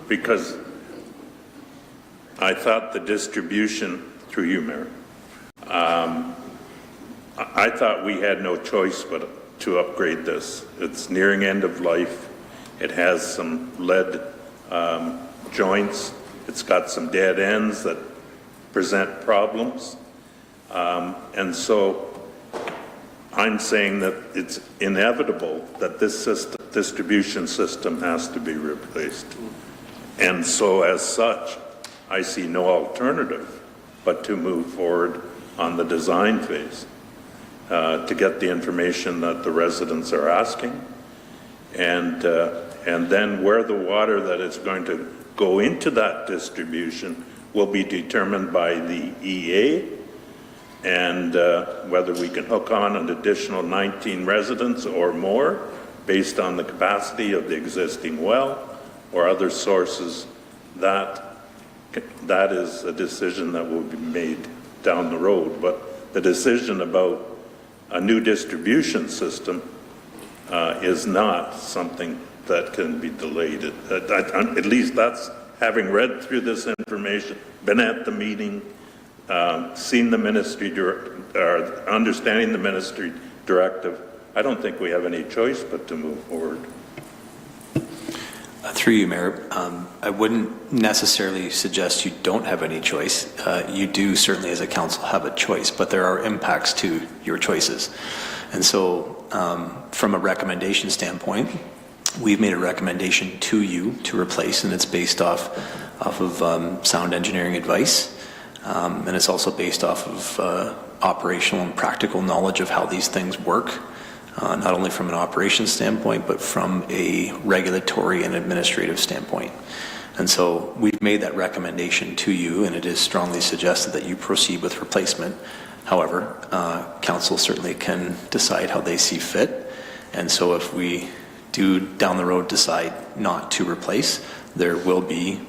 because I thought the distribution, through you, Mayor, I thought we had no choice but to upgrade this. It's nearing end of life. It has some lead joints. It's got some dead ends that present problems. And so I'm saying that it's inevitable that this distribution system has to be replaced. And so as such, I see no alternative but to move forward on the design phase to get the information that the residents are asking. And then where the water that is going to go into that distribution will be determined by the EA, and whether we can hook on an additional 19 residents or more based on the capacity of the existing well or other sources, that is a decision that will be made down the road. But the decision about a new distribution system is not something that can be delayed. At least that's, having read through this information, been at the meeting, seen the ministry, understanding the ministry directive, I don't think we have any choice but to move forward. Through you, Mayor, I wouldn't necessarily suggest you don't have any choice. You do certainly as a council have a choice, but there are impacts to your choices. And so from a recommendation standpoint, we've made a recommendation to you to replace, and it's based off of sound engineering advice. And it's also based off of operational and practical knowledge of how these things work, not only from an operations standpoint, but from a regulatory and administrative standpoint. And so we've made that recommendation to you, and it is strongly suggested that you proceed with replacement. However, council certainly can decide how they see fit. And so if we do down the road decide not to replace, there will be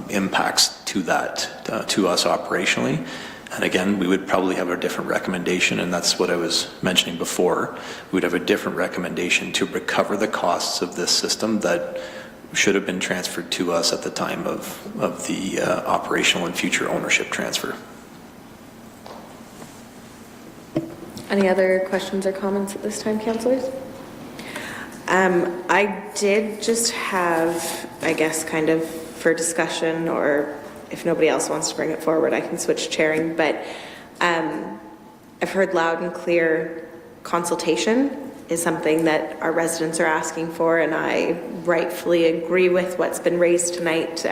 impacts to that, to us operationally. And again, we would probably have a different recommendation, and that's what I was mentioning before. We would have a different recommendation to recover the costs of this system that should have been transferred to us at the time of the operational and future ownership transfer. Any other questions or comments at this time, councillors? I did just have, I guess, kind of for discussion, or if nobody else wants to bring it forward, I can switch chairing, but I've heard loud and clear consultation is something that our residents are asking for, and I rightfully agree with what's been raised tonight,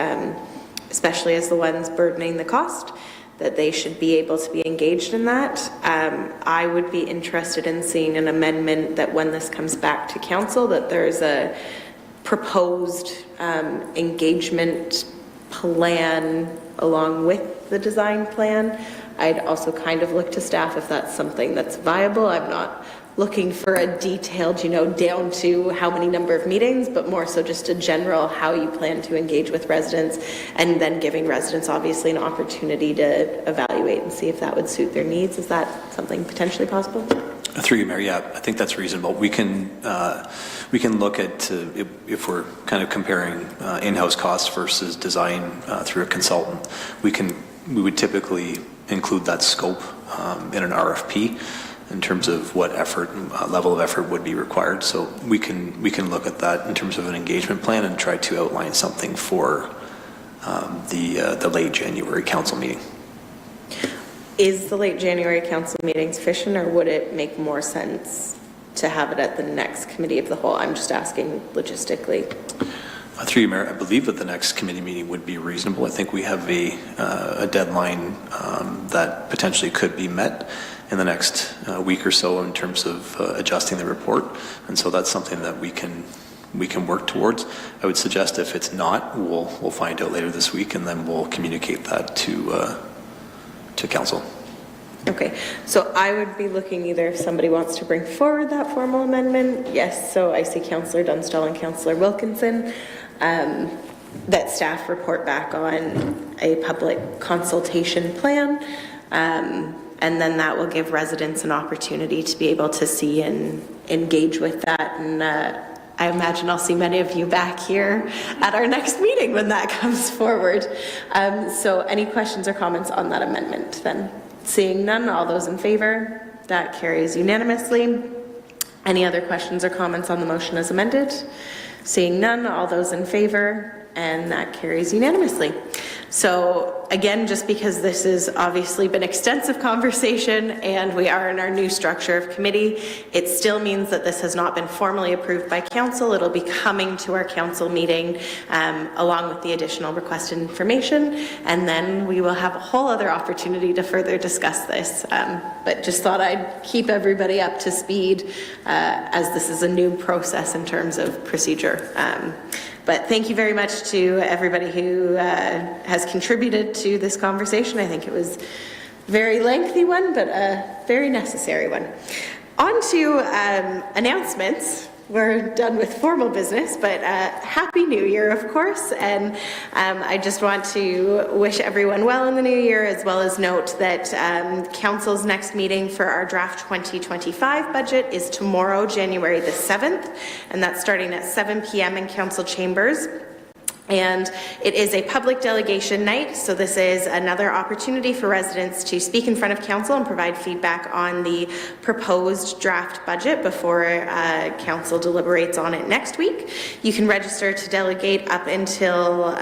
especially as the ones burdening the cost, that they should be able to be engaged in that. I would be interested in seeing an amendment that when this comes back to council, that there's a proposed engagement plan along with the design plan. I'd also kind of look to staff if that's something that's viable. I'm not looking for a detailed, down to how many number of meetings, but more so just a general how you plan to engage with residents, and then giving residents obviously an opportunity to evaluate and see if that would suit their needs. Is that something potentially possible? Through you, Mayor, yeah, I think that's reasonable. We can look at if we're kind of comparing in-house costs versus design through a consultant. We would typically include that scope in an RFP in terms of what effort, level of effort would be required. So we can look at that in terms of an engagement plan and try to outline something for the late January council meeting. Is the late January council meeting sufficient, or would it make more sense to have it at the next committee of the whole? I'm just asking logistically. Through you, Mayor, I believe that the next committee meeting would be reasonable. I think we have a deadline that potentially could be met in the next week or so in terms of adjusting the report, and so that's something that we can work towards. I would suggest if it's not, we'll find out later this week, and then we'll communicate that to council. Okay, so I would be looking either if somebody wants to bring forward that formal amendment. Yes, so I see Councillor Dunstall and Councillor Wilkinson, that staff report back on a public consultation plan, and then that will give residents an opportunity to be able to see and engage with that. And I imagine I'll see many of you back here at our next meeting when that comes forward. So any questions or comments on that amendment then? Seeing none, all those in favor? That carries unanimously. Any other questions or comments on the motion as amended? Seeing none, all those in favor? And that carries unanimously. So again, just because this has obviously been extensive conversation and we are in our new structure of committee, it still means that this has not been formally approved by council. It'll be coming to our council meeting along with the additional requested information, and then we will have a whole other opportunity to further discuss this. But just thought I'd keep everybody up to speed as this is a new process in terms of procedure. But thank you very much to everybody who has contributed to this conversation. I think it was a very lengthy one, but a very necessary one. On to announcements. We're done with formal business, but Happy New Year, of course. And I just want to wish everyone well in the new year, as well as note that Council's next meeting for our draft 2025 budget is tomorrow, January the 7th, and that's starting at 7 p.m. in Council Chambers. And it is a public delegation night, so this is another opportunity for residents to speak in front of council and provide feedback on the proposed draft budget before council deliberates on it next week. You can register to delegate up until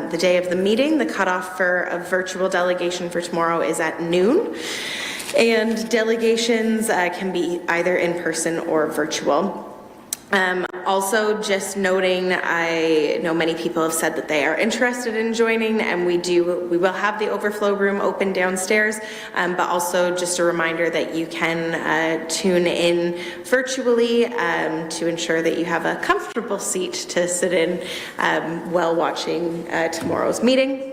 the day of the meeting. The cutoff for a virtual delegation for tomorrow is at noon. And delegations can be either in person or virtual. Also, just noting, I know many people have said that they are interested in joining, and we will have the overflow room open downstairs, but also just a reminder that you can tune in virtually to ensure that you have a comfortable seat to sit in while watching tomorrow's meeting.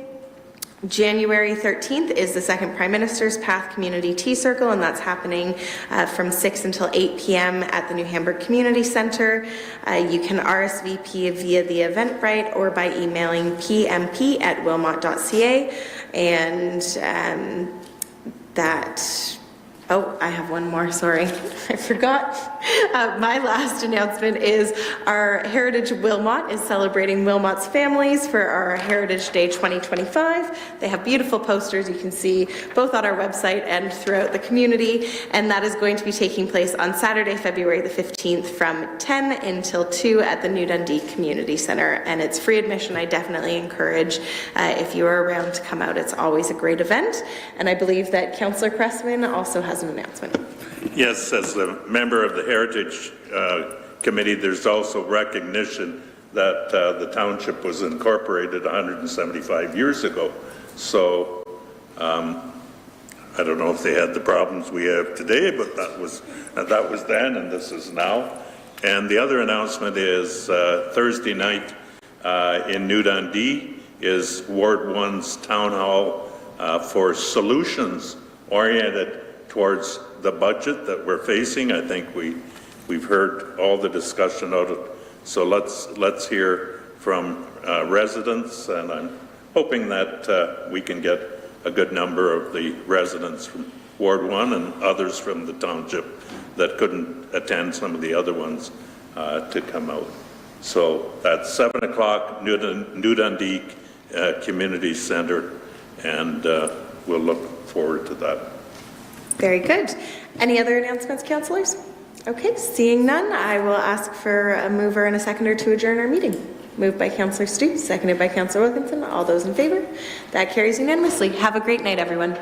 January 13th is the second Prime Minister's Path Community Tea Circle, and that's happening from 6 until 8 p.m. at the New Hamburg Community Centre. You can RSVP via the Eventbrite or by emailing pmp@wilmot.ca. And oh, I have one more, sorry. I forgot. My last announcement is our Heritage Wilmot is celebrating Wilmot's families for our Heritage Day 2025. They have beautiful posters you can see both on our website and throughout the community, and that is going to be taking place on Saturday, February the 15th from 10 until 2 at the New Dundee Community Centre, and it's free admission. I definitely encourage if you are around to come out. It's always a great event, and I believe that Councillor Cressman also has an announcement. Yes, as a member of the Heritage Committee, there's also recognition that the township was incorporated 175 years ago. So I don't know if they had the problems we have today, but that was then, and this is now. And the other announcement is Thursday night in New Dundee is Ward 1's Town Hall for solutions oriented towards the budget that we're facing. I think we've heard all the discussion out of, so let's hear from residents, and I'm hoping that we can get a good number of the residents from Ward 1 and others from the township that couldn't attend some of the other ones to come out. So that's 7 o'clock, New Dundee Community Centre, and we'll look forward to that. Very good. Any other announcements, councillors? Okay, seeing none, I will ask for a mover and a seconder to adjourn our meeting. Moved by Councillor Stu, seconded by Councillor Wilkinson. All those in favor? That carries unanimously. Have a great night, everyone.